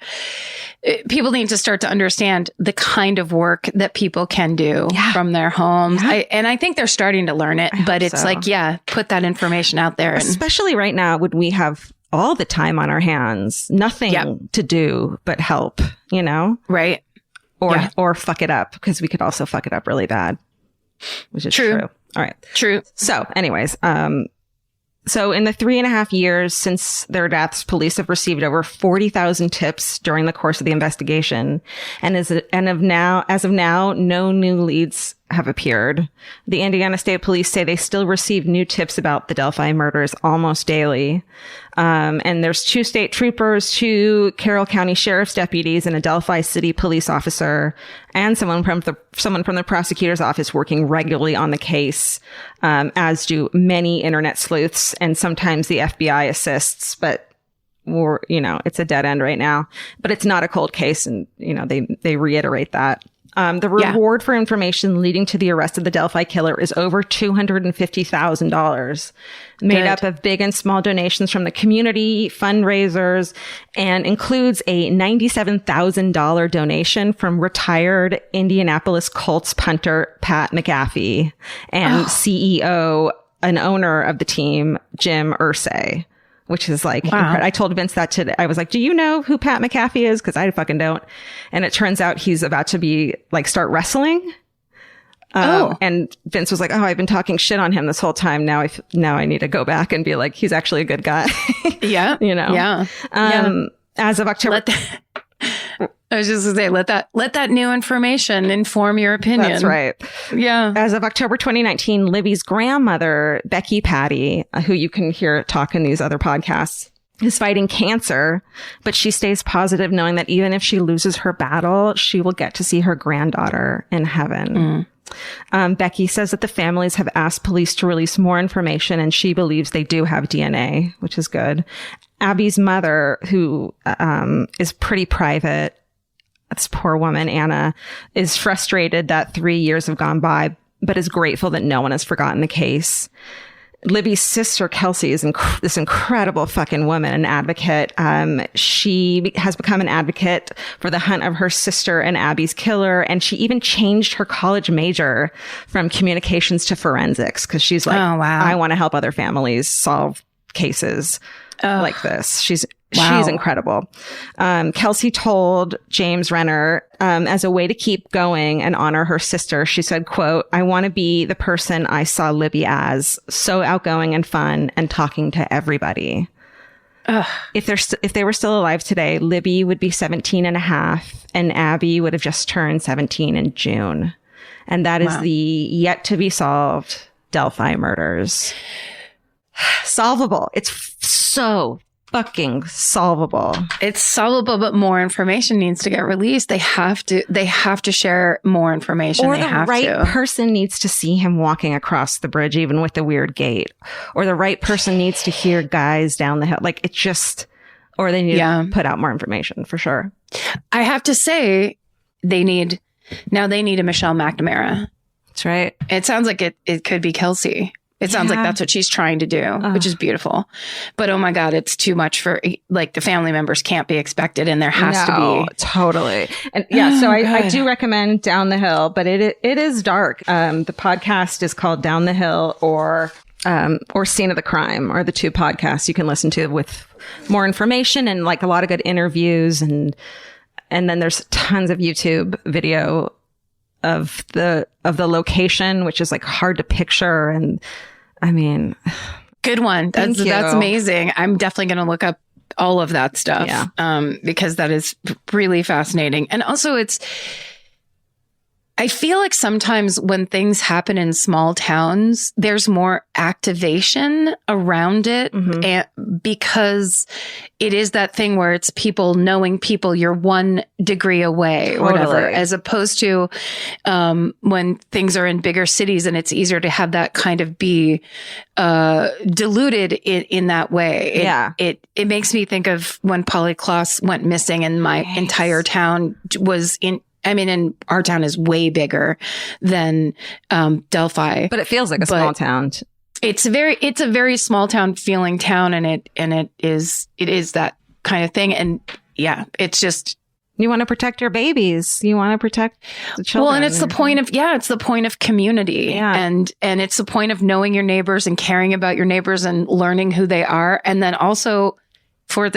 People need to start to understand the kind of work that people can do from their homes. Yeah. And I think they're starting to learn it, but it's like, put that information out there. Especially right now when we have all the time on our hands, nothing to do but help, Right. Or fuck it up, because we could also fuck it up really bad. Which is true. All right. True. So anyways, so in the 3.5 years since their deaths, police have received over 40,000 tips during the course of the investigation. And as of now, no new leads have appeared. The Indiana State Police say they still receive new tips about the Delphi murders almost daily. And there's 2 state troopers, 2 Carroll County Sheriff's deputies, and a Delphi City police officer, and someone from the prosecutor's office working regularly on the case, as do many internet sleuths, and sometimes the FBI assists, but it's a dead end right now. But it's not a cold case, and they reiterate that. The reward for information leading to the arrest of the Delphi killer is over $250,000, made up of big and small donations from the community, fundraisers, and includes a $97,000 donation from retired Indianapolis Colts punter Pat McAfee and CEO and owner of the team, Jim Irsay. which is like, wow. I told Vince that today. I was like, do you know who Pat McAfee is? Because I fucking don't. And it turns out he's about to be like, start wrestling. And Vince was like, oh, I've been talking shit on him this whole time. Now I need to go back and be like, he's actually a good guy. Yeah. You know? Yeah. As of October. I was just going to say, let that new information inform your opinion. That's right. Yeah. As of October 2019, Libby's grandmother, Becky Patty, who you can hear talk in these other podcasts, is fighting cancer, but she stays positive knowing that even if she loses her battle, she will get to see her granddaughter in heaven. Becky says that the families have asked police to release more information, and she believes they do have DNA, which is good. Abby's mother, who is pretty private, this poor woman, Anna, is frustrated that 3 years have gone by, but is grateful that no one has forgotten the case. Libby's sister, Kelsey, is this incredible fucking woman, an advocate. She has become an advocate for the hunt of her sister and Abby's killer. And she even changed her college major from communications to forensics because she's like, oh, wow. I want to help other families solve cases like this. She's incredible. Kelsey told James Renner, as a way to keep going and honor her sister, she said, quote, I want to be the person I saw Libby as, so outgoing and fun and talking to everybody. If they were still alive today, Libby would be 17 and a half and Abby would have just turned 17 in June. And that is the yet to be solved Delphi murders. Solvable. It's so fucking solvable. It's solvable, but more information needs to get released. They have to share more information. Or the right person needs to see him walking across the bridge, even with the weird gait. Or the right person needs to hear guys down the hill. Like it just, or they need to put out more information for sure. I have to say they need a Michelle McNamara. That's right. It sounds like it could be Kelsey. It sounds like that's what she's trying to do, which is beautiful. But oh my God, it's too much for like the family members can't be expected and there has to be. Totally. And yeah, so I do recommend Down the Hill, but it is dark. The podcast is called Down the Hill or Scene of the Crime are the two podcasts you can listen to with more information and like a lot of good interviews. And then there's tons of YouTube video of the location, which is like hard to picture. And I mean, good one. That's amazing. I'm definitely going to look up all of that stuff. Yeah. Because that is really fascinating. And also I feel like sometimes when things happen in small towns, there's more activation around it and because it is that thing where it's people knowing people you're 1 degree away or whatever, as opposed to when things are in bigger cities and it's easier to have that kind of be diluted in that way. It makes me think of when Polly Klaas went missing and my entire town was and our town is way bigger than Delphi, but it feels like a small town. It's a very small town feeling town, and it is that kind of thing. And yeah, it's just you want to protect your babies, you want to protect the children. Well, and it's the point of community, and it's the point of knowing your neighbors and caring about your neighbors and learning who they are, and then also for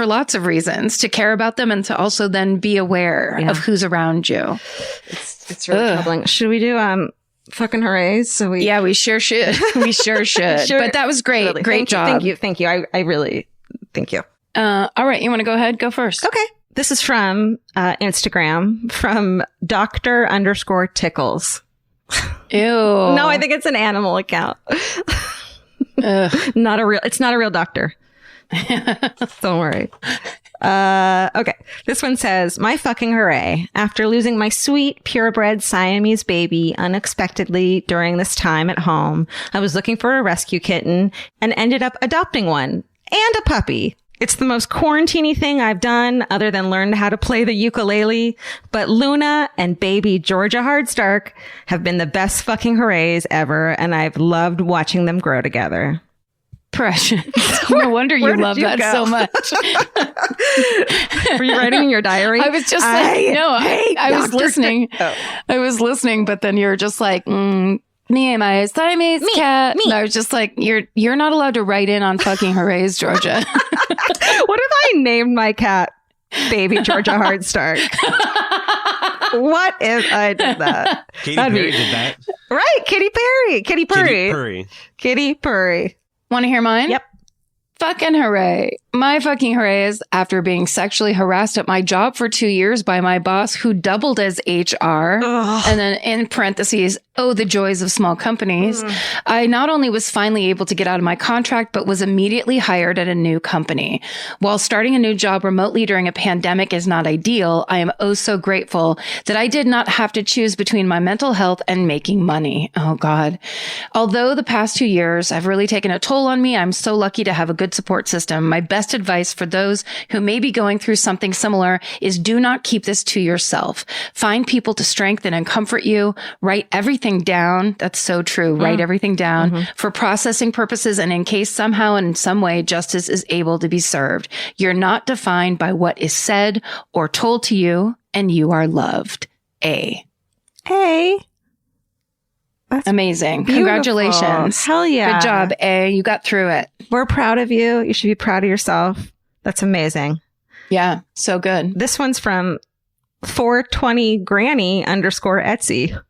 lots of reasons to care about them and to also then be aware of who's around you. It's really troubling. Should we do fucking hoorays? Yeah, we sure should. We sure should. But that was great. Really. Great job. Thank you. I really thank you. All right, you want to go ahead? Go first. Okay. This is from Instagram from Dr_Tickles. Ew. No, I think it's an animal account. It's not a real doctor. Don't worry. Okay. This one says, my fucking hooray. After losing my sweet, purebred Siamese baby unexpectedly during this time at home, I was looking for a rescue kitten and ended up adopting one and a puppy. It's the most quarantine-y thing I've done other than learn how to play the ukulele. But Luna and baby Georgia Hardstark have been the best fucking hoorays ever, and I've loved watching them grow together. Precious. No wonder you love that so much. Were you writing in your diary? I was just like, I was listening. I was listening, but then you're just like, Me and my Siamese cat. Me. And I was just like, you're not allowed to write in on fucking hoorays, Georgia. What if I named my cat Baby Georgia Hardstark? What if I did that? Katy Perry did that. Right, Katy Perry. Katy Perry. Katy Perry. Want to hear mine? Yep. Fucking hooray. My fucking hooray is after being sexually harassed at my job for 2 years by my boss who doubled as HR. Ugh. And then in parentheses, oh, the joys of small companies. I not only was finally able to get out of my contract, but was immediately hired at a new company. While starting a new job remotely during a pandemic is not ideal, I am oh so grateful that I did not have to choose between my mental health and making money. Oh God. Although the past 2 years have really taken a toll on me, I'm so lucky to have a good support system. My best advice for those who may be going through something similar is do not keep this to yourself. Find people to strengthen and comfort you. Write everything down. That's so true. Write everything down for processing purposes and in case somehow and in some way justice is able to be served. You're not defined by what is said or told to you, and you are loved. A. Hey. That's amazing. Beautiful. Congratulations. Hell yeah. Good job, A. You got through it. We're proud of you. You should be proud of yourself. That's amazing. Yeah. So good. This one's from 420 granny _ Etsy.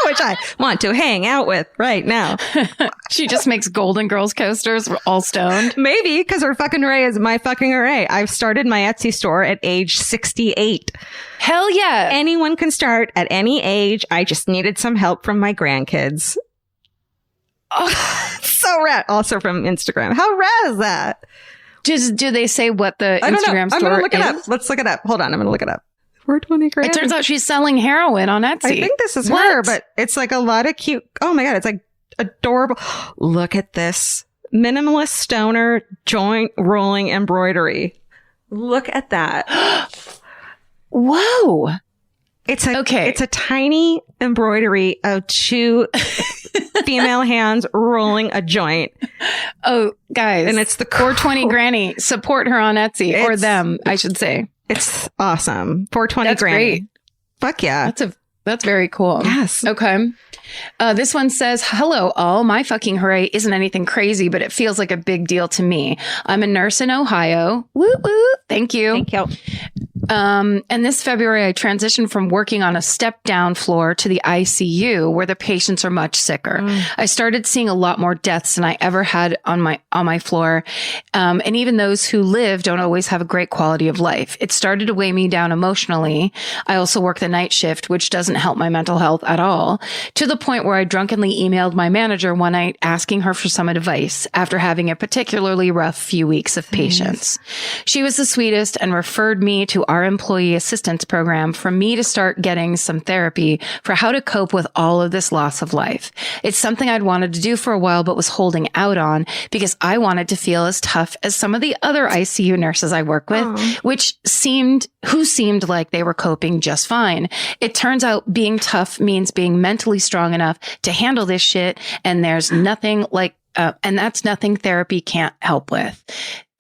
Which I want to hang out with right now. She just makes Golden Girls coasters. We're all stoned. Maybe because her fucking array is my fucking array. I've started my Etsy store at age 68. Hell yeah. Anyone can start at any age. I just needed some help from my grandkids. Oh, so rad. Also from Instagram. How rad is that? Do they say what the Instagram store is? I'm going to look it up. Let's look it up. Hold on. I'm going to look it up. 420 grand. It turns out she's selling heroin on Etsy. I think this is her, but it's like a lot of cute. Oh my God. It's like adorable. Look at this minimalist stoner joint rolling embroidery. Look at that. Whoa. It's a tiny embroidery of two female hands rolling a joint. Oh, guys. And it's the 420 granny. Support her on Etsy or them, I should say. It's awesome. 420 That's granny. Great. Fuck yeah. That's very cool. Yes. Okay. This one says, hello, all. My fucking hooray isn't anything crazy, but it feels like a big deal to me. I'm a nurse in Ohio. Woo woo. Thank you. Thank you. And this February, I transitioned from working on a step down floor to the ICU where the patients are much sicker. I started seeing a lot more deaths than I ever had on my floor. And even those who live don't always have a great quality of life. It started to weigh me down emotionally. I also work the night shift, which doesn't help my mental health at all, to the point where I drunkenly emailed my manager one night asking her for some advice after having a particularly rough few weeks of patience. She was the sweetest and referred me to our employee assistance program for me to start getting some therapy for how to cope with all of this loss of life. It's something I'd wanted to do for a while, but was holding out on because I wanted to feel as tough as some of the other ICU nurses I work with, who seemed like they were coping just fine. It turns out being tough means being mentally strong enough to handle this shit. And there's nothing and that's nothing therapy can't help with.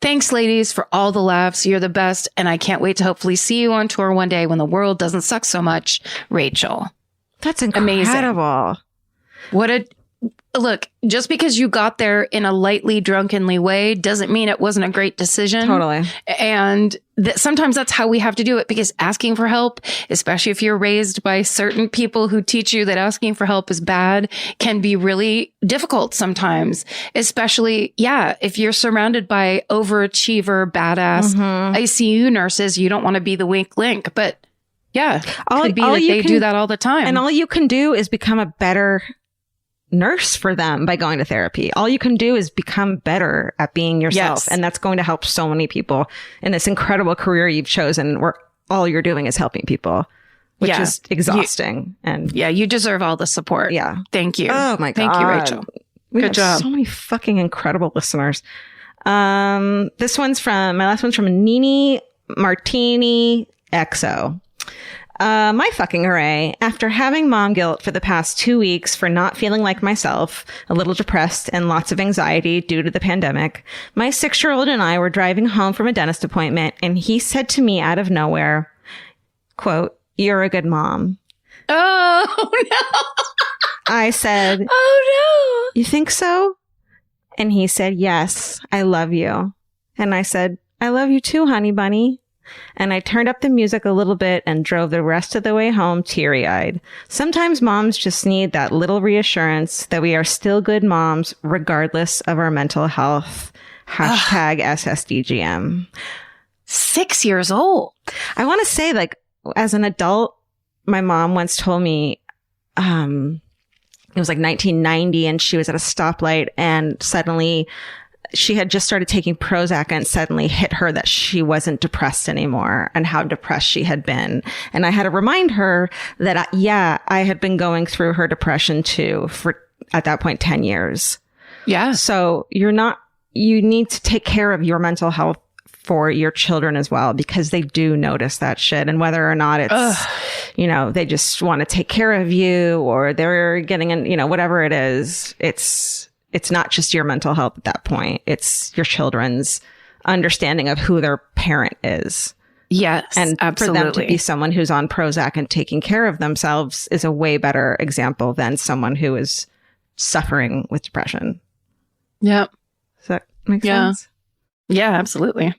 Thanks, ladies, for all the laughs. You're the best. And I can't wait to hopefully see you on tour one day when the world doesn't suck so much. Rachel. That's incredible. Amazing. Look, just because you got there in a lightly drunkenly way doesn't mean it wasn't a great decision. Totally. And sometimes that's how we have to do it, because asking for help, especially if you're raised by certain people who teach you that asking for help is bad, can be really difficult sometimes, especially, if you're surrounded by overachiever, badass ICU nurses, you don't want to be the weak link, but could be that they do that all the time. And all you can do is become a better nurse for them by going to therapy. All you can do is become better at being yourself. Yes. And that's going to help so many people in this incredible career you've chosen where all you're doing is helping people, which is exhausting. You deserve all the support. Yeah. Thank you. Oh my God. Thank you, Rachel. Good job. So many fucking incredible listeners. My last one's from Nini Martini XO. My fucking hooray. After having mom guilt for the past 2 weeks for not feeling like myself, a little depressed and lots of anxiety due to the pandemic, my 6-year-old and I were driving home from a dentist appointment and he said to me out of nowhere, quote, "You're a good mom." Oh, no. I said, Oh, you think so? And he said, yes, I love you. And I said, I love you too, honey bunny. And I turned up the music a little bit and drove the rest of the way home teary-eyed. Sometimes moms just need that little reassurance that we are still good moms regardless of our mental health. Hashtag SSDGM. 6 years old. I want to say, like, as an adult, my mom once told me, it was like 1990 and she was at a stoplight and suddenly she had just started taking Prozac and suddenly hit her that she wasn't depressed anymore and how depressed she had been. And I had to remind her that, I had been going through her depression too for, at that point, 10 years. Yeah. So you need to take care of your mental health for your children as well, because they do notice that shit. And whether or not it's, they just want to take care of you or they're getting in, whatever it is, it's not just your mental health at that point. It's your children's understanding of who their parent is. Yes, and absolutely. For them to be someone who's on Prozac and taking care of themselves is a way better example than someone who is suffering with depression. Yeah. Does that make sense? Yeah, absolutely.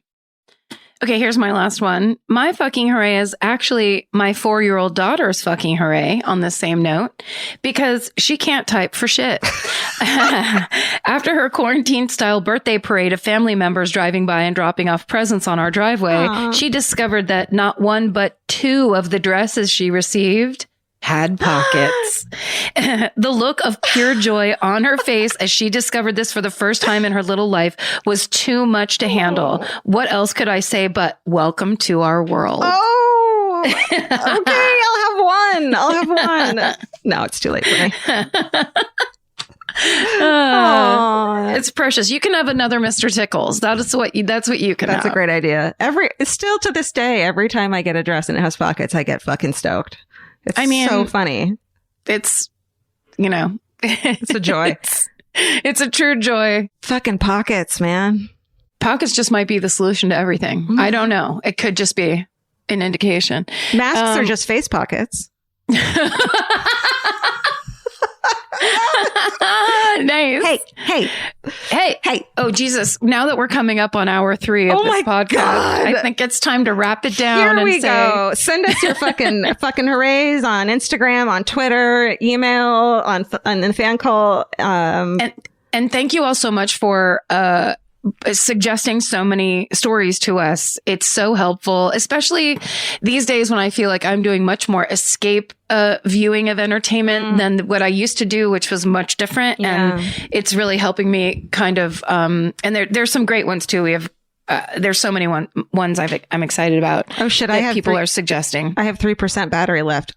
Okay, here's my last one. My fucking hooray is actually my 4-year-old daughter's fucking hooray on this same note, because she can't type for shit. After her quarantine-style birthday parade of family members driving by and dropping off presents on our driveway, she discovered that not one but 2 of the dresses she received had pockets. The look of pure joy on her face as she discovered this for the first time in her little life was too much to handle. What else could I say but welcome to our world? Oh, okay. I'll have one. No, it's too late for me. It's precious. You can have another Mr. Tickles. That's what you can That's have. a great idea. Still to this day, every time I get a dress and it has pockets, I get fucking stoked. It's so funny. It's, it's a joy. It's a true joy. Fucking pockets, man. Pockets just might be the solution to everything. I don't know. It could just be an indication. Masks are just face pockets. Nice. Hey. Oh, Jesus. Now that we're coming up on hour 3 of this podcast, God. I think it's time to wrap it down. Here we go. Send us your fucking hoorays on Instagram, on Twitter, email, on the fan call. And thank you all so much for suggesting so many stories to us. It's so helpful, especially these days when I feel like I'm doing much more escape viewing of entertainment than what I used to do, which was much different. Yeah. And it's really helping me kind of, and there's some great ones too. We have, there's so many ones I'm excited about. Oh shit. People are suggesting. I have 3% battery left.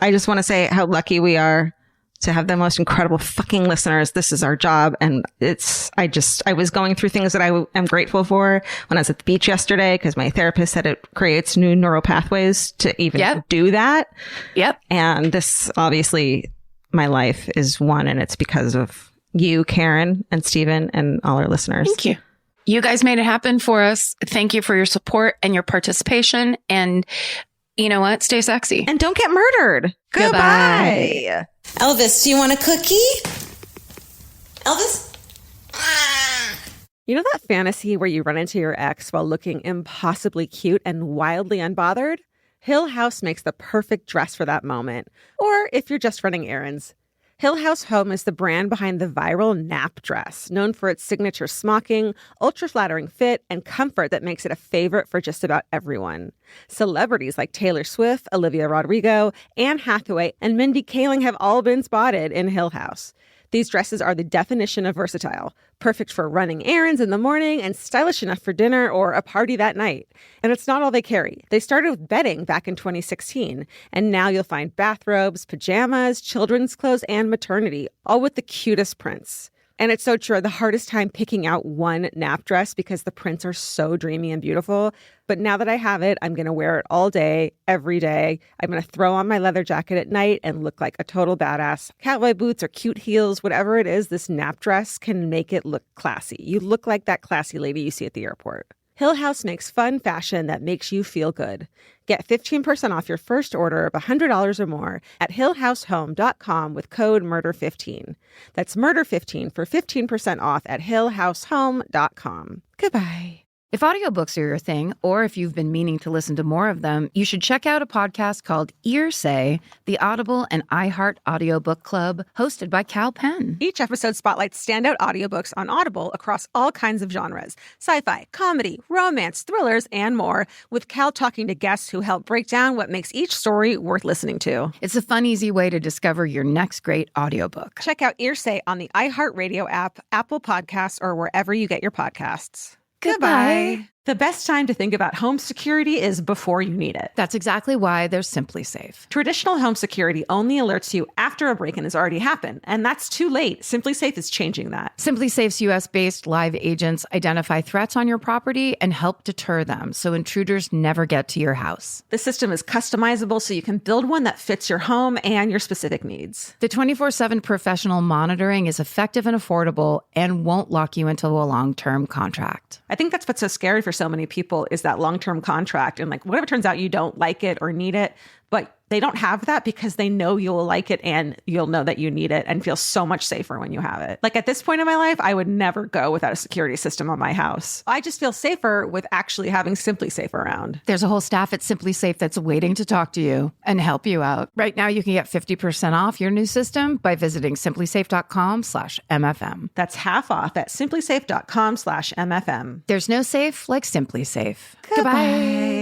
I just want to say how lucky we are to have the most incredible fucking listeners. This is our job. And I was going through things that I am grateful for when I was at the beach yesterday, because my therapist said it creates new neural pathways to even do that. Yep. And this, obviously, my life is one, and it's because of you, Karen and Stephen, and all our listeners. Thank you. You guys made it happen for us. Thank you for your support and your participation. And you know what? Stay sexy. And don't get murdered. Goodbye. Elvis, do you want a cookie? Elvis? You know that fantasy where you run into your ex while looking impossibly cute and wildly unbothered? Hill House makes the perfect dress for that moment. Or if you're just running errands. Hill House Home is the brand behind the viral nap dress, known for its signature smocking, ultra-flattering fit, and comfort that makes it a favorite for just about everyone. Celebrities like Taylor Swift, Olivia Rodrigo, Anne Hathaway, and Mindy Kaling have all been spotted in Hill House. These dresses are the definition of versatile, perfect for running errands in the morning and stylish enough for dinner or a party that night. And it's not all they carry. They started with bedding back in 2016, and now you'll find bathrobes, pajamas, children's clothes, and maternity, all with the cutest prints. And it's so true. The hardest time picking out one nap dress because the prints are so dreamy and beautiful. But now that I have it, I'm going to wear it all day, every day. I'm going to throw on my leather jacket at night and look like a total badass. Cowboy boots or cute heels, whatever it is, this nap dress can make it look classy. You look like that classy lady you see at the airport. Hill House makes fun fashion that makes you feel good. Get 15% off your first order of $100 or more at hillhousehome.com with code MURDER15. That's MURDER15 for 15% off at hillhousehome.com. Goodbye. If audiobooks are your thing, or if you've been meaning to listen to more of them, you should check out a podcast called Earsay, the Audible and iHeart Audiobook Club, hosted by Cal Penn. Each episode spotlights standout audiobooks on Audible across all kinds of genres: sci-fi, comedy, romance, thrillers, and more, with Cal talking to guests who help break down what makes each story worth listening to. It's a fun, easy way to discover your next great audiobook. Check out Earsay on the iHeartRadio app, Apple Podcasts, or wherever you get your podcasts. Goodbye. The best time to think about home security is before you need it. That's exactly why there's Simply Safe. Traditional home security only alerts you after a break-in has already happened, and that's too late. Simply Safe is changing that. Simply Safe's US-based live agents identify threats on your property and help deter them so intruders never get to your house. The system is customizable so you can build one that fits your home and your specific needs. The 24/7 professional monitoring is effective and affordable and won't lock you into a long-term contract. I think that's what's so scary for so many people is that long-term contract. And like, what if it turns out you don't like it or need it, but they don't have that because they know you'll like it and you'll know that you need it and feel so much safer when you have it. Like at this point in my life, I would never go without a security system on my house. I just feel safer with actually having Simply Safe around. There's a whole staff at Simply Safe that's waiting to talk to you and help you out. Right now, you can get 50% off your new system by visiting simplysafe.com/MFM. That's half off at simplysafe.com/MFM. There's no safe like Simply Safe. Goodbye.